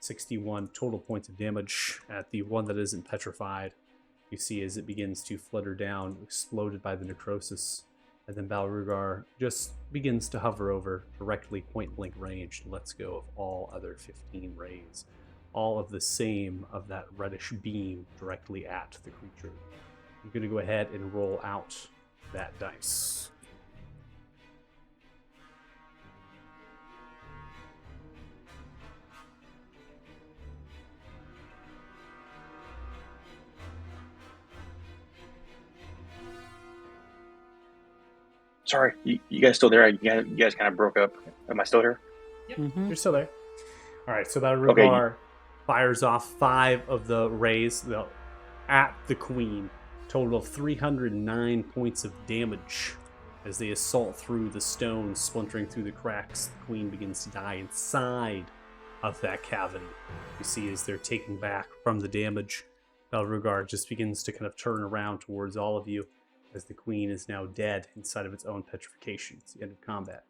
61 total points of damage at the one that isn't petrified. You see as it begins to flutter down, exploded by the necrosis, and then Balrugar just begins to hover over, directly point-blank range, and lets go of all other 15 rays. All of the same of that reddish beam directly at the creature. I'm going to go ahead and roll out that dice. Sorry, you guys still there? You guys kind of broke up. Am I still here? You're still there. All right, so Balrugar fires off 5 of the rays at the queen. Total of 309 points of damage as they assault through the stone, splintering through the cracks. The queen begins to die inside of that cavity. You see as they're taking back from the damage, Balrugar just begins to kind of turn around towards all of you as the queen is now dead inside of its own petrification. It's the end of combat.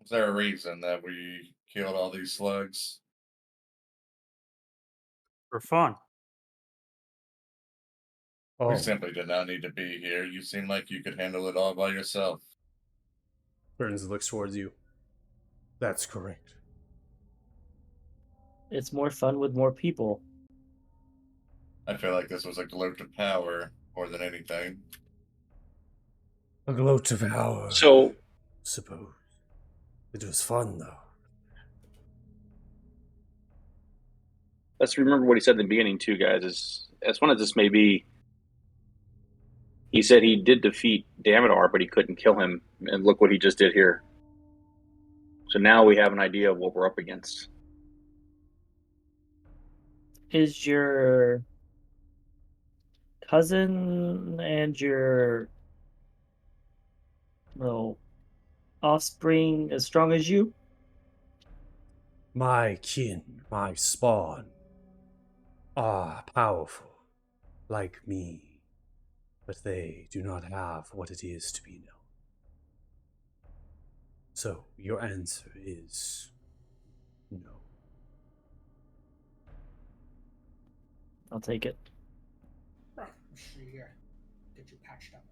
Is there a reason that we killed all these slugs? For fun. Oh, We simply did not need to be here. You seem like you could handle it all by yourself. Burns and looks towards you. That's correct. It's more fun with more people. I feel like this was a gloat of power more than anything. A gloat of power. So, Suppose. It was fun, though. let's remember what he said in the beginning, too, guys. As fun as this may be, he said he did defeat Damodar, but he couldn't kill him. And look what he just did here. So now we have an idea of what we're up against. Is your cousin and your offspring as strong as you? My kin, my spawn, are powerful, like me, but they do not have what it is to be known. So, your answer is no. I'll take it. Right, here. Get you patched up.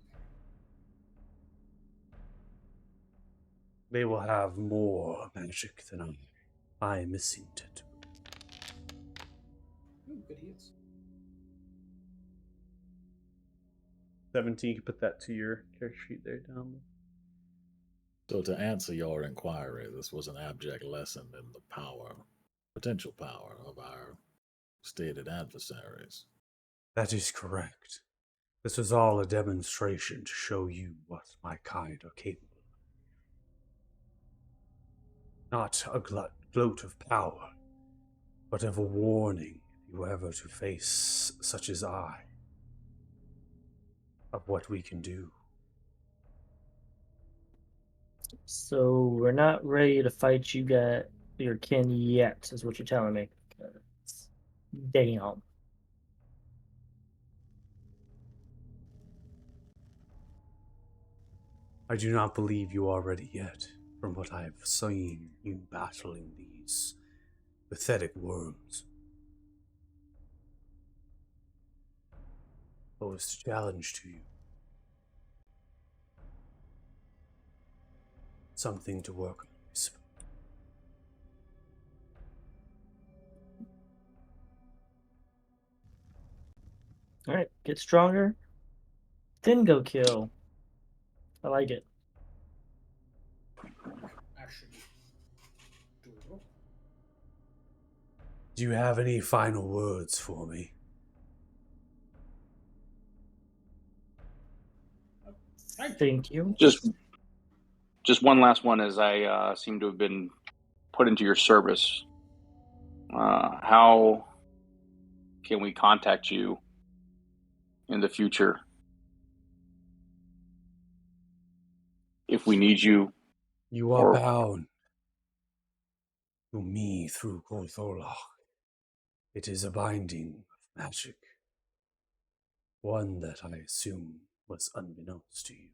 They will have more magic than I. I am missing it. Ooh, good heals. 17, you can put that to your character sheet there down. So to answer your inquiry, this was an abject lesson in the potential power of our stated adversaries. That is correct. This was all a demonstration to show you what my kind are capable of. Not a gloat of power, but of a warning if you ever to face such as I, of what we can do. So we're not ready to fight your kin yet, is what you're telling me. Damn. I do not believe you are ready yet, from what I have seen you battling these pathetic worms. Posed a challenge to you. Something to work on, I suppose. All right, get stronger. Then go kill. I like it. Actually, doable. Do you have any final words for me? Thank you. Just one last one, as I seem to have been put into your service. How can we contact you in the future if we need you? You are Or- bound to me through Gortholach. It is a binding of magic. One that I assume was unbeknownst to you.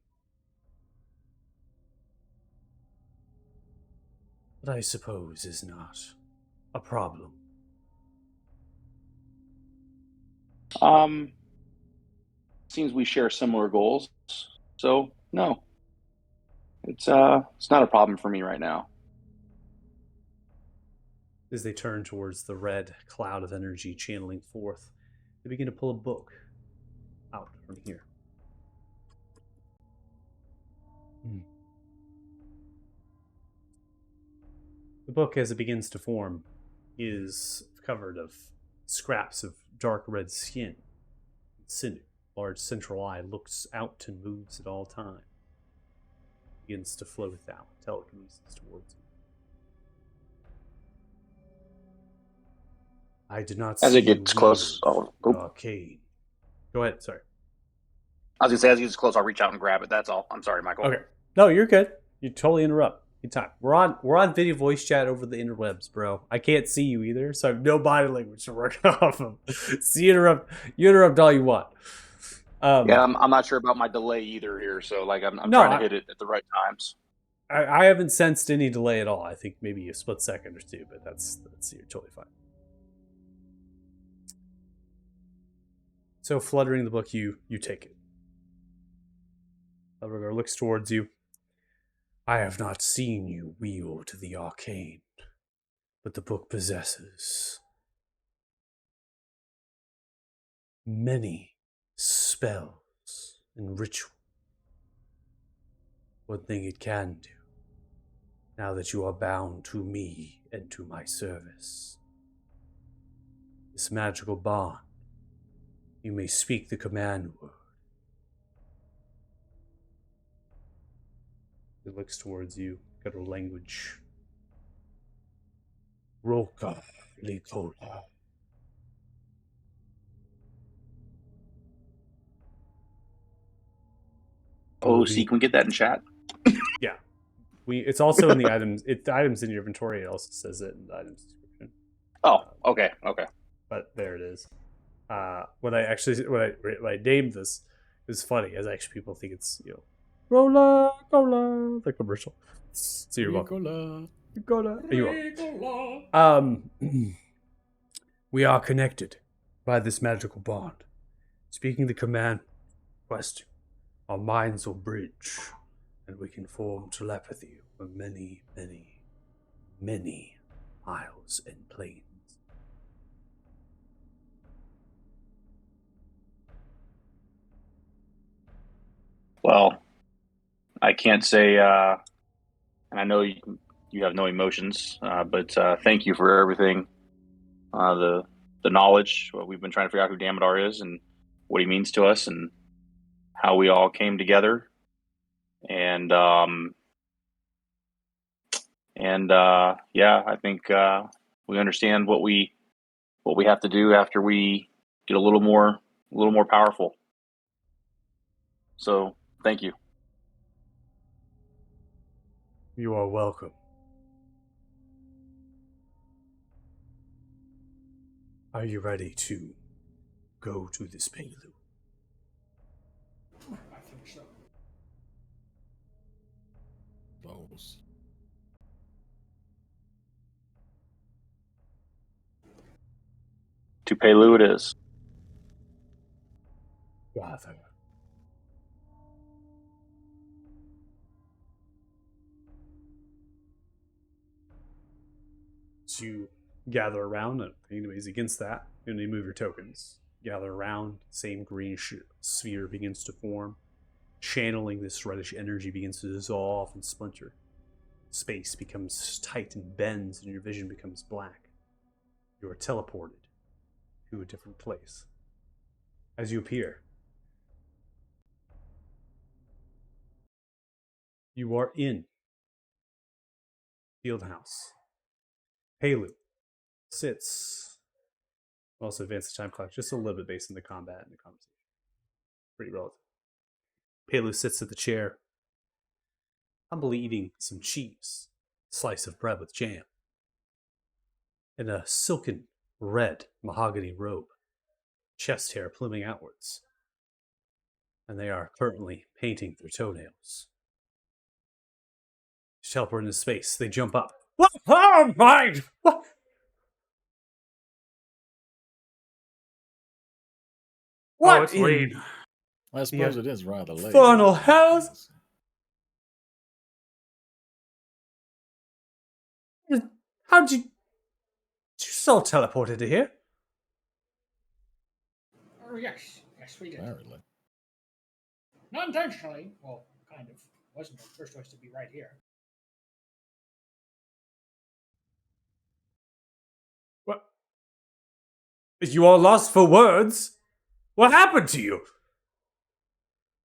But I suppose is not a problem. Seems we share similar goals, so no, it's not a problem for me right now. As they turn towards the red cloud of energy channeling forth, they begin to pull a book out from here. The book, as it begins to form, is covered of scraps of dark red skin and sinew. Large central eye looks out and moves at all times. Begins to float out, telekinesis towards you. I did not As see it gets you close, wield oh. the arcane. Go ahead, sorry. I was gonna say, as it gets close, I'll reach out and grab it. That's all. I'm sorry, Michael. Okay. No, you're good. You totally interrupt. Good time. We're on video voice chat over the interwebs, bro. I can't see you either, so I have no body language to work off of. So you interrupt all you want. Yeah, I'm not sure about my delay either here, so like I'm No, trying to hit it at the right times. I haven't sensed any delay at all. I think maybe a split second or two, but that's you're totally fine. So fluttering the book, you take it. Elrigar looks towards you. I have not seen you wield the arcane, but the book possesses many spells and rituals. One thing it can do, now that you are bound to me and to my service, this magical bond, you may speak the command word. It looks towards you, got a language. Roka Likola. Oh, see, can we get that in chat? Yeah. It's also in the items. The items in your inventory. It also says it in the items description. Oh, okay. But there it is. When I named this, it's funny as actually people think it's Rola Cola, the commercial. So you're welcome. You're welcome. We are connected by this magical bond. Speaking the command question, our minds will bridge, and we can form telepathy over many, many, many miles and planes. Well, I can't say, and I know you have no emotions, but thank you for everything. The knowledge. We've been trying to figure out who Damodar is and what he means to us, and how we all came together. And yeah, I think we understand what we have to do after we get a little more powerful. So thank you. You are welcome. Are you ready to go to this Pelu? I think so. knows? To Pelu it is. Rather. So you gather around, and anyways, against that, you move your tokens. Gather around, same green sphere begins to form. Channeling this reddish energy begins to dissolve and splinter. Space becomes tight and bends, and your vision becomes black. You are teleported to a different place. As you appear, you are in Fieldhouse. Pelu sits. Also advance the time clock just a little bit based on the combat and the conversation. Pretty relative. Pelu sits at the chair, humbly eating some cheese, slice of bread with jam, in a silken red mahogany robe, chest hair pluming outwards, and they are currently painting their toenails. Teleport into space. They jump up. What? Oh my! What? What? Oh, it's late. I suppose it is rather late. Infernal hells! How'd you all teleported to here? Oh, yes. Yes, we did. Apparently. Not intentionally. Well, kind of. Wasn't our first choice to be right here. What? You all lost for words? What happened to you?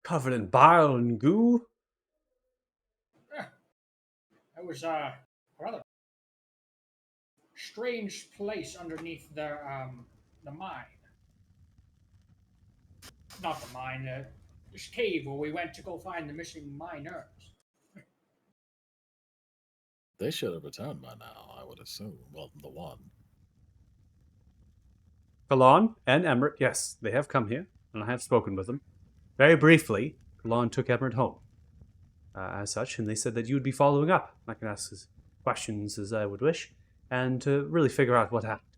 Covered in bile and goo? It was a rather strange place underneath the mine. Not the mine, this cave where we went to go find the missing miners. They should have returned by now, I would assume. Well, the one. Kalan and Emmerich, yes, they have come here, and I have spoken with them. Very briefly, Kalan took Emmerich home, as such, and they said that you would be following up. I can ask as questions as I would wish, and to really figure out what happened.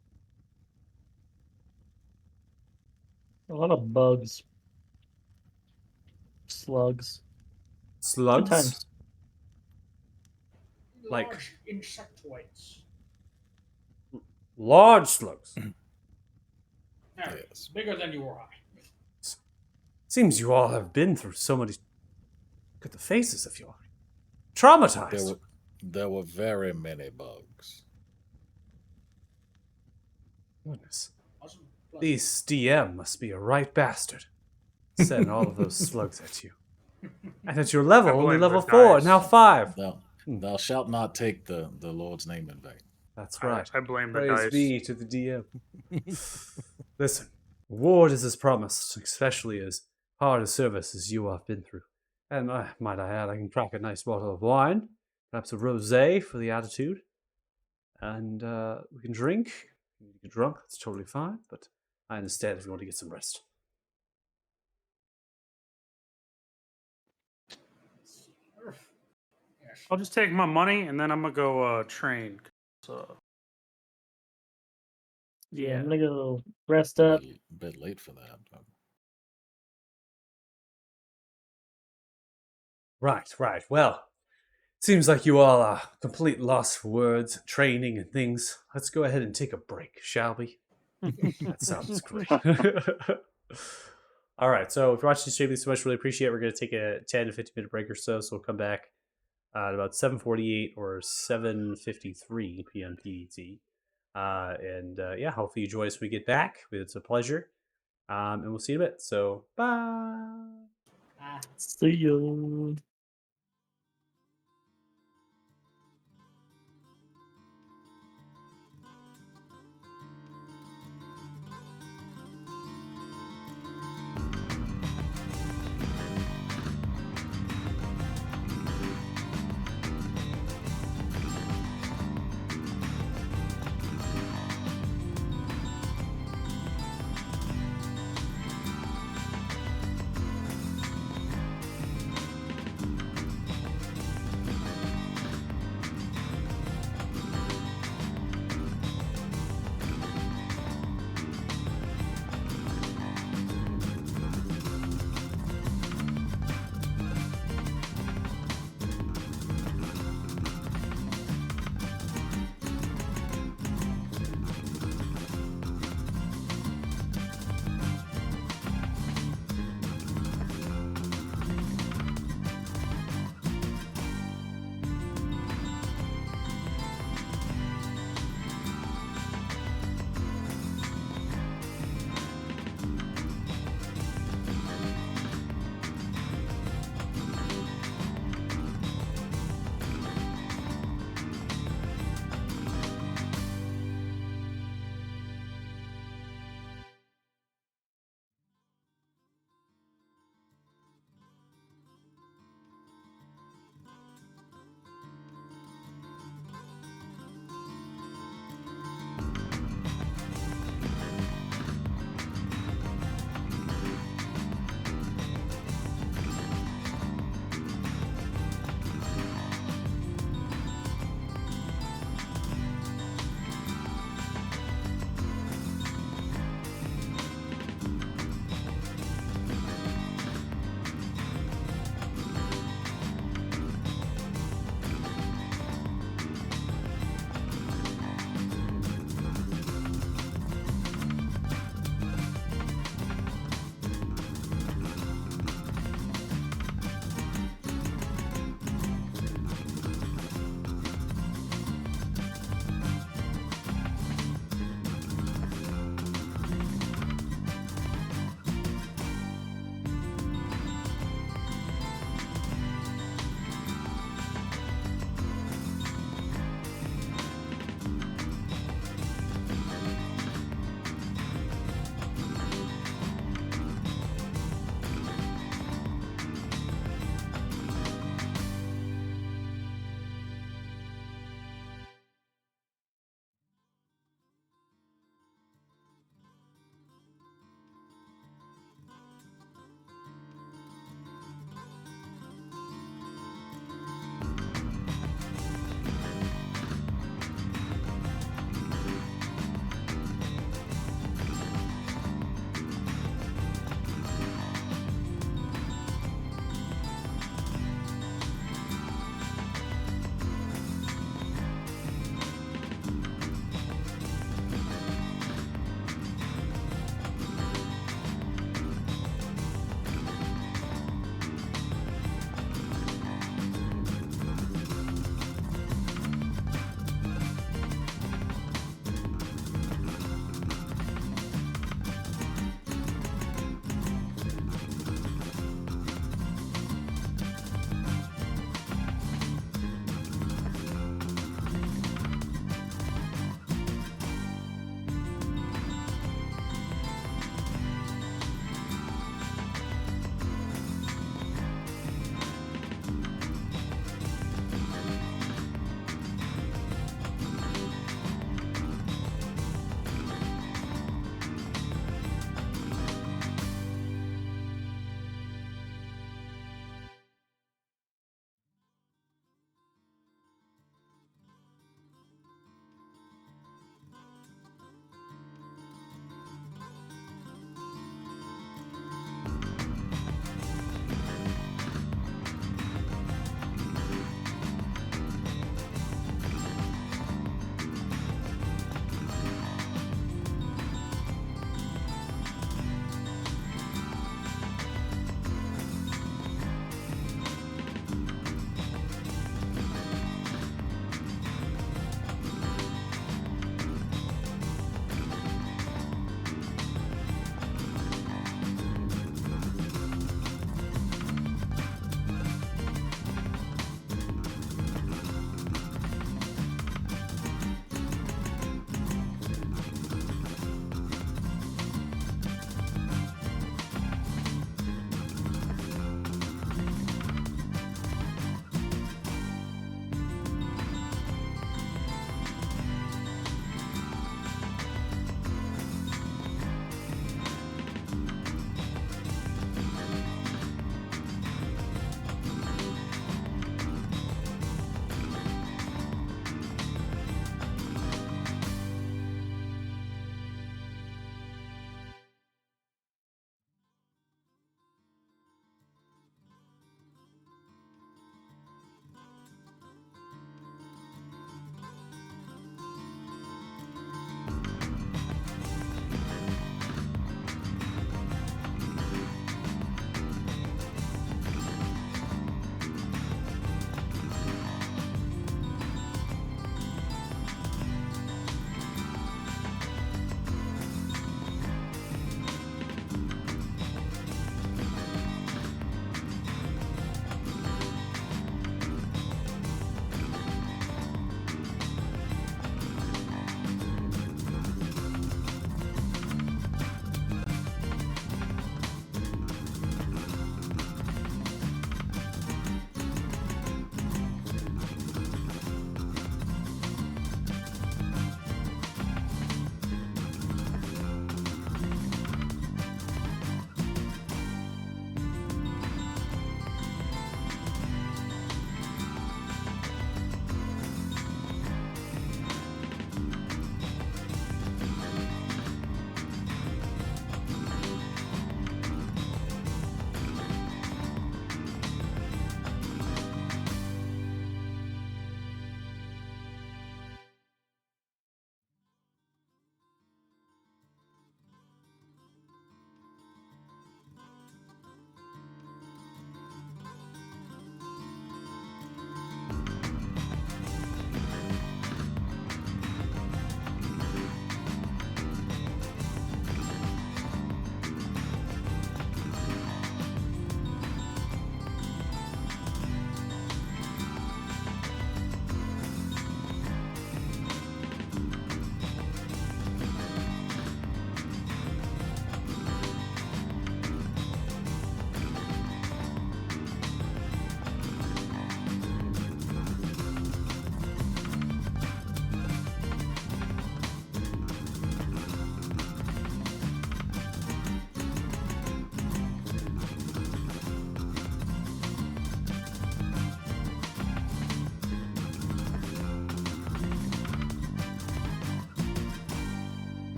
A lot of bugs. Slugs. Slugs? Good times. Like- Large insectoids. Large slugs. Yeah, Yes. bigger than you or I. Seems you all have been through so many... Look at the faces of you all. Traumatized. There were very many bugs. Goodness. Wasn't pleasant. These DM must be a right bastard. Sending all of those slugs at you. And at your level, I only blame level the 4, dice. now 5. Thou shalt not take the Lord's name in vain. That's right. I blame the Praise dice. be to the DM. Listen, reward is as promised, especially as hard a service as you have been through. And might I add, I can crack a nice bottle of wine, perhaps a rosé for the attitude, and we can drink. You can get drunk, that's totally fine, but I understand if you want to get some rest. Yes. I'll just take my money and then I'm gonna go train. So Yeah, I'm gonna go rest up. A bit late for that. Right. Well, seems like you all are complete lost for words, training, and things. Let's go ahead and take a break, shall we? That sounds great. All right, so if you're watching the stream, thanks so much. Really appreciate it. We're going to take a 10 to 15 minute break or so. So we'll come back at about 7:48 or 7:53 p.m. PDT. Yeah, hopefully you join us when we get back. It's a pleasure. And we'll see you in a bit. So, bye. See you.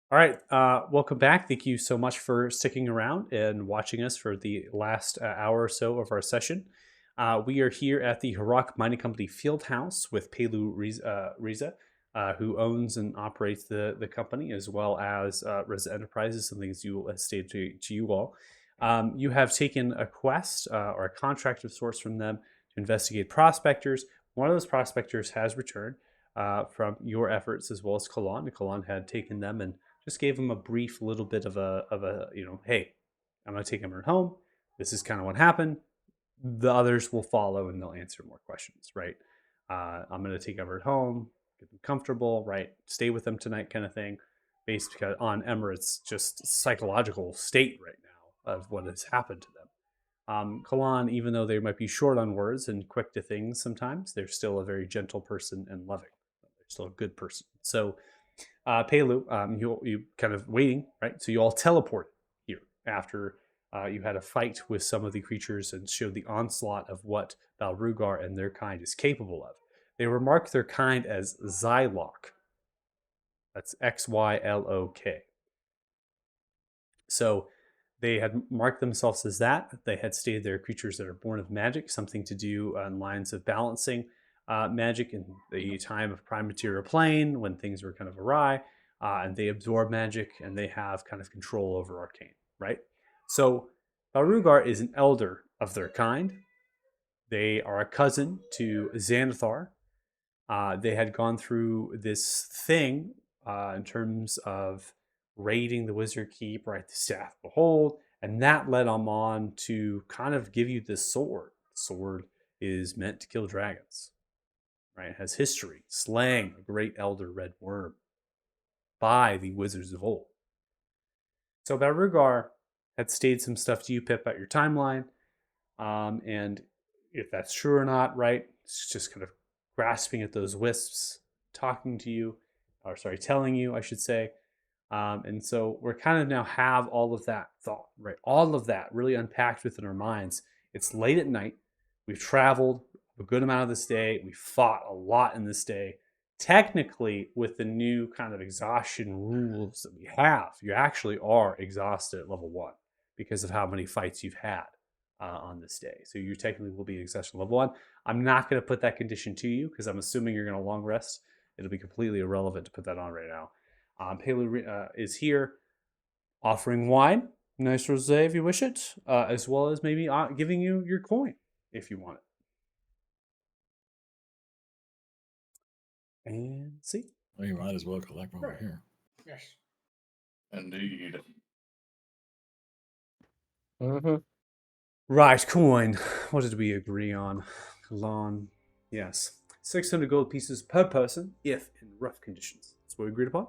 All right, welcome back. Thank you so much for sticking around and watching us for the last hour or so of our session. We are here at the Heroic Mining Company Field House with Pelu Riza, who owns and operates the company, as well as Riza Enterprises, something as you stated to you all. You have taken a quest or a contract of sorts from them to investigate prospectors. One of those prospectors has returned from your efforts, as well as Kalan. Kalan had taken them and just gave him a brief little bit of a hey, I'm going to take Emmerich home. This is kind of what happened. The others will follow and they'll answer more questions, right? I'm going to take Emmerich home, get them comfortable, right? Stay with them tonight, kind of thing, based on Emmerich's just psychological state right now of what has happened to them. Kalan, even though they might be short on words and quick to things sometimes, they're still a very gentle person and loving. They're still a good person. So Pelu, you kind of waiting, right? So you all teleport here after you had a fight with some of the creatures and showed the onslaught of what Balrugar and their kind is capable of. They remark their kind as Xylok. That's Xylok. So they had marked themselves as that. They had stated they're creatures that are born of magic, something to do on lines of balancing magic in the time of Prime Material Plane when things were kind of awry, and they absorb magic and they have kind of control over arcane, right? So Balrugar is an elder of their kind. They are a cousin to Xanathar. They had gone through this thing in terms of raiding the Wizard Keep, right? The Staff Behold, and that led them on to kind of give you this sword. The sword is meant to kill dragons, right? It has history, slaying a great elder red worm by the wizards of old. So Balrugar had stated some stuff to you, Pip, about your timeline, and if that's true or not, right? It's just kind of grasping at those wisps, talking to you, or sorry, telling you, I should say. And so we're kind of now have all of that thought, right? All of that really unpacked within our minds. It's late at night. We've traveled a good amount of this day. We fought a lot in this day. Technically, with the new kind of exhaustion rules that we have, you actually are exhausted at level 1 because of how many fights you've had on this day. So you technically will be exhausted level 1. I'm not going to put that condition to you because I'm assuming you're going to long rest. It'll be completely irrelevant to put that on right now. Pelu is here offering wine, nice rosé if you wish it, as well as maybe giving you your coin if you want it. And see. Well, you might as well collect while we're here. Yes. Indeed. Mm-hmm. Right, coin. What did we agree on? Kalan. Yes. 600 gold pieces per person if in rough conditions. That's what we agreed upon?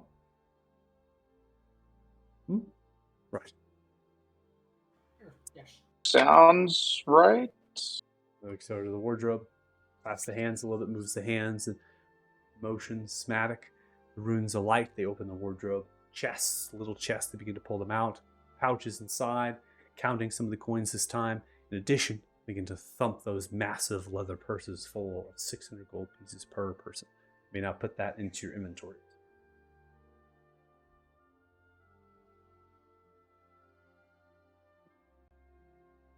Right. Sure. Yes. Sounds right. Looks over to the wardrobe. Claps the hands a little bit, moves the hands and motions, somatic. The runes alight. They open the wardrobe. Chests, little chests. They begin to pull them out. Pouches inside. Counting some of the coins this time. In addition, begin to thump those massive leather purses full of 600 gold pieces per person. You may now put that into your inventory.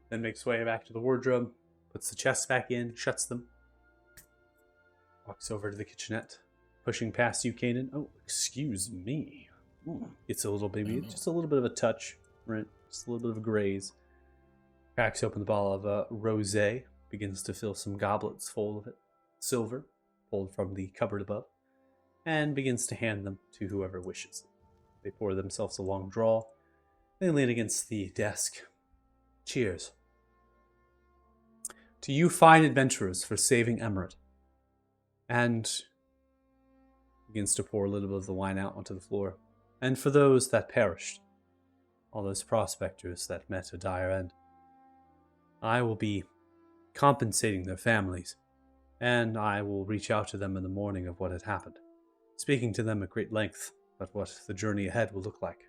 Then makes way back to the wardrobe, puts the chests back in, shuts them. Walks over to the kitchenette, pushing past you, Kanan. Oh, excuse me. It's a little baby, just a little bit of a touch, right? Just a little bit of a graze. Cracks open the bottle of rosé, begins to fill some goblets full of it, silver, pulled from the cupboard above, and begins to hand them to whoever wishes. They pour themselves a long draw. They lean against the desk. Cheers. To you fine adventurers for saving Emerald. And begins to pour a little bit of the wine out onto the floor. And for those that perished, all those prospectors that met a dire end, I will be compensating their families, and I will reach out to them in the morning of what had happened, speaking to them at great length about what the journey ahead will look like.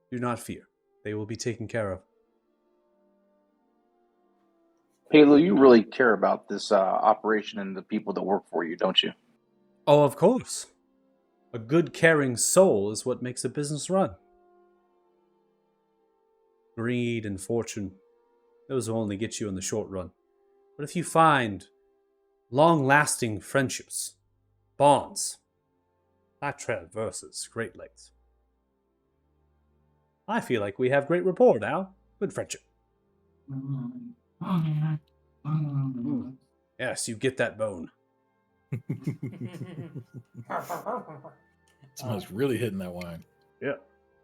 Do not fear. They will be taken care of. Pelu, you really care about this operation and the people that work for you, don't you? Oh, of course. A good, caring soul is what makes a business run. Greed and fortune, those will only get you in the short run. But if you find long-lasting friendships, bonds, that traverses great lengths. I feel like we have great rapport now. Good friendship. Yes, you get that bone. Someone's really hitting that wine. Yeah.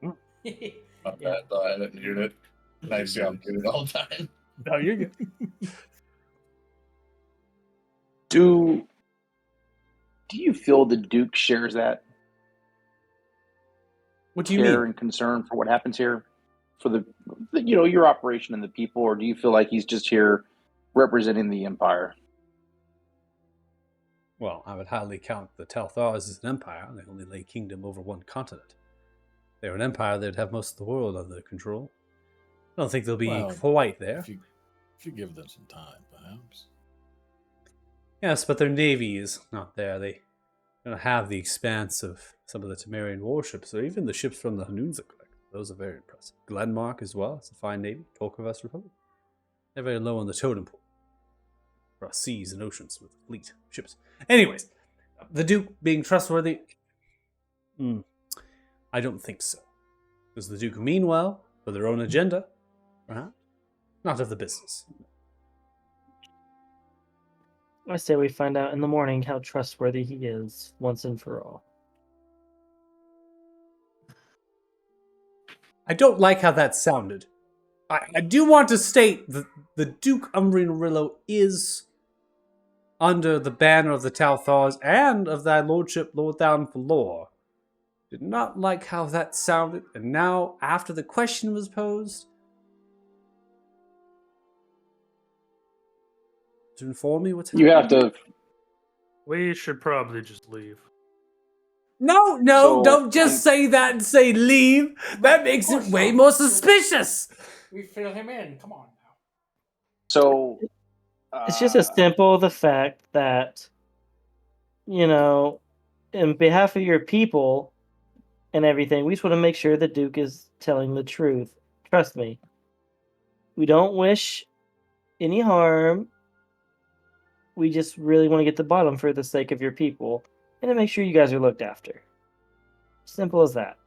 My Yeah. bad, though. I didn't mute it. Nice job, muted all the time. No, you're good. Do you feel the Duke shares that What do you care mean? and concern for what happens here, for the your operation and the people, or do you feel like he's just here representing the Empire? Well, I would highly count the Telthars as an empire. They only lay kingdom over one continent. If they were an empire, they'd have most of the world under their control. I don't think they'll be Well, quite there. If you give them some time, perhaps. Yes, but their navy is not there. They don't have the expanse of some of the Temerian warships, or even the ships from the Hanunza collective. Those are very impressive. Glenmark as well. It's a fine navy. Tolkavest Republic. They're very low on the totem pole. Across seas and oceans with fleet ships. Anyways, the Duke being trustworthy, I don't think so. Does the Duke mean well for their own agenda? Perhaps. Not of the business. I say we find out in the morning how trustworthy he is once and for all. I don't like how that sounded. I do want to state that the Duke Umbriarillo is under the banner of the Talthars and of thy lordship, Lord Thoughton Valor. Did not like how that sounded, and now, after the question was posed, to inform me what's You happening. have to. We should probably just leave. No, So- don't just say that and say leave. That makes it way more suspicious. We fill him in. Come on now. So It's just as simple the fact that, in behalf of your people and everything, we just want to make sure the Duke is telling the truth. Trust me. We don't wish any harm. We just really want to get to the bottom for the sake of your people and to make sure you guys are looked after. Simple as that.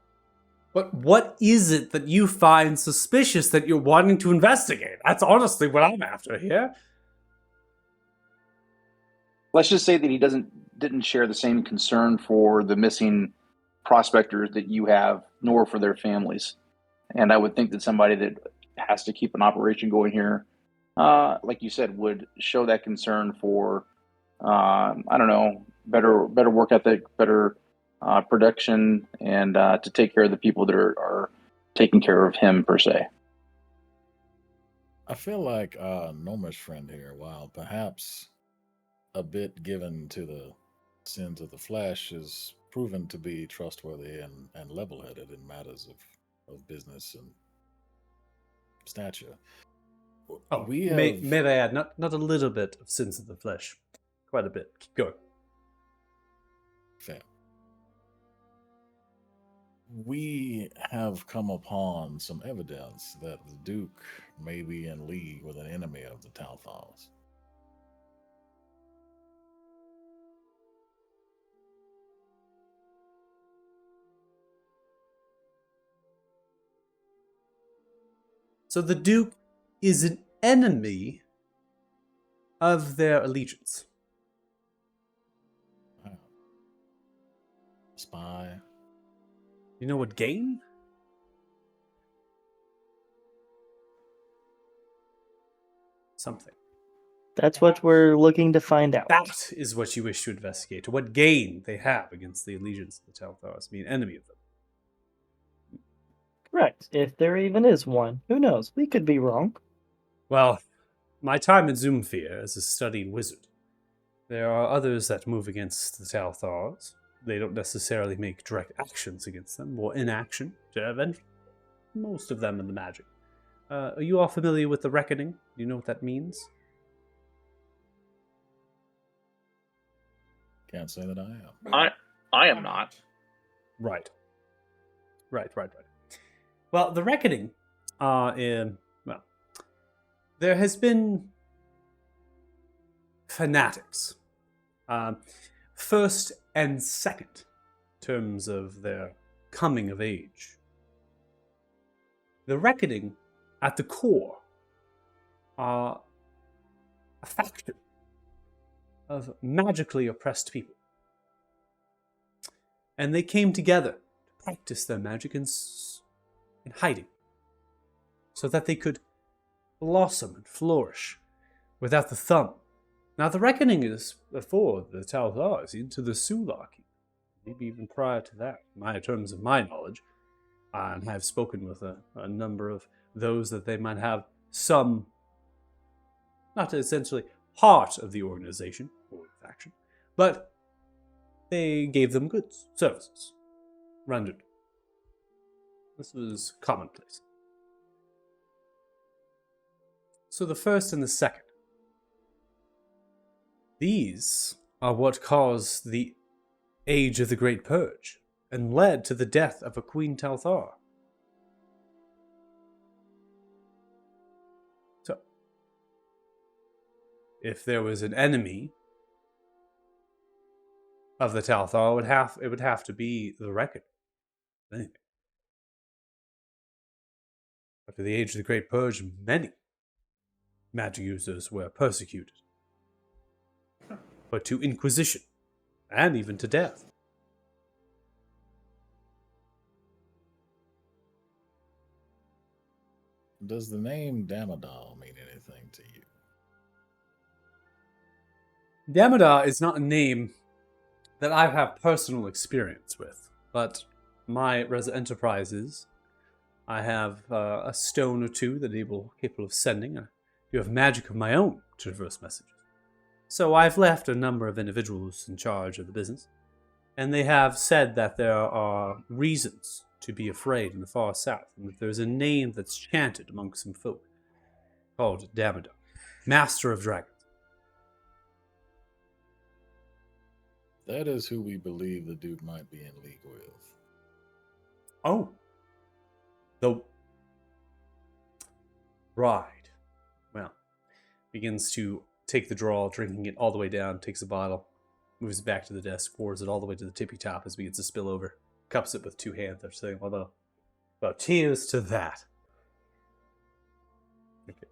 But what is it that you find suspicious that you're wanting to investigate? That's honestly what I'm after here. let's just say that he didn't share the same concern for the missing prospectors that you have, nor for their families. And I would think that somebody that has to keep an operation going here, like you said, would show that concern for, I don't know, better work ethic, better production, and to take care of the people that are taking care of him per se. I feel like Norma's friend here, while perhaps a bit given to the sins of the flesh, is proven to be trustworthy and level-headed in matters of business and stature. Oh, we may have- I add, not a little bit of sins of the flesh. Quite a bit. Keep going. Fair. We have come upon some evidence that the Duke may be in league with an enemy of the Talthals. So the Duke is an enemy of their allegiance. Wow. Spy. You know what gain? Something. That's what we're looking to find out. That is what you wish to investigate. To what gain they have against the allegiance of the Talthars, being enemy of them. Correct. If there even is one. Who knows? We could be wrong. Well, my time in Zoomfear as a studied wizard, there are others that move against the Talthars. They don't necessarily make direct actions against them, or inaction to avenge most of them in the magic. Are you all familiar with the Reckoning? Do you know what that means? Can't say that I am. I am not. Right. Right. Well, the reckoning, well, there has been fanatics, first and second terms of their coming of age. The reckoning, at the core, are a faction of magically oppressed people. And they came together to practice their magic in hiding, so that they could blossom and flourish without the thumb. Now, the reckoning is before the Talthars into the Sulaki, maybe even prior to that, in terms of my knowledge. And I've spoken with a number of those that they might have some, not essentially part of the organization or faction, but they gave them goods, services, rendered. This was commonplace. So the first and the second. These are what caused the Age of the Great Purge, and led to the death of a Queen Talthar. So, if there was an enemy of the Talthar, it would have to be the Reckoning. Anyway. After the Age of the Great Purge, many magic users were persecuted, put to Inquisition, and even to death. Does the name Damodar mean anything to you? Damodar is not a name that I have personal experience with, but my Reza Enterprises, I have a stone or two that are capable of sending. I do have magic of my own to reverse messages. So I've left a number of individuals in charge of the business, and they have said that there are reasons to be afraid in the far south, and that there's a name that's chanted among some folk called Damodar, Master of Dragons. That is who we believe the Duke might be in league with. Oh. Right. Well, begins to take the draw, drinking it all the way down, takes a bottle, moves it back to the desk, pours it all the way to the tippy top as it begins to spill over, cups it with two hands, they're saying, well, cheers to that. Okay.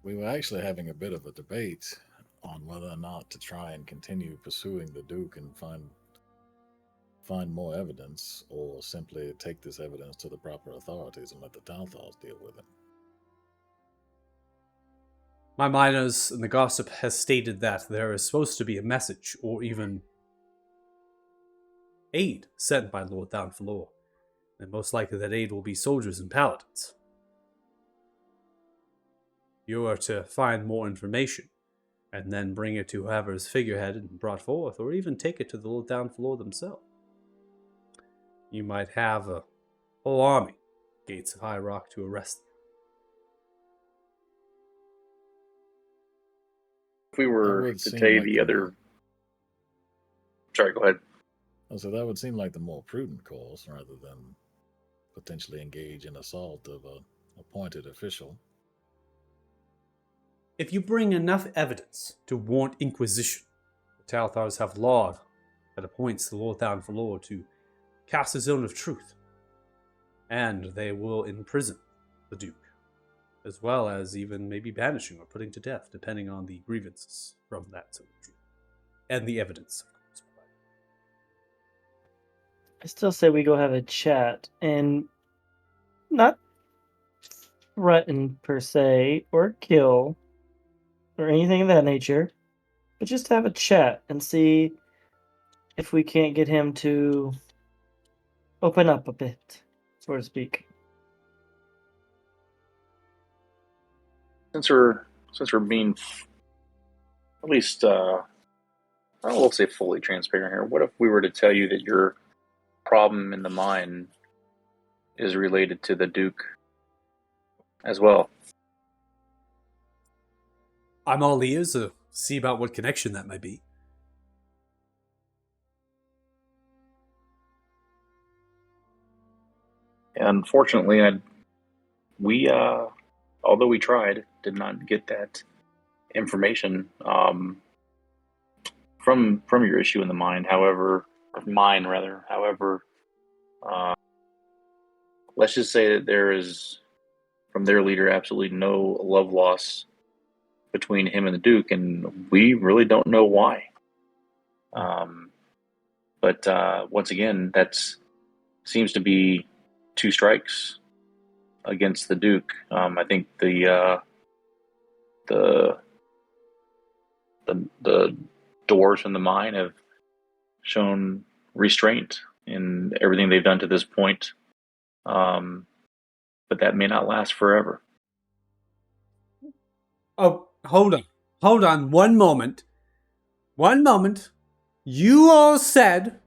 We were actually having a bit of a debate on whether or not to try and continue pursuing the Duke and find more evidence, or simply take this evidence to the proper authorities and let the Talthars deal with it. My miners and the gossip has stated that there is supposed to be a message, or even aid, sent by Lord Downfalor. And most likely that aid will be soldiers and paladins. You are to find more information, and then bring it to whoever is figurehead and brought forth, or even take it to the Lord Downfalor themselves. You might have a whole army, Gates of High Rock, to arrest them. If we were to tell you the other... Sorry, go ahead. So that would seem like the more prudent course, rather than potentially engage in assault of an appointed official. If you bring enough evidence to warrant Inquisition, the Talthars have law that appoints the Lord Downfalor to cast a zone of truth, and they will imprison the Duke, as well as even maybe banishing or putting to death, depending on the grievances from that zone of truth, and the evidence, of course. I still say we go have a chat and not threaten per se or kill or anything of that nature, but just have a chat and see if we can't get him to open up a bit, so to speak. Since we're being at least I won't say fully transparent here. What if we were to tell you that your problem in the mine is related to the Duke as well? I'm all ears to see about what connection that might be. unfortunately, although we tried, did not get that information from your issue in the mine. However, or mine rather. However, let's just say that there is, from their leader, absolutely no love loss between him and the Duke, and we really don't know why. But once again, that seems to be 2 strikes against the Duke. I think the doors in the mine have shown restraint in everything they've done to this point. But that may not last forever. Oh, hold on, one moment. You all said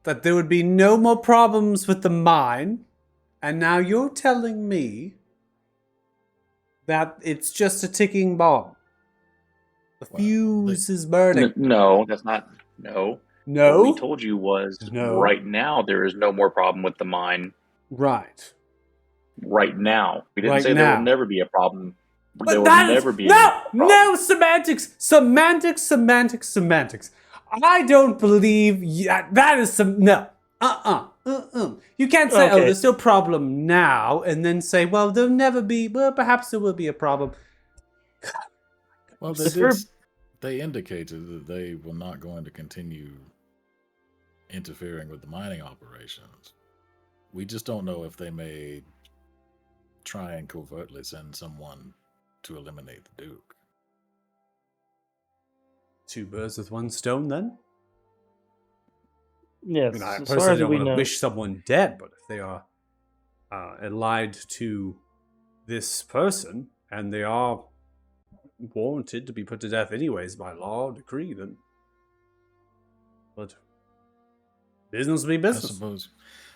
that there would be no more problems with the mine, and now you're telling me that it's just a ticking bomb. The fuse is burning. No, that's not. No. No? What we told you was right now there is no more problem with the mine. Right. Right now. We didn't Right say now. there will never be a problem. But There will that is- never be a problem. No, semantics. I don't believe that is some no. You can't say, oh, Okay. there's no problem now, and then say, well, there'll never be. Well, perhaps there will be a problem. Well, If we're- they indicated that they were not going to continue interfering with the mining operations. We just don't know if they may try and covertly send someone to eliminate the Duke. 2 birds with 1 stone, then. Yes, I mean, I as far personally as don't we want to know. wish someone dead, but if they are allied to this person and they are warranted to be put to death anyways by law or decree, then but business be I business. suppose.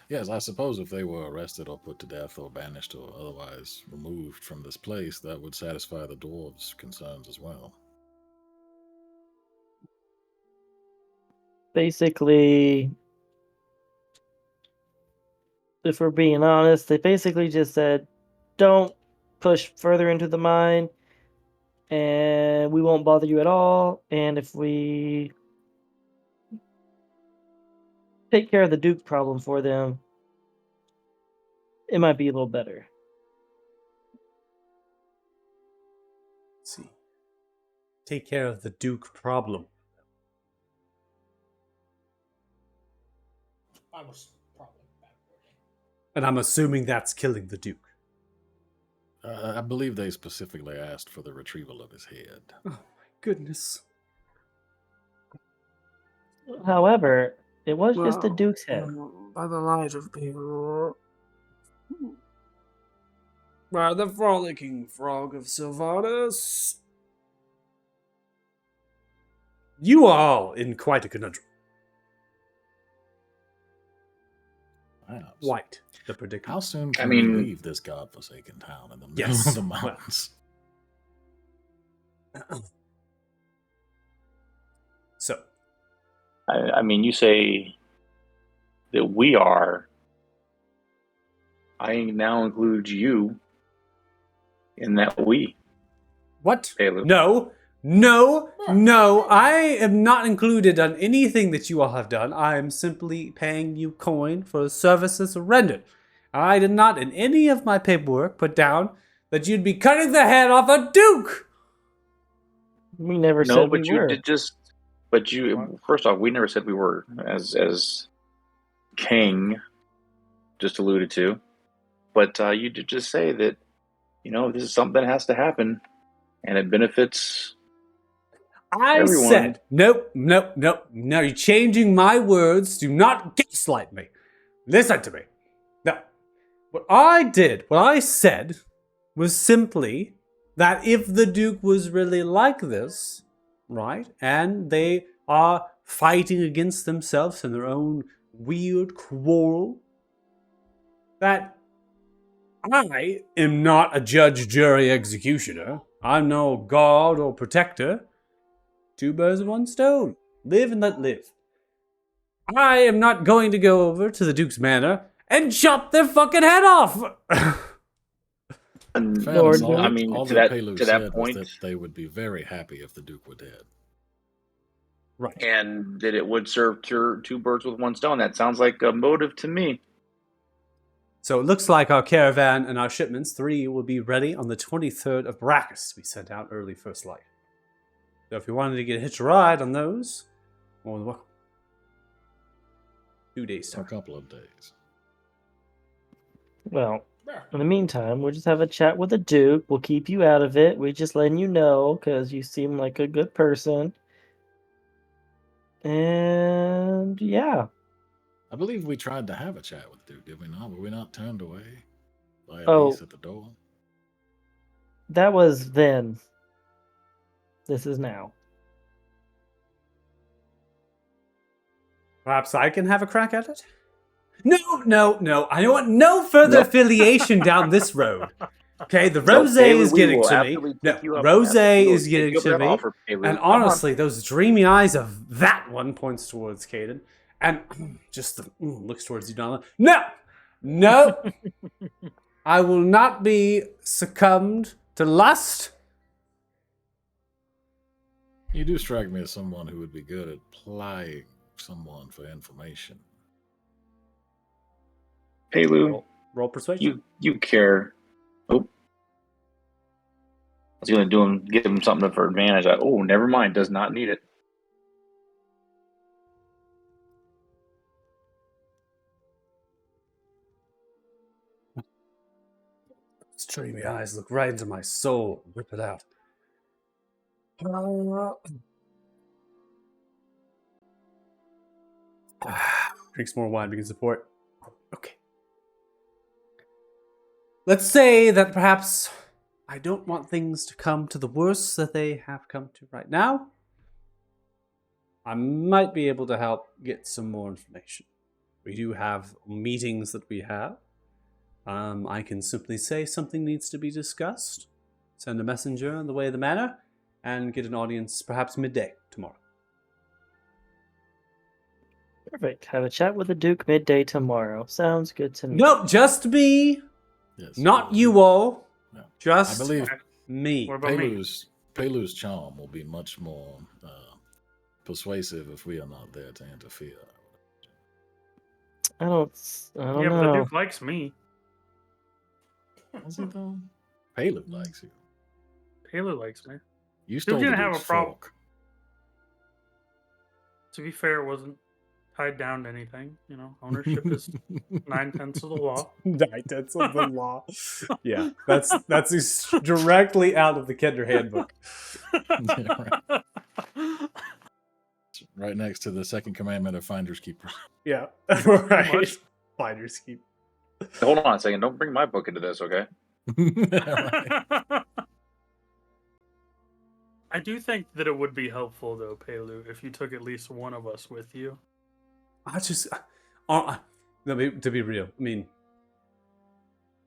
Yes, I suppose if they were arrested or put to death or banished or otherwise removed from this place, that would satisfy the dwarves' concerns as well. Basically, if we're being honest, they basically just said, don't push further into the mine, and we won't bother you at all. And if we take care of the Duke problem for them, it might be a little better. Let's see. Take care of the Duke problem. I was probably backward. And I'm assuming that's killing the Duke. I believe they specifically asked for the retrieval of his head. Oh my goodness. However, it was just the Duke's head. By the light of people. By the frolicking frog of Sylvanas. You are all in quite a conundrum. Perhaps. White, the predicament. How soon I can mean- we leave this godforsaken town in the middle Yes, of the well. mountains? So, I mean, you say that we are. I now include you in that we. what? Caleb. No, I am not included on anything that you all have done. I am simply paying you coin for services rendered. I did not, in any of my paperwork, put down that you'd be cutting the head off a Duke. We never No, said but we you were. did just. But you. First off, we never said we were, as King just alluded to. But you did just say that, this is something that has to happen, and it benefits. I Everyone. said, nope. No, you're changing my words. Do not gaslight me. Listen to me. Now, what I said was simply that if the Duke was really like this, right, and they are fighting against themselves in their own weird quarrel, that I am not a judge, jury, executioner. I'm no guard or protector. 2 birds with 1 stone. Live and let live. I am not going to go over to the Duke's manor and chop their fucking head off. And, Fairness, Lord, all, I mean, all to that that Palu to said that was point, that they would be very happy if the Duke were dead. Right. and that it would serve two birds with one stone. That sounds like a motive to me. So it looks like our caravan and our shipments, 3, will be ready on the 23rd of Brachus. We sent out early first light. So if you wanted to get a hitch a ride on those, more than welcome. 2 days For a time. couple of days. Well, Yeah. in the meantime, we'll just have a chat with the Duke. We'll keep you out of it. We're just letting you know because you seem like a good person. And yeah, I believe we tried to have a chat with Duke, did we not? Were we not turned away by Oh. Elise at the door? that was then. This is now. Perhaps I can have a crack at it? No. I want no further Nope. affiliation down this road. Okay, the So, rose Palu, is we getting will to me. absolutely No, take you up- rose absolutely is take getting you up to that me. offer, Palu. And Come on. honestly, those dreamy eyes of that one points towards Caden, and just looks towards you, Donna. No, I will not be succumbed to lust. You do strike me as someone who would be good at plying someone for information. Palu, Roll persuasion. you care. Oh, I was gonna give him something for advantage. Oh, never mind. Does not need it. Those dreamy eyes look right into my soul. Rip it out. Drinks more wine, begins to pour. Okay. Let's say that perhaps I don't want things to come to the worst that they have come to right now. I might be able to help get some more information. We do have meetings that we have. I can simply say something needs to be discussed, send a messenger on the way of the manor, and get an audience perhaps midday tomorrow. Perfect. Have a chat with the Duke midday tomorrow. Sounds good to me. No, just me, Yes. not you all. No. I Just believe me. What about me? Palu's charm will be much more persuasive if we are not there to interfere. I don't Yeah, but the know. Duke likes me. Is he though? Palu likes you. Palu likes me. You stole didn't the have a Duke's problem. fork. To be fair, it wasn't tied down to anything. You know, ownership is 9/10 of the law. 9/10 of the law. Yeah, that's directly out of the Kender handbook. Right next to the second commandment of finders keepers. Yeah, right. much. Finders keep. Hold on a second. Don't bring my book into this, okay? Right. I do think that it would be helpful, though, Palu, if you took at least one of us with you. I just, to be real, I mean,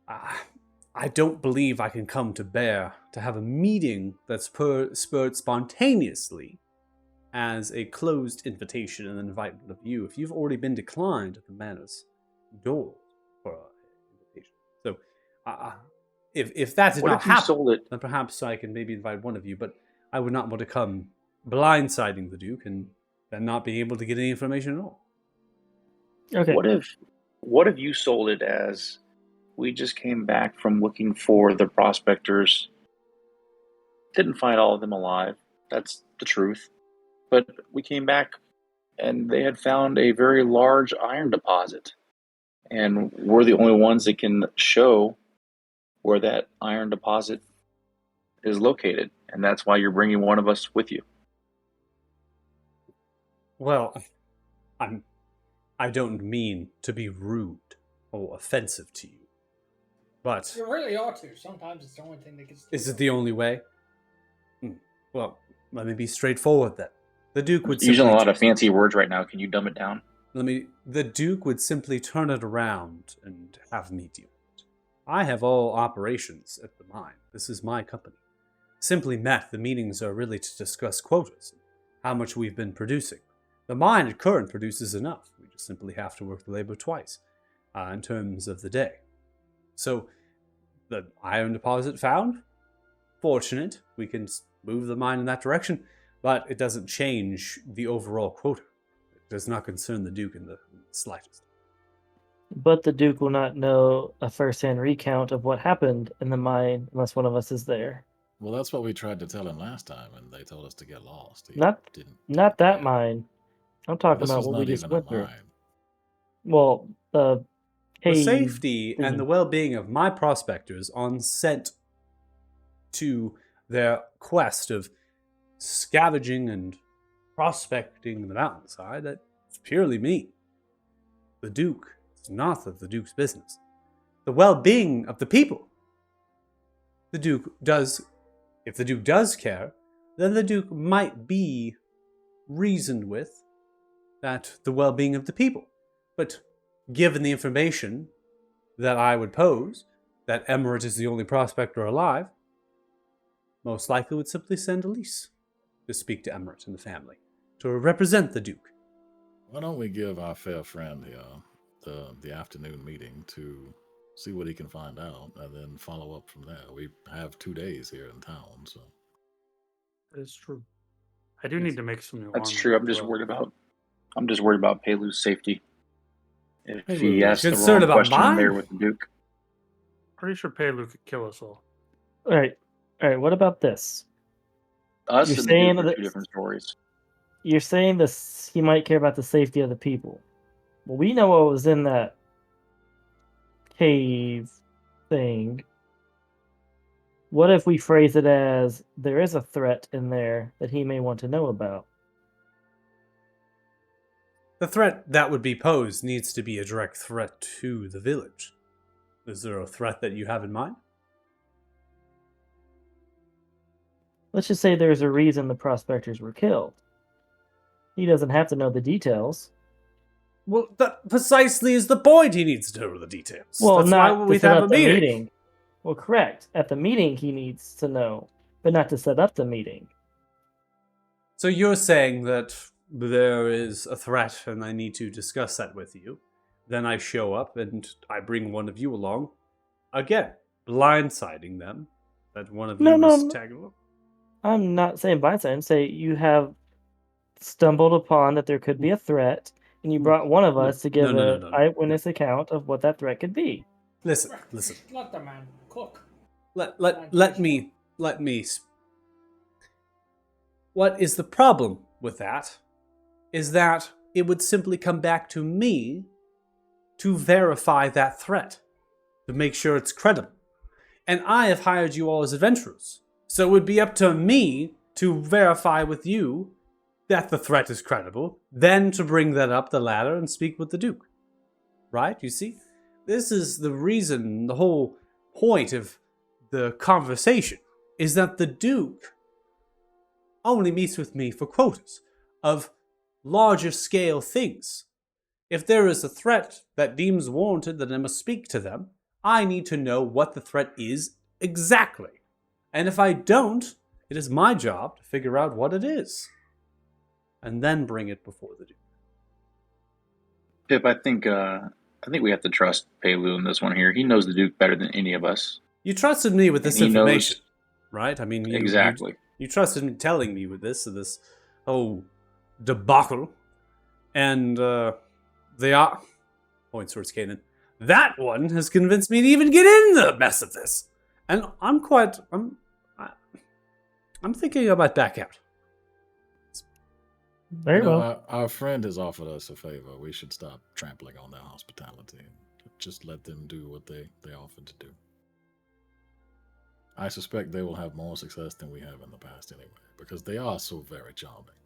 I don't believe I can come to bear to have a meeting that's spurred spontaneously as a closed invitation and an invite of you if you've already been declined at the manor's door for an invitation. So, if that did What not if you happen, sold it? then perhaps I can maybe invite one of you, but I would not want to come blindsiding the Duke and then not being able to get any information at all. Okay. What if you sold it as we just came back from looking for the prospectors, didn't find all of them alive. That's the truth. But we came back and they had found a very large iron deposit. And we're the only ones that can show where that iron deposit is located. And that's why you're bringing one of us with you. Well, I don't mean to be rude or offensive to you, but You really ought to. Sometimes it's the only thing that gets. is it the only way? Well, let me be straightforward then. The Duke would Using a simply lot of fancy words right now. Can you dumb it down? The Duke would simply turn it around and have me deal with it. I have all operations at the mine. This is my company. Simply met, the meetings are really to discuss quotas and how much we've been producing. The mine at current produces enough. We just simply have to work the labor twice. in terms of the day. So, the iron deposit found, fortunate, we can move the mine in that direction, but it doesn't change the overall quota. It does not concern the Duke in the slightest. But the Duke will not know a first-hand recount of what happened in the mine unless one of us is there. Well, that's what we tried to tell him last time, and they told us to get lost. He Not didn't. Not that yeah. mine. I'm talking This about was what we not just even a went through. mine. Well, the The cave safety and thingy. the well-being of my prospectors on set to their quest of scavenging and prospecting the mountainside, that's purely me. The Duke is not of the Duke's business. The well-being of the people. The Duke does, if the Duke does care, then the Duke might be reasoned with that the well-being of the people. But given the information that I would pose, that Emirate is the only prospector alive, most likely would simply send Elise to speak to Emirate and the family, to represent the Duke. Why don't we give our fair friend here the afternoon meeting to see what he can find out, and then follow up from there? We have 2 days here in town, so. It's true. I do need to make some new That's armor true. as well. I'm just worried about Pelu's safety. If Pelu he is asks the concerned wrong about question mine? there with the Duke. Pretty sure Pelu could kill us all. All right. What about this? Us You're and the saying Duke are that- two different stories. You're saying this he might care about the safety of the people. Well, we know what was in that cave thing. What if we phrase it as there is a threat in there that he may want to know about? The threat that would be posed needs to be a direct threat to the village. Is there a threat that you have in mind? Let's just say there's a reason the prospectors were killed. He doesn't have to know the details. Well, that precisely is the point. He needs to know the details. Well, That's not why to we'd set have up a the meeting. Well, correct. At the meeting, he needs to know, but not to set up the meeting. So you're saying that there is a threat and I need to discuss that with you. Then I show up and I bring one of you along. Again, blindsiding them. That one of No, you no, is no. tagging along. I'm not saying blindside. Say you have stumbled upon that there could be a threat, and you brought one of us to give no. an eyewitness account of what that threat could be. Listen. Let the man cook. Let me. What is the problem with that is that it would simply come back to me to verify that threat, to make sure it's credible. And I have hired you all as adventurers, so it would be up to me to verify with you that the threat is credible, then to bring that up the ladder and speak with the Duke. Right? You see? This is the reason, the whole point of the conversation, is that the Duke only meets with me for quotas of larger scale things. If there is a threat that deems warranted that I must speak to them, I need to know what the threat is exactly. And if I don't, it is my job to figure out what it is. And then bring it before the Duke. Pip, I think we have to trust Pelu in this one here. He knows the Duke better than any of us. You trusted me with this And he knows- information, right? I mean, Exactly. You trusted me telling me with this whole debacle. And they are... points towards Kanan. That one has convinced me to even get in the mess of this. And I'm thinking I might back out. Very You know, well. our friend has offered us a favor. We should stop trampling on their hospitality and just let them do what they offered to do. I suspect they will have more success than we have in the past anyway, because they are so very charming.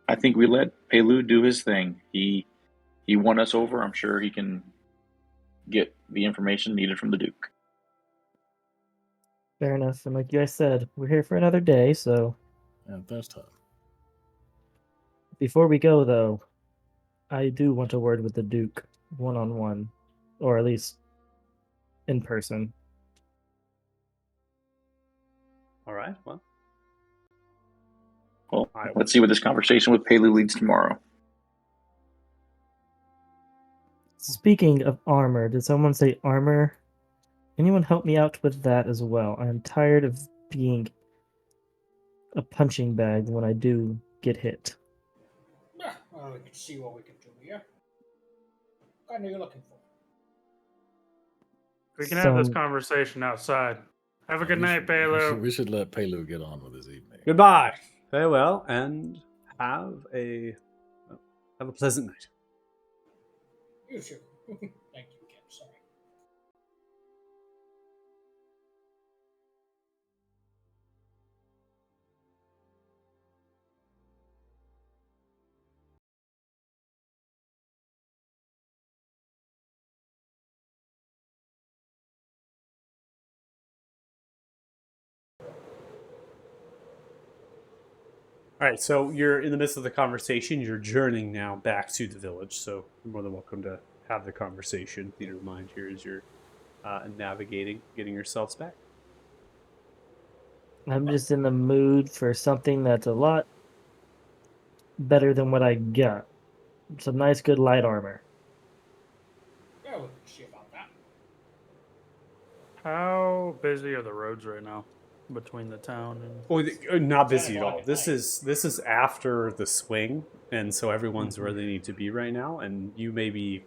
I think we let Pelu do his thing. He won us over. I'm sure he can get the information needed from the Duke. Fair enough. And like you guys said, we're here for another day, so And there's time. before we go, though, I do want a word with the Duke, one-on-one, or at least in person. All right, well. Well, let's see what this conversation with Pelu leads tomorrow. Speaking of armor, did someone say armor? Anyone help me out with that as well? I'm tired of being a punching bag when I do get hit. Yeah, well, we can see what we can do here. What kind are you looking for? We can have this Some- conversation outside. Have a good We night, should- Balo. We should let Pelu get on with his evening. Goodbye. Farewell, and have a pleasant night. You too. Thank you again. Sorry. All right, so you're in the midst of the conversation. You're journeying now back to the village, so you're more than welcome to have the conversation. Theater of mind here as you're navigating, getting yourselves back. I'm just in the mood for something that's a lot better than what I got. Some nice, good light armor. Yeah, we can see about that. How busy are the roads right now between the town and? Well, not busy at 10 all. o'clock at This night. is after the swing, and so everyone's Mhm. where they need to be right now. And you maybe,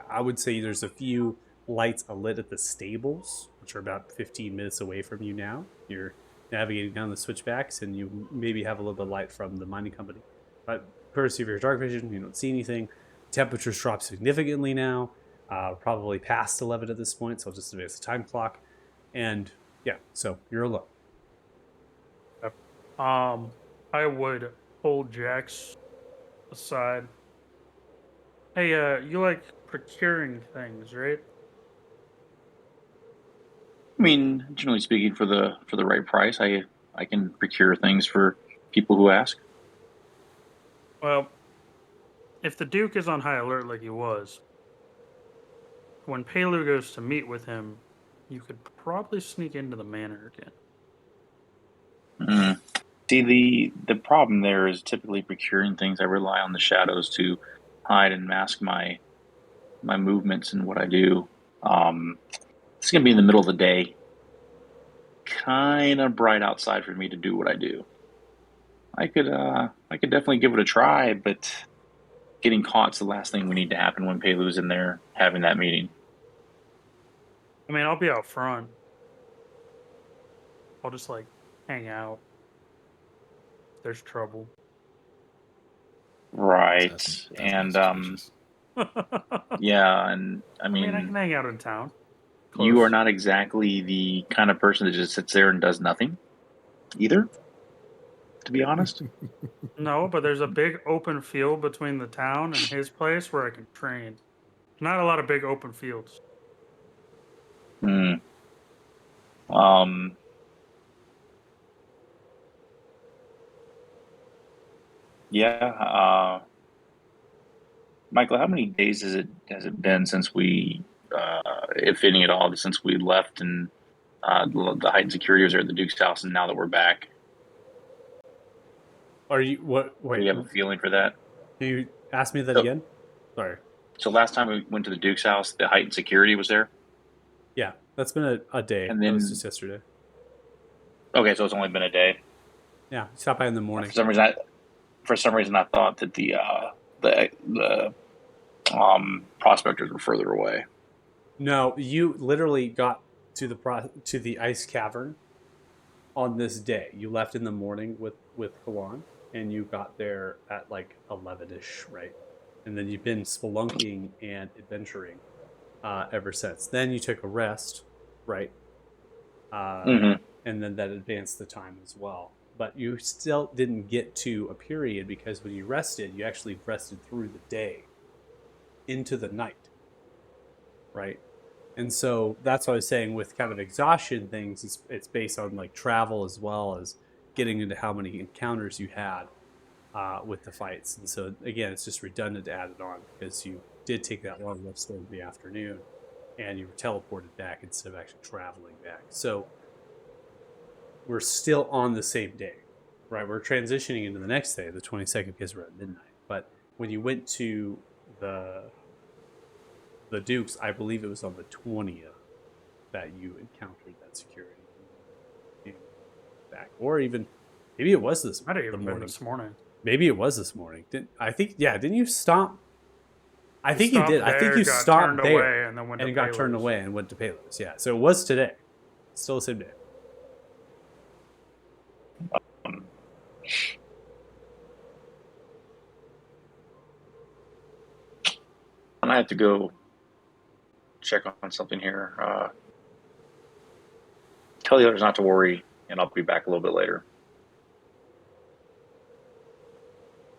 I would say, there's a few lights lit at the stables, which are about 15 minutes away from you now. You're navigating down the switchbacks, and you maybe have a little bit of light from the mining company. But courtesy of your dark vision, you don't see anything. Temperatures drop significantly now, probably past 11 at this point. So I'll just advance the time clock, and yeah, so you're alone. I would hold Jax aside. Hey, you like procuring things, right? I mean, generally speaking, for the right price, I can procure things for people who ask. Well, if the Duke is on high alert like he was, when Pelu goes to meet with him, you could probably sneak into the manor again. Mm. See, the problem there is typically procuring things. I rely on the shadows to hide and mask my movements and what I do. It's gonna be in the middle of the day, kind of bright outside for me to do what I do. I could definitely give it a try, but getting caught's the last thing we need to happen when Pelu's in there having that meeting. I mean, I'll be out front. I'll just like hang out. If there's trouble. Right. That's And not suspicious. yeah, and I I mean, I mean, can hang out in town. you Close. are not exactly the kind of person that just sits there and does nothing either, to be honest. No, but there's a big open field between the town and his place where I can train. Not a lot of big open fields. Hmm. Um, yeah, Michael, how many days has it been since we, if any at all, since we left and the heightened security was there at the Duke's house, and now that we're back, Are you what? do Wait, you have a feeling for that? can you ask me that So- again? Sorry. So last time we went to the Duke's house, the heightened security was there. Yeah, that's been a day. And That was then- just yesterday. Okay, so it's only been a day. Yeah, stop by in the morning. For some reason, I thought that the prospectors were further away. No, you literally got to the ice cavern on this day. You left in the morning with Kawan, and you got there at like 11ish, right? And then you've been spelunking and adventuring ever since. Then you took a rest, right? Mm-hmm. And then that advanced the time as well. But you still didn't get to a period because when you rested, you actually rested through the day into the night, right? And so that's what I was saying with kind of exhaustion things. It's based on like travel as well as getting into how many encounters you had with the fights. And so again, it's just redundant to add it on because you did take that long rest in the afternoon and you were teleported back instead of actually traveling back. So we're still on the same day, right? We're transitioning into the next day, the 22nd, because we're at midnight. But when you went to the the Dukes, I believe it was on the 20th that you encountered that security back, or even maybe it was this Might have the even been morning. this morning. Maybe it was this morning. Didn't you stop? I We think you stopped did. I think there, you got stopped turned there away, and then went and to got turned Paylor's. away and went to Paylor's. Yeah, so it was today. Still the same day. And I have to go check on something here. Tell the others not to worry, and I'll be back a little bit later.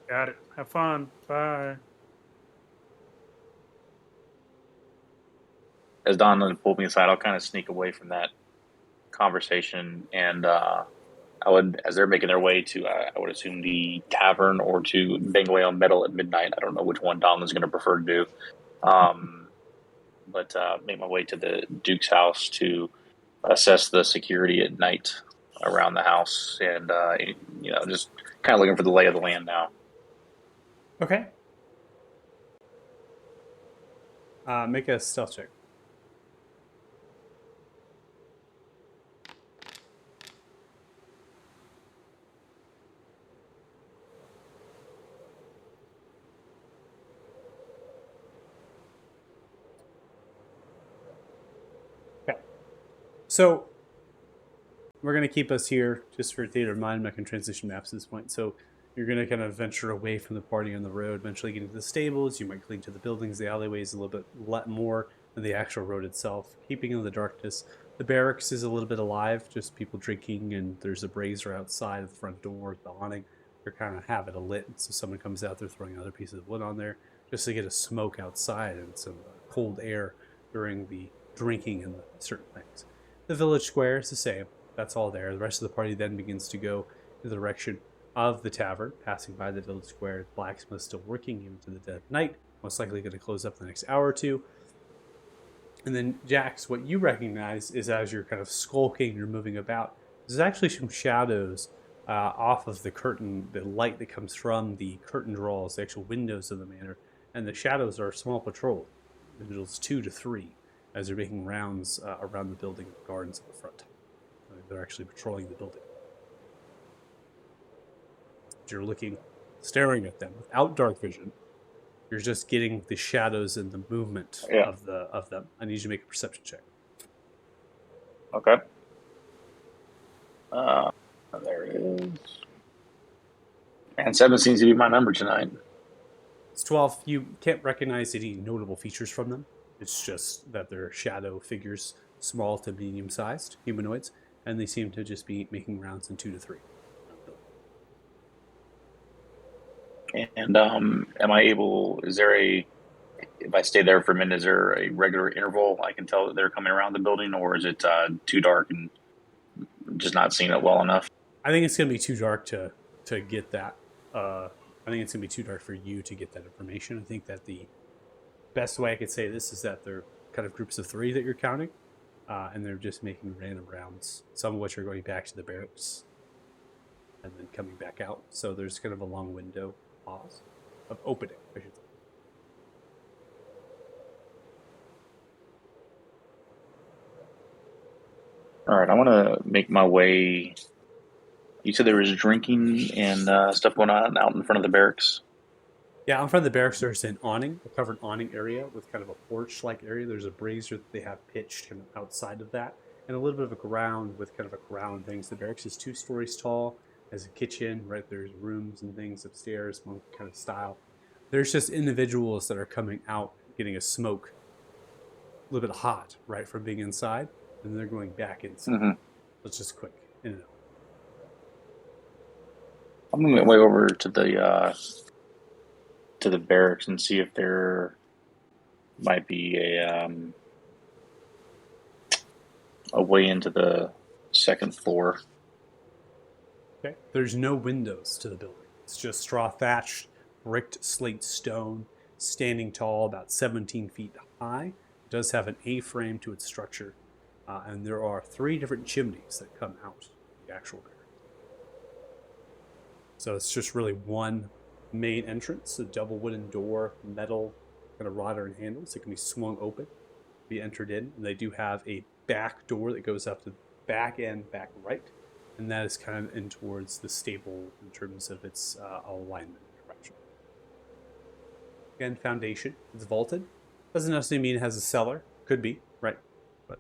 Got it. Have fun. Bye. As Don pulled me aside, I'll kind of sneak away from that conversation, and I would, as they're making their way to, I would assume the tavern or to bang away on metal at midnight. I don't know which one Don is going to prefer to do, but make my way to the Duke's house to assess the security at night around the house, and just kind of looking for the lay of the land now. Okay. Make a stealth check. Okay. So we're going to keep us here just for theater of mind. I'm not going to transition maps at this point. So you're going to kind of venture away from the party on the road, eventually getting to the stables. You might cling to the buildings, the alleyways a little bit more than the actual road itself, keeping in the darkness. The barracks is a little bit alive, just people drinking, and there's a brazier outside of the front door, the awning. They're kind of have it lit, so someone comes out, they're throwing another piece of wood on there just to get a smoke outside and some cold air during the drinking and the certain things. The village square is the same. That's all there. The rest of the party then begins to go in the direction of the tavern, passing by the village square. The blacksmith still working even to the dead of night, most likely going to close up in the next hour or two. And then, Jax, what you recognize is as you're kind of skulking, you're moving about, there's actually some shadows off of the curtain, the light that comes from the curtain draws, the actual windows of the manor, and the shadows are small patrol, individuals 2 to 3, as they're making rounds around the building, gardens at the front. They're actually patrolling the building. You're looking, staring at them without dark vision. You're just getting the shadows and the movement of them. I need you to make a perception check. Okay. There it is. And 7 seems to be my number tonight. It's 12. You can't recognize any notable features from them. It's just that they're shadow figures, small to medium-sized humanoids, and they seem to just be making rounds in 2 to 3. And am I able, if I stay there for a minute, is there a regular interval I can tell that they're coming around the building, or is it too dark and just not seeing it well enough? I think it's going to be too dark to get that. I think it's going to be too dark for you to get that information. I think that the best way I could say this is that they're kind of groups of 3 that you're counting, and they're just making random rounds, some of which are going back to the barracks and then coming back out. So there's kind of a long window pause of opening, I should say. All right, I want to make my way. You said there was drinking and stuff going on out in front of the barracks? Yeah, in front of the barracks, there's an awning, a covered awning area with kind of a porch-like area. There's a brazier that they have pitched kind of outside of that, and a little bit of a ground with kind of a ground things. The barracks is 2 stories tall. Has a kitchen, right? There's rooms and things upstairs, monk kind of style. There's just individuals that are coming out, getting a smoke, a little bit hot, right, from being inside, and then they're going back inside. Mm-hmm. So it's just quick, in and out. I'm gonna make my way over to the barracks and see if there might be a way into the second floor. Okay. There's no windows to the building. It's just straw thatched, bricked slate stone, standing tall, about 17 feet high. It does have an A-frame to its structure, and there are 3 different chimneys that come out of the actual barracks. So it's just really one main entrance, a double wooden door, metal kind of rod iron handles. It can be swung open, be entered in. And they do have a back door that goes up to the back end, back right, and that is kind of in towards the stable in terms of its alignment direction. Again, foundation. It's vaulted. Doesn't necessarily mean it has a cellar. Could be, right? But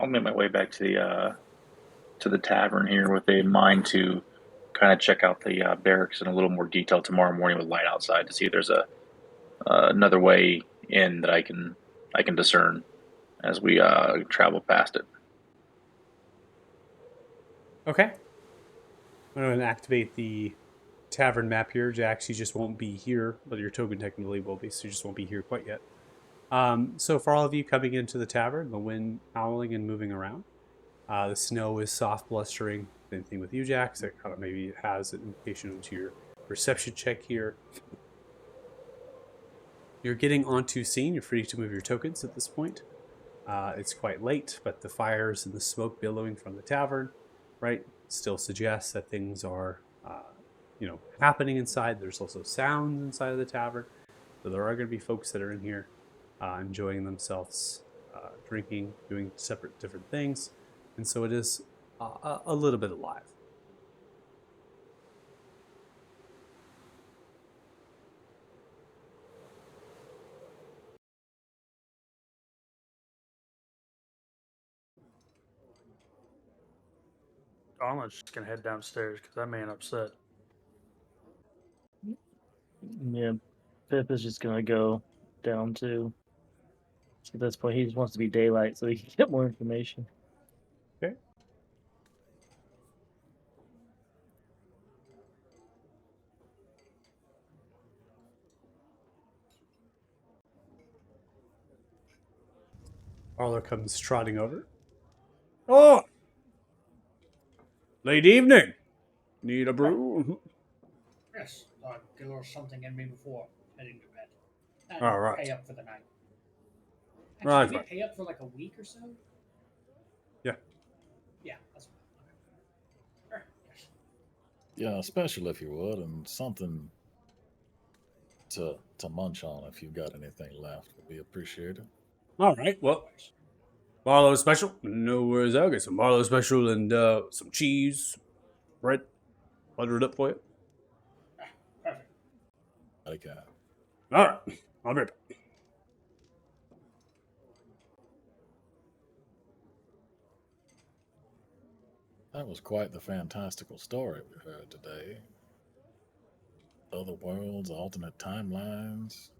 I'll make my way back to the tavern here with a mind to kind of check out the barracks in a little more detail tomorrow morning with light outside to see if there's another way in that I can discern as we travel past it. okay. I'm going to activate the tavern map here. Jax, you just won't be here, but your token technically will be, so you just won't be here quite yet. So for all of you coming into the tavern, the wind howling and moving around, the snow is soft blustering. Same thing with you, Jax. It kind of maybe has an implication into your perception check here. You're getting onto scene. You're free to move your tokens at this point. It's quite late, but the fires and the smoke billowing from the tavern, right, still suggests that things are, happening inside. There's also sounds inside of the tavern. So there are going to be folks that are in here enjoying themselves, drinking, doing different things. And so it is a little bit alive. I'm just gonna head downstairs because that man upset. Yeah, Pip is just gonna go down too. At this point, he just wants to be daylight so he can get more information. Okay. Arlo comes trotting over. Oh! Late evening. Need a brew? Yes, I'll get a little something in me before heading to bed. And All right. pay up for the night. Actually, Right, did we right. pay up for like a week or so? Yeah. Yeah, that's fine. Yes. Yeah, special if you would, and something to munch on if you've got anything left would be appreciated. All right. Well, Marlowe special. No worries. I'll get some Marlowe special and some cheese, bread, butter it up for you. Perfect. Okay. All right. I'll be right back. That was quite the fantastical story we heard today. Other worlds, alternate timelines.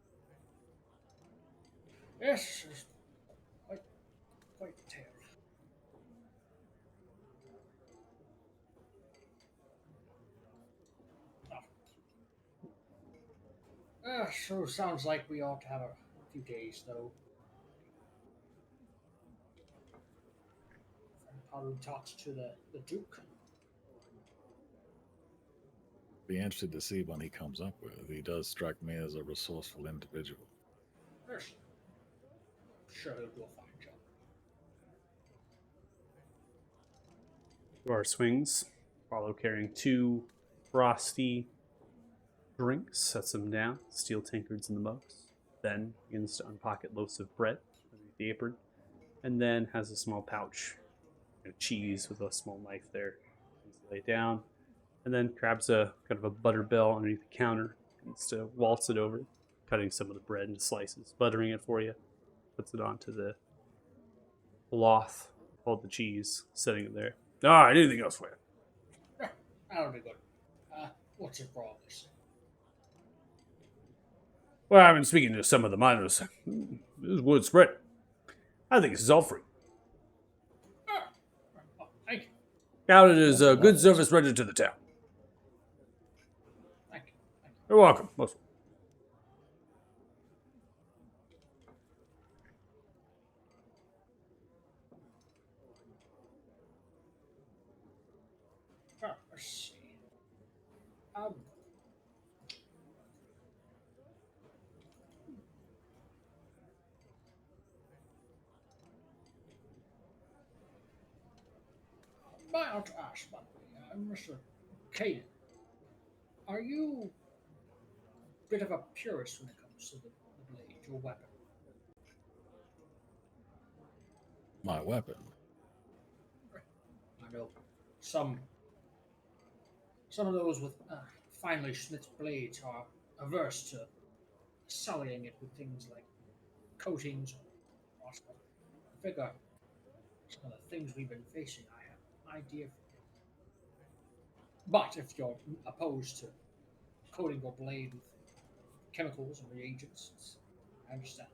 Yes, it's quite the tale. So sounds like we ought to have a few days, though. Probably talks to the Duke. Be interested to see what he comes up with. He does strike me as a resourceful individual. Yes. Sure, he'll do a fine job. To our swings. Marlowe carrying 2 frosty drinks, sets them down, steel tankards in the mugs. Then begins to unpocket loaves of bread underneath the apron, and then has a small pouch of cheese with a small knife there. Begins to lay it down, and then grabs a kind of a butter bell underneath the counter, begins to waltz it over, cutting some of the bread into slices, buttering it for you, puts it onto the cloth, hold the cheese, setting it there. All right, anything else for you? Yeah, that'll be good. What's it for all this? Well, I've been speaking to some of the miners. This is wood spread. I think this is all free. Oh, thank you. Counted as a good service rendered to the town. Thank you. Thank you. You're welcome. Most. Let's see. I ought to ask, by the way, Mr. Caden, are you bit of a purist when it comes to the blade, your weapon. My weapon. I know some of those with finely smith blades are averse to sullying it with things like coatings or what. I figure some of the things we've been facing, I have an idea for you. But if you're opposed to coating your blade with chemicals and reagents, I understand.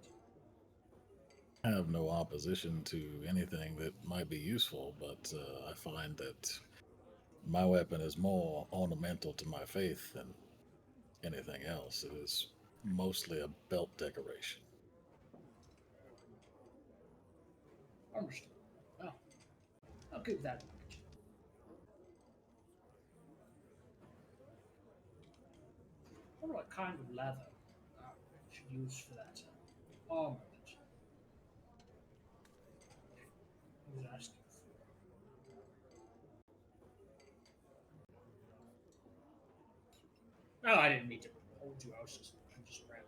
I have no opposition to anything that might be useful, but I find that my weapon is more ornamental to my faith than anything else. It is mostly a belt decoration. Understood. Well, I'll keep that in mind. I wonder what kind of leather I should use for that armor that I was asking for. No, I didn't mean to hold you. I'm just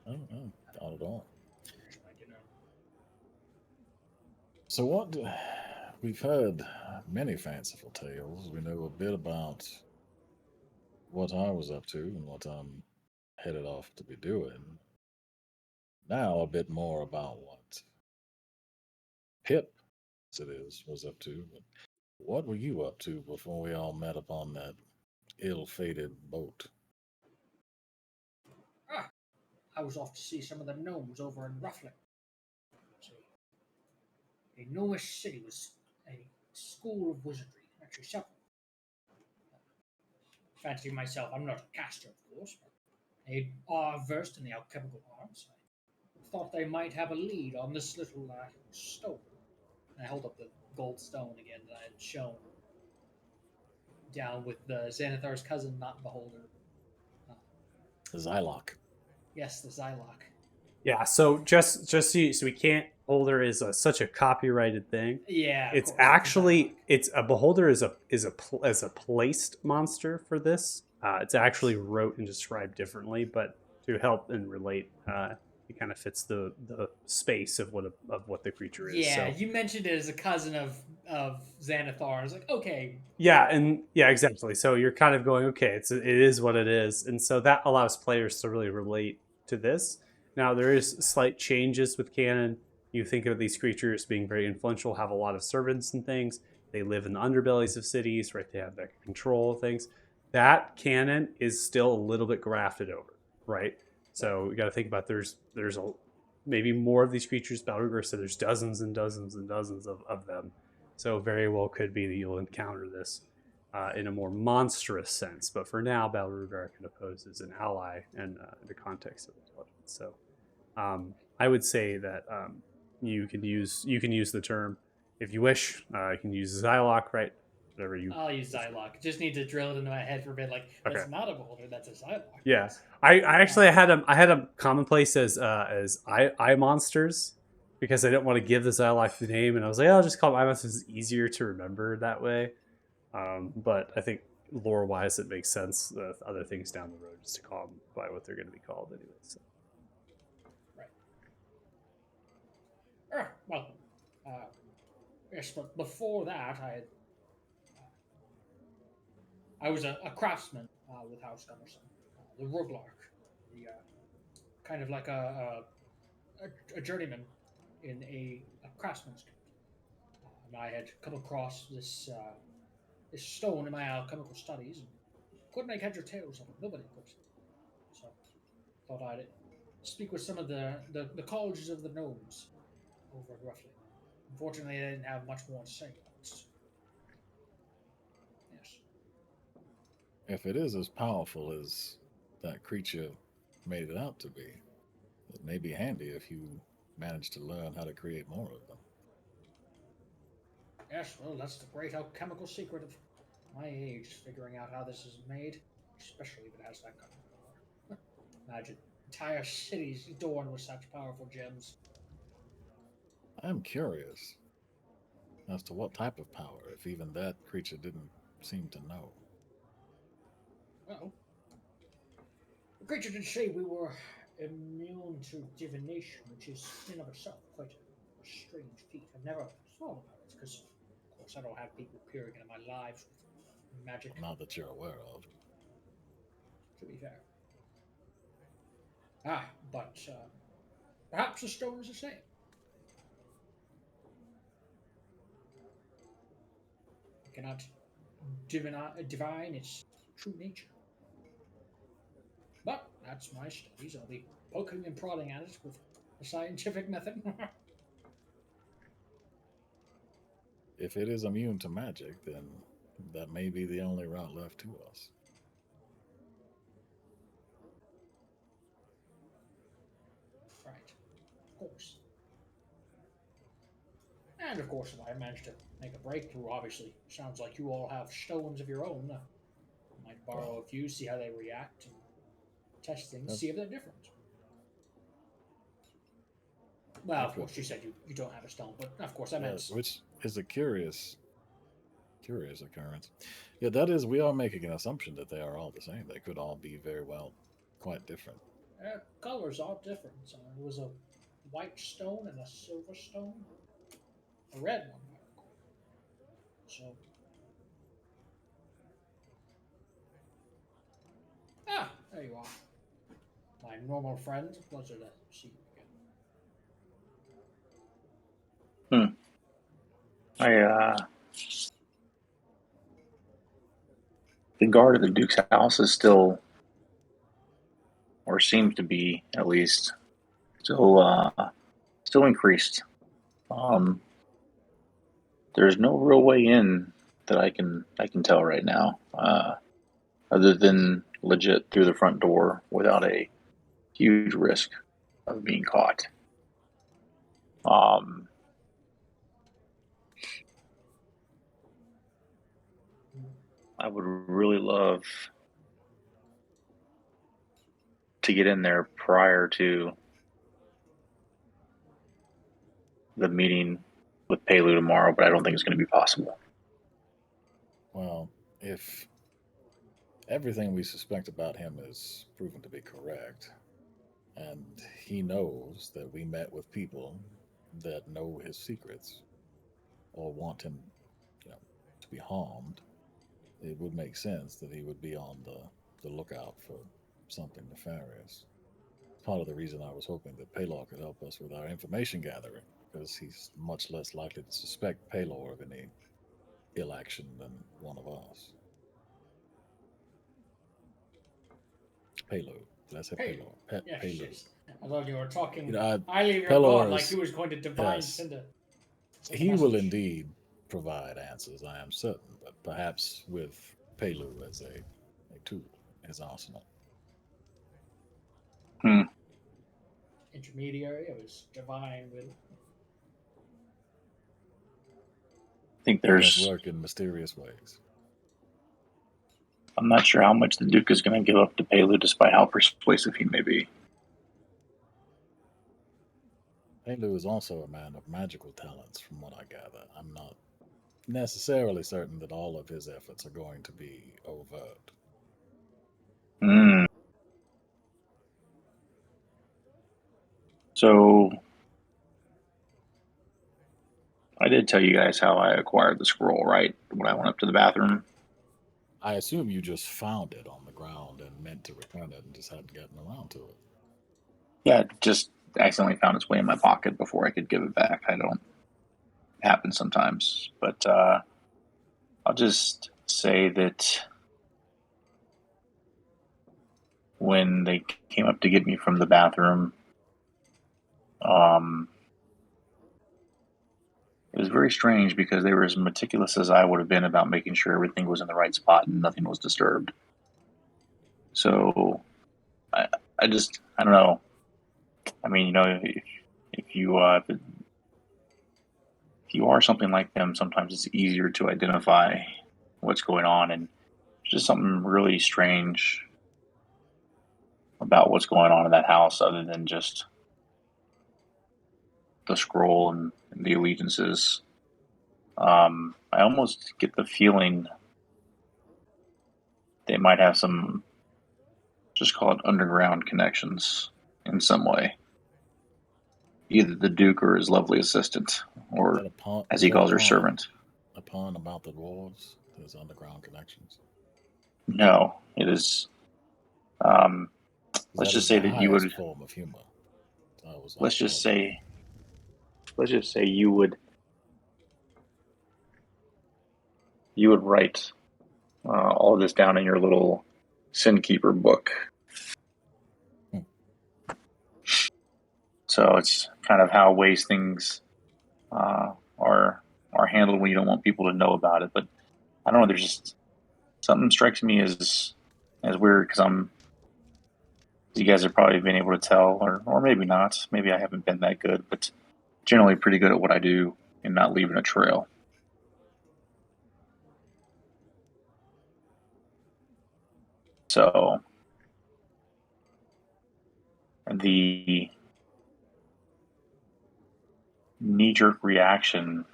rambling. Oh, not at all. Finish my dinner. So we've heard many fanciful tales. We know a bit about what I was up to and what I'm headed off to be doing. Now a bit more about what Pip, as it is, was up to. But what were you up to before we all met upon that ill-fated boat? I was off to see some of the gnomes over in Ruffling. A gnomish city was a school of wizardry, actually several. Fancy myself, I'm not a caster, of course, but they are versed in the alchemical arts. I thought they might have a lead on this little stone. And I held up the gold stone again that I had shown down with the Xanathar's cousin, not Beholder. Zylok. Yes, the Zylok. Yeah, so just so we can't. Beholder is such a copyrighted thing. Yeah, It's course, actually it's a Beholder is a placed monster for this. It's actually wrote and described differently, but to help and relate, it kind of fits the space of what the creature is. Yeah, So, you mentioned it as a cousin of Xanathar. I was like, okay. yeah, exactly. So you're kind of going, okay, it is what it is, and so that allows players to really relate to this. Now there is slight changes with canon. You think of these creatures being very influential, have a lot of servants and things. They live in the underbellies of cities, right? They have that control of things. That canon is still a little bit grafted over, right? So we got to think about there's maybe more of these creatures. Balrogr said there's dozens and dozens and dozens of them. So very well could be that you'll encounter this in a more monstrous sense. But for now, Balrogr can pose as an ally and the context of intelligence. So I would say that you can use the term if you wish. You can use Zylok, right? Whatever you. I'll use Zylok. Just need to drill it into my head for a bit. Like that's Okay. not a Beholder. That's a Zylok. Yeah, I actually had a commonplace as eye monsters because I didn't want to give the Zylok the name, and I was like, I'll just call them eye monsters. It's easier to remember that way. But I think lore wise, it makes sense. Other things down the road, just to call them by what they're going to be called anyway. So. Well, yes, but before that, I was a craftsman with House Gunnarsson, the Ruglark, the kind of like a journeyman in a craftsman's guild. And I had come across this stone in my alchemical studies and couldn't make heads or tails of it. Nobody could. So thought I'd speak with some of the colleges of the gnomes over at Ruffling. Unfortunately, they didn't have much more to say about it. Yes. If it is as powerful as that creature made it out to be, it may be handy if you manage to learn how to create more of them. Yes, well, that's the great alchemical secret of my age, figuring out how this is made, especially if it has that kind of power. Imagine entire cities adorned with such powerful gems. I'm curious as to what type of power, if even that creature didn't seem to know. Well, the creature did say we were immune to divination, which is in of itself quite a strange feat. I've never thought about it because, of course, I don't have people peering into my lives with magic. Not that you're aware of. To be fair. But perhaps the stone is the same. You cannot divine its true nature. But that's my studies. I'll be poking and prodding at it with a scientific method. If it is immune to magic, then that may be the only route left to us. Right. Of course. And of course, if I manage to make a breakthrough, obviously, sounds like you all have stones of your own. I might borrow a few, see how they react, and test things, see if they're different. Well, of course, you said you don't have a stone, but of course I meant... Which is a curious occurrence. Yeah, that is, we are making an assumption that they are all the same. They could all be very well quite different. Colors are different. It was a white stone and a silver stone. A red one, if I recall. So... there you are. My normal friend. Pleasure to see you again. The guard of the Duke's house is still, or seems to be at least, still increased. There's no real way in that I can tell right now, other than legit through the front door without a huge risk of being caught. I would really love to get in there prior to the meeting with Pelu tomorrow, but I don't think it's going to be possible. Well, if everything we suspect about him is proven to be correct, and he knows that we met with people that know his secrets or want him, to be harmed, it would make sense that he would be on the lookout for something nefarious. Part of the reason I was hoping that Paylor could help us with our information gathering, because he's much less likely to suspect Paylor of any ill action than one of us. Paylor. Did I say Paylor? Yes. I thought you were talking highly of your god, like he was going to divine send a he will message. indeed provide answers, I am certain, but perhaps with Pelu as a tool, his arsenal. Intermediary, it was divine with. I think there's work in mysterious ways. I'm not sure how much the Duke is going to give up to Pelu, despite how persuasive he may be. Pelu is also a man of magical talents, from what I gather. I'm not necessarily certain that all of his efforts are going to be overt. So, I did tell you guys how I acquired the scroll, right? When I went up to the bathroom. I assume you just found it on the ground and meant to return it and just hadn't gotten around to it. Yeah, it just accidentally found its way in my pocket before I could give it back. It happens sometimes. But I'll just say that when they came up to get me from the bathroom, it was very strange because they were as meticulous as I would have been about making sure everything was in the right spot and nothing was disturbed. So I don't know. I mean, if you are something like them, sometimes it's easier to identify what's going on, and there's just something really strange about what's going on in that house, other than just the scroll and the allegiances. I almost get the feeling they might have some just call it underground connections in some way. Either the Duke or his lovely assistant, Is or that a pawn, as is he that a calls her, pawn- servant. A pawn about the dwarves? There's underground connections. No, it is. 'Cause Let's that just is say the that you highest would. form of humor. I Let's just thought- say. Let's just say you would. You would write all of this down in your little Sin Keeper book. Hmm. So it's kind of how ways things are handled when you don't want people to know about it. But I don't know. There's just something strikes me as weird because you guys have probably been able to tell, or maybe not. Maybe I haven't been that good, but generally pretty good at what I do and not leaving a trail. So the knee-jerk reaction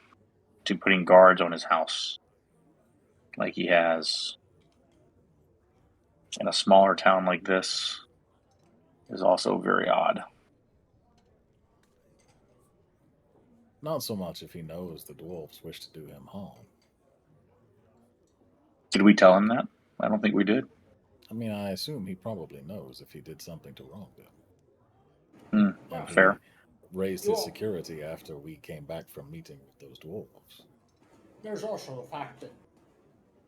to putting guards on his house like he has in a smaller town like this is also very odd. Not so much if he knows the dwarves wish to do him harm. Did we tell him that? I don't think we did. I mean, I assume he probably knows if he did something to wrong them. And he Fair. raised Well- his security after we came back from meeting with those dwarves. There's also the fact that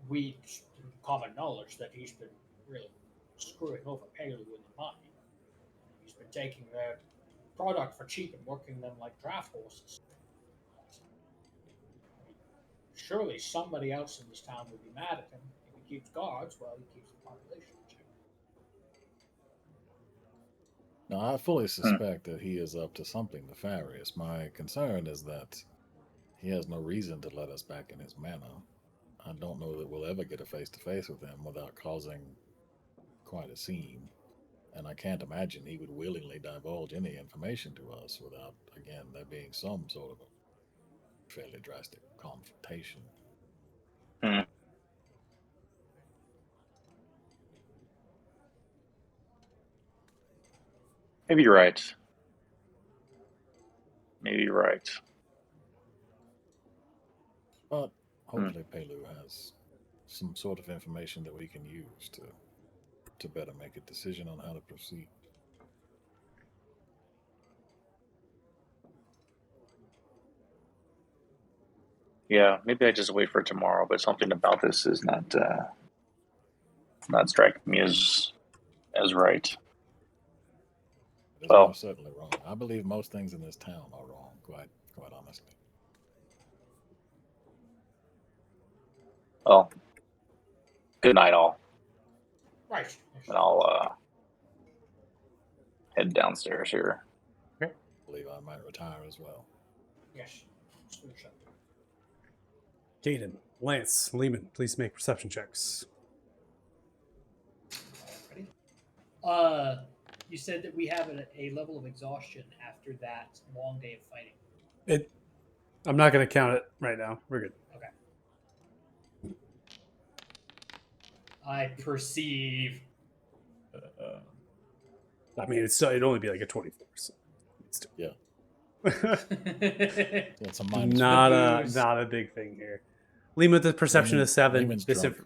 we, common knowledge, that he's been really screwing over Palu in the mine. He's been taking their product for cheap and working them like draft horses. Surely somebody else in this town would be mad at him if he keeps guards while he keeps the population in check. Now, I fully suspect that he is up to something nefarious. My concern is that he has no reason to let us back in his manor. I don't know that we'll ever get a face-to-face with him without causing quite a scene. And I can't imagine he would willingly divulge any information to us without, again, there being some sort of a fairly drastic confrontation. Maybe you're right. Maybe you're right. But hopefully Palu has some sort of information that we can use to better make a decision on how to proceed. Yeah, maybe I just wait for tomorrow, but something about this is not striking me as right. It's Well- most certainly wrong. I believe most things in this town are wrong, quite honestly. Well, good night, all, Right. and I'll head downstairs here. I believe I might retire as well. Yes. Smooth shot. Caden, Lance, Lehman, please make perception checks. Alrighty. You said that we have a level of exhaustion after that long day of fighting. I'm not going to count it right now. We're good. I perceive. I mean, it'd only be like a 24. So it's still... Yeah. not It's a minus. not a big thing here. Lehman with the perception Lehman- of 7. Lehman's drunk.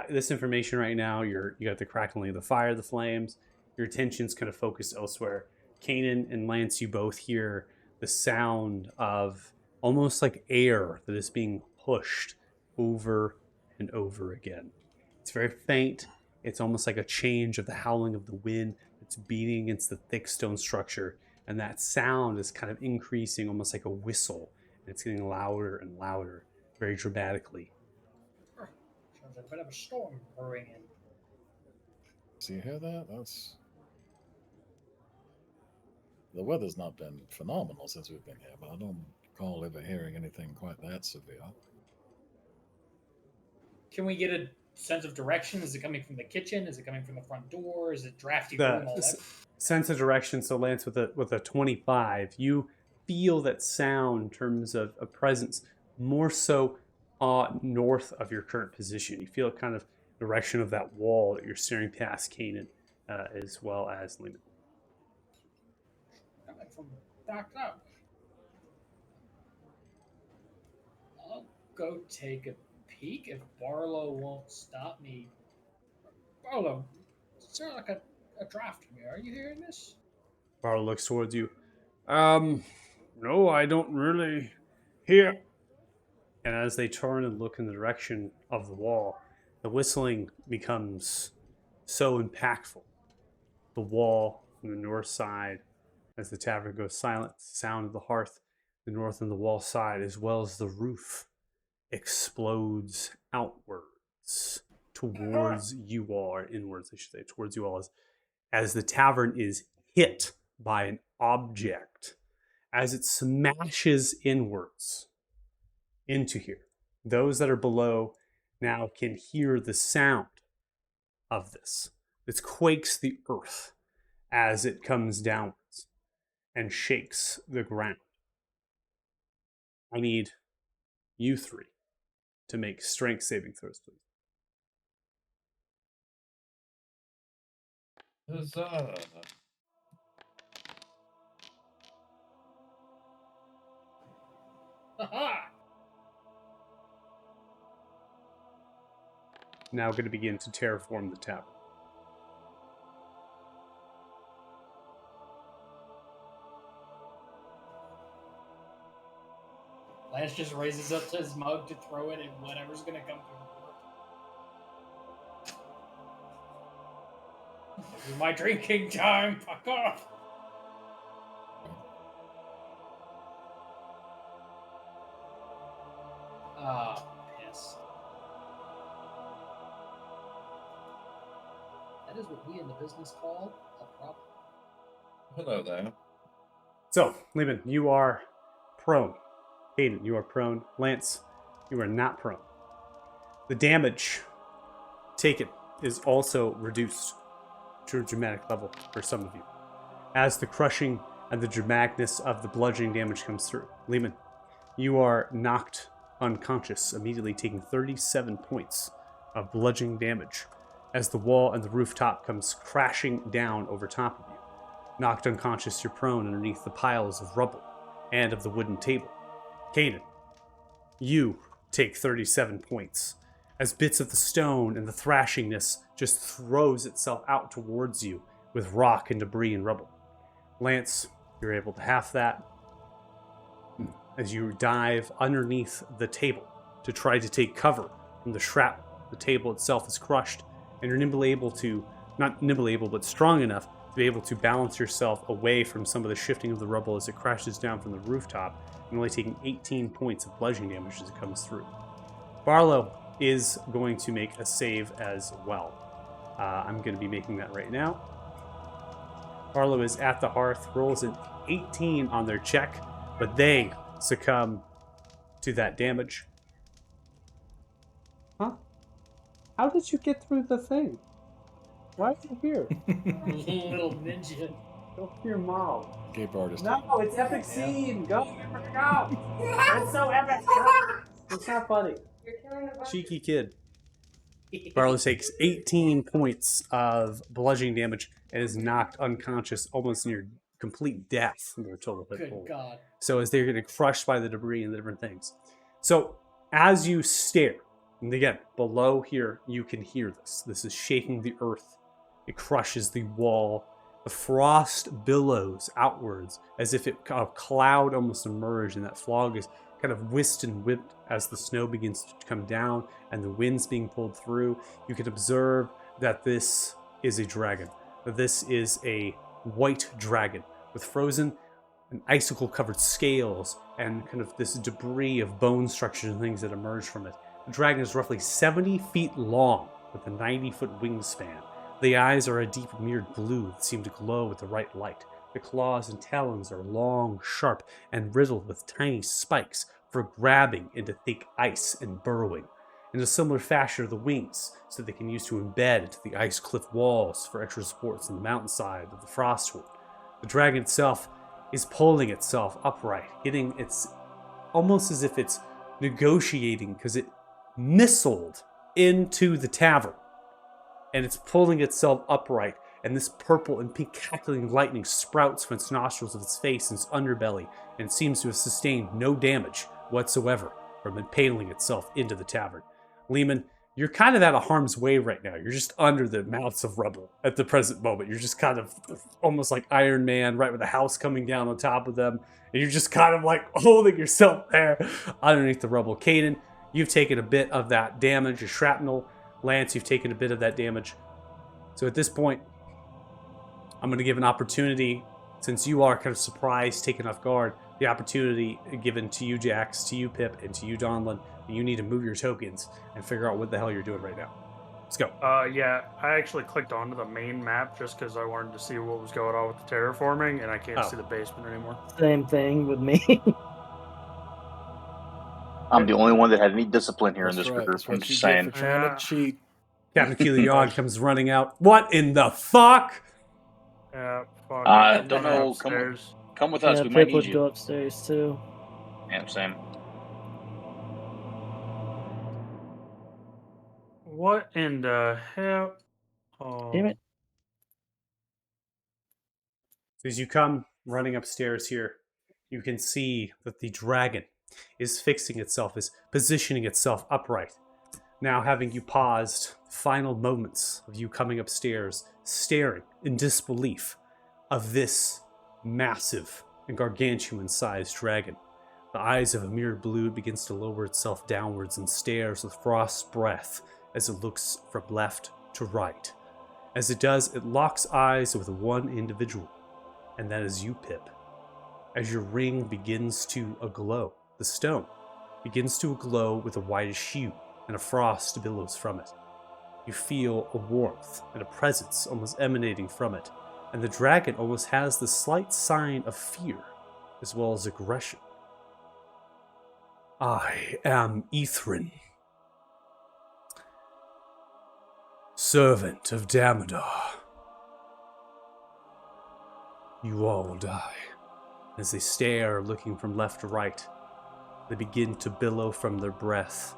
This information right now, you got the crackling of the fire, the flames. Your attention's kind of focused elsewhere. Kanan and Lance, you both hear the sound of almost like air that is being pushed over and over again. It's very faint. It's almost like a change of the howling of the wind that's beating against the thick stone structure. And that sound is kind of increasing, almost like a whistle. And it's getting louder and louder, very dramatically. Sounds like a bit of a storm brewing in. So you hear that? The weather's not been phenomenal since we've been here, but I don't recall ever hearing anything quite that severe. Can we get a sense of direction? Is it coming from the kitchen? Is it coming from the front door? Is it drafty The room all that? sense of direction. So Lance, with a 25, you feel that sound in terms of a presence more so north of your current position. You feel kind of direction of that wall that you're staring past, Kanan. as well as Lehman. Coming from back up. I'll go take a peek if Barlow won't stop me. Barlow, is there like a draft here? Are you hearing this? Barlow looks towards you. No, I don't really hear. And as they turn and look in the direction of the wall, the whistling becomes so impactful. The wall on the north side, as the tavern goes silent, the sound of the hearth, the north and the wall side, as well as the roof, explodes outwards towards you all, or inwards, I should say, towards you all, as the tavern is hit by an object, as it smashes inwards into here. Those that are below now can hear the sound of this. This quakes the earth as it comes downwards and shakes the ground. I need you three to make strength saving throws, please. Huzzah. Haha! Now going to begin to terraform the tavern. Lance just raises up to his mug to throw it, and whatever's gonna come through the door. This is my drinking time. Fuck off. Ah, piss. That is what we in the business call a problem. Hello there. So, Lehman, you are prone. Hayden, you are prone. Lance, you are not prone. The damage taken is also reduced to a dramatic level for some of you, as the crushing and the dramaticness of the bludgeoning damage comes through. Lehman, you are knocked unconscious, immediately taking 37 points of bludgeoning damage as the wall and the rooftop comes crashing down over top of you. Knocked unconscious, you're prone underneath the piles of rubble and of the wooden table. Kaden, you take 37 points as bits of the stone and the thrashingness just throws itself out towards you with rock and debris and rubble. Lance, you're able to half that as you dive underneath the table to try to take cover from the shrapnel. The table itself is crushed, and you're but strong enough to be able to balance yourself away from some of the shifting of the rubble as it crashes down from the rooftop, and only taking 18 points of bludgeoning damage as it comes through. Barlow is going to make a save as well. I'm going to be making that right now. Barlow is at the hearth, rolls an 18 on their check, but they succumb to that damage. Huh? How did you get through the thing? Why are you here? Little ninja. Go to your mom. Cape artist. No, it's epic scene. Go. It's so epic. It's not funny. Cheeky kid. Barlow takes 18 points of bludgeoning damage and is knocked unconscious, almost near complete death. They're total hit Good pull. God. So as they're getting crushed by the debris and the different things. So as you stare, and again, below here, you can hear this. This is shaking the earth. It crushes the wall. The frost billows outwards as if a cloud almost emerged, and that fog is kind of whisked and whipped as the snow begins to come down and the wind's being pulled through. You can observe that this is a dragon. This is a white dragon with frozen and icicle-covered scales and kind of this debris of bone structures and things that emerge from it. The dragon is roughly 70 feet long with a 90-foot wingspan. The eyes are a deep mirrored blue that seem to glow with the right light. The claws and talons are long, sharp, and riddled with tiny spikes for grabbing into thick ice and burrowing. In a similar fashion are the wings, so they can use to embed into the ice cliff walls for extra supports on the mountainside of the Frostwood. The dragon itself is pulling itself upright, getting its almost as if it's negotiating because it missiled into the tavern. And it's pulling itself upright and this purple and pink cackling lightning sprouts from its nostrils of its face and its underbelly, and seems to have sustained no damage whatsoever from impaling itself into the tavern. Lehman, you're kind of out of harm's way right now. You're just under the mounts of rubble at the present moment. You're just kind of almost like Iron Man, right, with the house coming down on top of them, and you're just kind of like holding yourself there underneath the rubble. Caden, you've taken a bit of that damage, your shrapnel. Lance, you've taken a bit of that damage. So at this point, I'm going to give an opportunity, since you are kind of surprised, taken off guard, the opportunity given to you, Jax, to you, Pip, and to you, Donlin. You need to move your tokens and figure out what the hell you're doing right now. Let's go. Yeah, I actually clicked onto the main map just because I wanted to see what was going on with the terraforming, and I can't see the basement anymore. Same thing with me. I'm the only one that had any discipline here in That's this right. group. That's I'm what just you get saying. for trying Yeah. to cheat. Captain Keelion comes running out. What in the fuck? Yeah, fuck. I I'm don't going know. upstairs. Come with us. Yeah, We might Pip need would you. go upstairs too. Yeah, same. What in the hell? Oh. Damn it. As you come running upstairs here, you can see that the dragon is fixing itself, is positioning itself upright. Now, having you paused, final moments of you coming upstairs, staring in disbelief of this massive and gargantuan-sized dragon. The eyes of a mirrored blue begins to lower itself downwards and stares with frost breath as it looks from left to right. As it does, it locks eyes with one individual, and that is you, Pip. As your ring begins to aglow, the stone begins to aglow with a whitish hue, and a frost billows from it. You feel a warmth and a presence almost emanating from it, and the dragon almost has the slight sign of fear, as well as aggression. I am Ithrin, servant of Damodar. You all die. As they stare, looking from left to right, they begin to billow from their breath.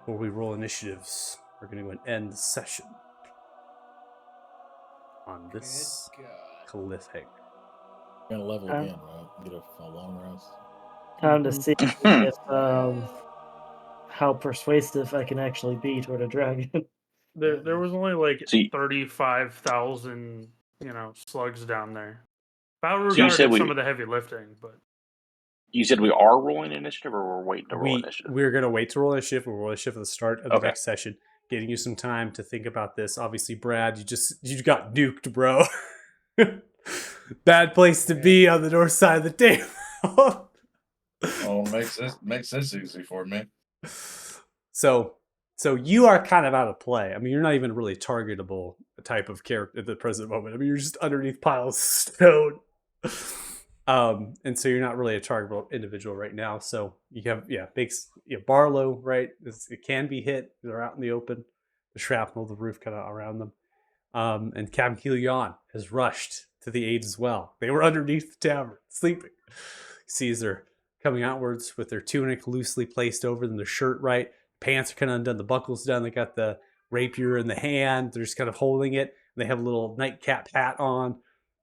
Before we roll initiatives, we're going to end the session on this Good God. cliffhanger. We're gonna level Uh, again, right? Get a long rest. Time to see if how persuasive I can actually be toward a dragon. There was only like See- 35,000, slugs down there. Balrog So you said did we- some of the heavy lifting, but You said we are rolling initiative, or we're waiting to roll initiative? We're going to wait to roll initiative. We'll roll initiative at the start of the Okay. next session, getting you some time to think about this. Obviously, Brad, you got nuked, bro. Bad place to be on the north side of the table. Oh, makes this easy for me. So you are kind of out of play. I mean, you're not even really targetable type of character at the present moment. I mean, you're just underneath piles of stone. And so you're not really a targetable individual right now. So you have, Barlow, right? It can be hit. They're out in the open. The shrapnel, the roof kind of around them. And Captain Keelion has rushed to the aid as well. They were underneath the tavern, sleeping. See as they're coming outwards with their tunic loosely placed over them, their shirt right. Pants are kind of undone, the buckles done. They got the rapier in the hand. They're just kind of holding it. They have a little nightcap hat on.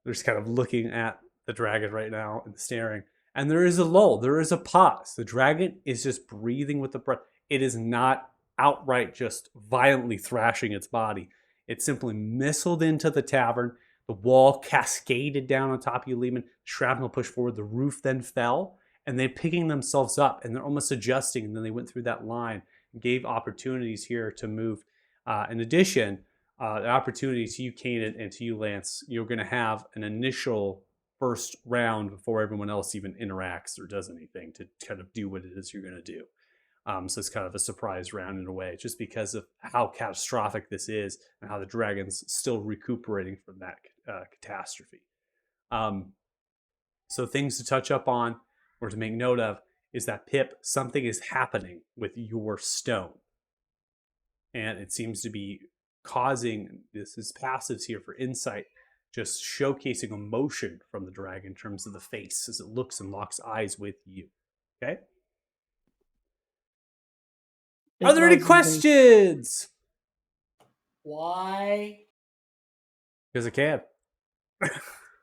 They're just kind of looking at the dragon right now and staring. And there is a lull. There is a pause. The dragon is just breathing with the breath. It is not outright just violently thrashing its body. It simply missiled into the tavern. The wall cascaded down on top of you, Lehman. Shrapnel pushed forward. The roof then fell. And they're picking themselves up. And they're almost adjusting. And then they went through that line and gave opportunities here to move. In addition, the opportunity to you, Kanan, and to you, Lance, you're going to have an initial first round before everyone else even interacts or does anything to kind of do what it is you're going to do. So it's kind of a surprise round in a way, just because of how catastrophic this is and how the dragon's still recuperating from that catastrophe. So things to touch up on or to make note of is that, Pip, something is happening with your stone. And it seems to be causing, this is passives here for insight, just showcasing emotion from the dragon in terms of the face as it looks and locks eyes with you. Okay? Are there any questions? Why Because I can.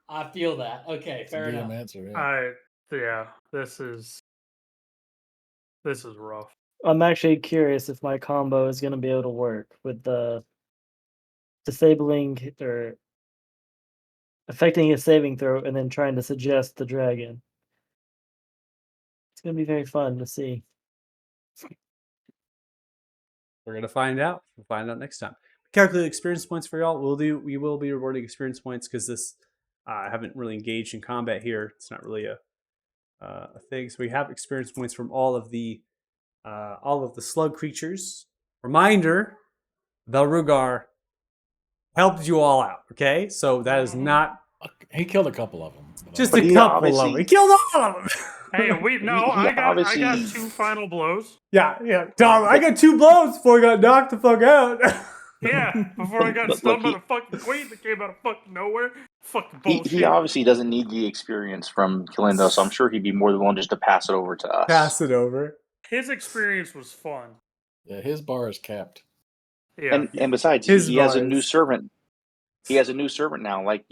I feel that. Okay, It's a fair DM enough. answer. Yeah. Yeah, this is rough. I'm actually curious if my combo is going to be able to work with the disabling or affecting his saving throw and then trying to suggest the dragon. It's going to be very fun to see. We're gonna find out. We'll find out next time. Calculate experience points for y'all. We will be rewarding experience points because this I haven't really engaged in combat here. It's not really a thing. So we have experience points from all of the slug creatures. Reminder: Velrugar helped you all out. Okay, so that is not He killed a couple of them. just But a he couple of obviously- them. He killed all of them. Hey, no, He I got obviously- 2 final blows. Yeah. Tom, I got 2 blows before I got knocked the fuck out. Yeah, before I got Look, stunned by he- the fucking queen that came out of fucking nowhere. Fucking He, bullshit. he obviously doesn't need the experience from killing those, so I'm sure he'd be more than willing just to pass it over to us. Pass it over. His experience was fun. Yeah, his bar is capped. Yeah. And besides, His he has a bars. new servant. He has a new servant now, like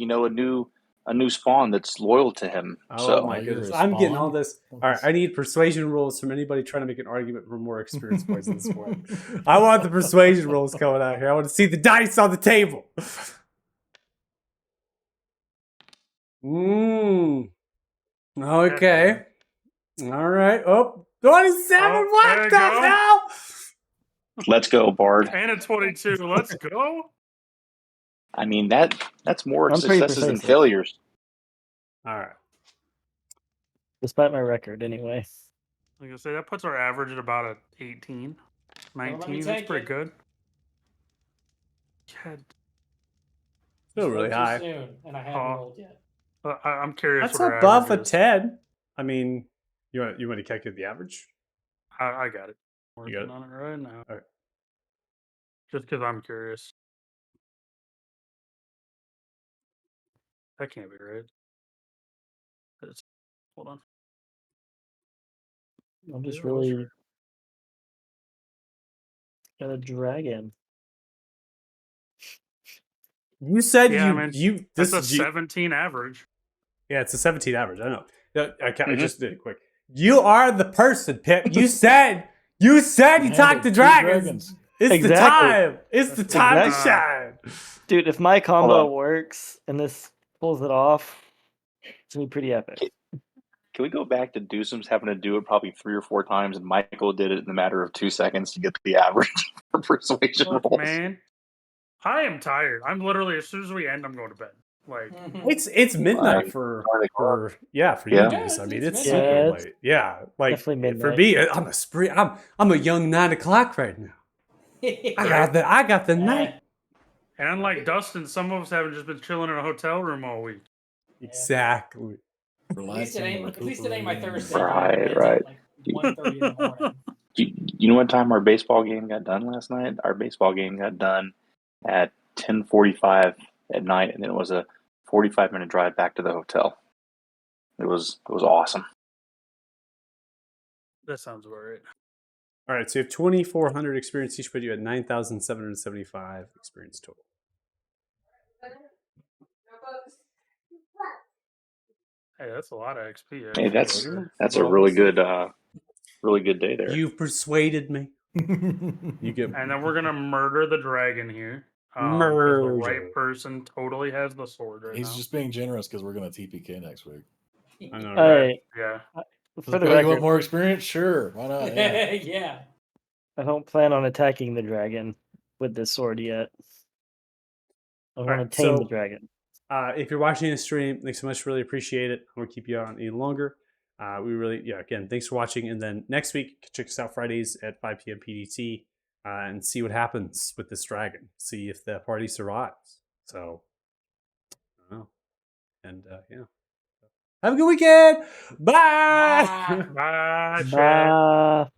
a new spawn that's loyal to him. Oh so my you're goodness. a I'm getting spawn? all this. All right, I need persuasion rules from anybody trying to make an argument for more experience points in this point. I want the persuasion rules coming out here. I want to see the dice on the table. Okay. All right. Oh, 27. Oh, What there the you go. hell? let's go, Bard. And a 22. Let's go. I mean that's more I'm pretty successes than persuasive. failures. All right. Despite my record, anyway. Like I say, that puts our average at about a 18, let me 19. That's take pretty it. good. Yeah, Still Spoke really too high. soon, and I haven't Oh. rolled yet. I'm curious. That's what our above a average is. 10. I mean, you want to calculate the average? I got it. Working got it? on it right now. Alright. Just because I'm curious. That can't be right. Hold on. I'm just Yeah, what's really got a dragon. You said Yeah, man, you That's this a 17 average. Yeah, it's a 17 average. I know. I Mhm. just did it quick. You are the person, Pip. You said you Handled talked to 2 dragons. It's the Exactly. time. It's the time Exactly. to shine. Dude, if my combo Hold on. works and this pulls it off, it's gonna be pretty epic. Can we go back to Deucems having to do it probably 3 or 4 times, and Michael did it in a matter of 2 seconds to get the average for persuasion Look, rolls? man, I am tired. I'm literally, as soon as we end, I'm going to bed. Like, It's midnight Fine. for Yeah. you Yeah. guys. I mean, It's it's midnight. super Yeah, it's late. Yeah, like definitely for midnight. me, I'm a young 9 o'clock right now. I got the night. and unlike Dustin, some of us haven't just been chilling in a hotel room all week. Exactly. At least it ain't my recuperating. Thursday. Right, game. It's right. at, like 1:30 in the morning. You know what time our baseball game got done last night? Our baseball game got done at 10:45 at night, and then it was a 45-minute drive back to the hotel. It was awesome. That sounds about right. All right, so you have 2,400 experience each, but you had 9,775 experience total. Hey, that's a lot of XP. Hey, actually. that's a really good day there. You've persuaded me. You get And then we're gonna murder the dragon here. 'Cause Murder. The right person totally has the sword right He's now. just being generous because we're going to TPK next week. I know, right? Hey, Yeah. for the You want record, more experience? Sure. Why not? Yeah. Yeah. I don't plan on attacking the dragon with this sword yet. I want Alright, to tame the so- dragon. If you're watching the stream, thanks so much. Really appreciate it. I won't keep you on any longer. Again, thanks for watching. And then next week, check us out Fridays at 5 p.m. PDT and see what happens with this dragon. See if the party survives. So, I don't know. And yeah. Have a good weekend. Bye. Bye. Bye, chat. Bye.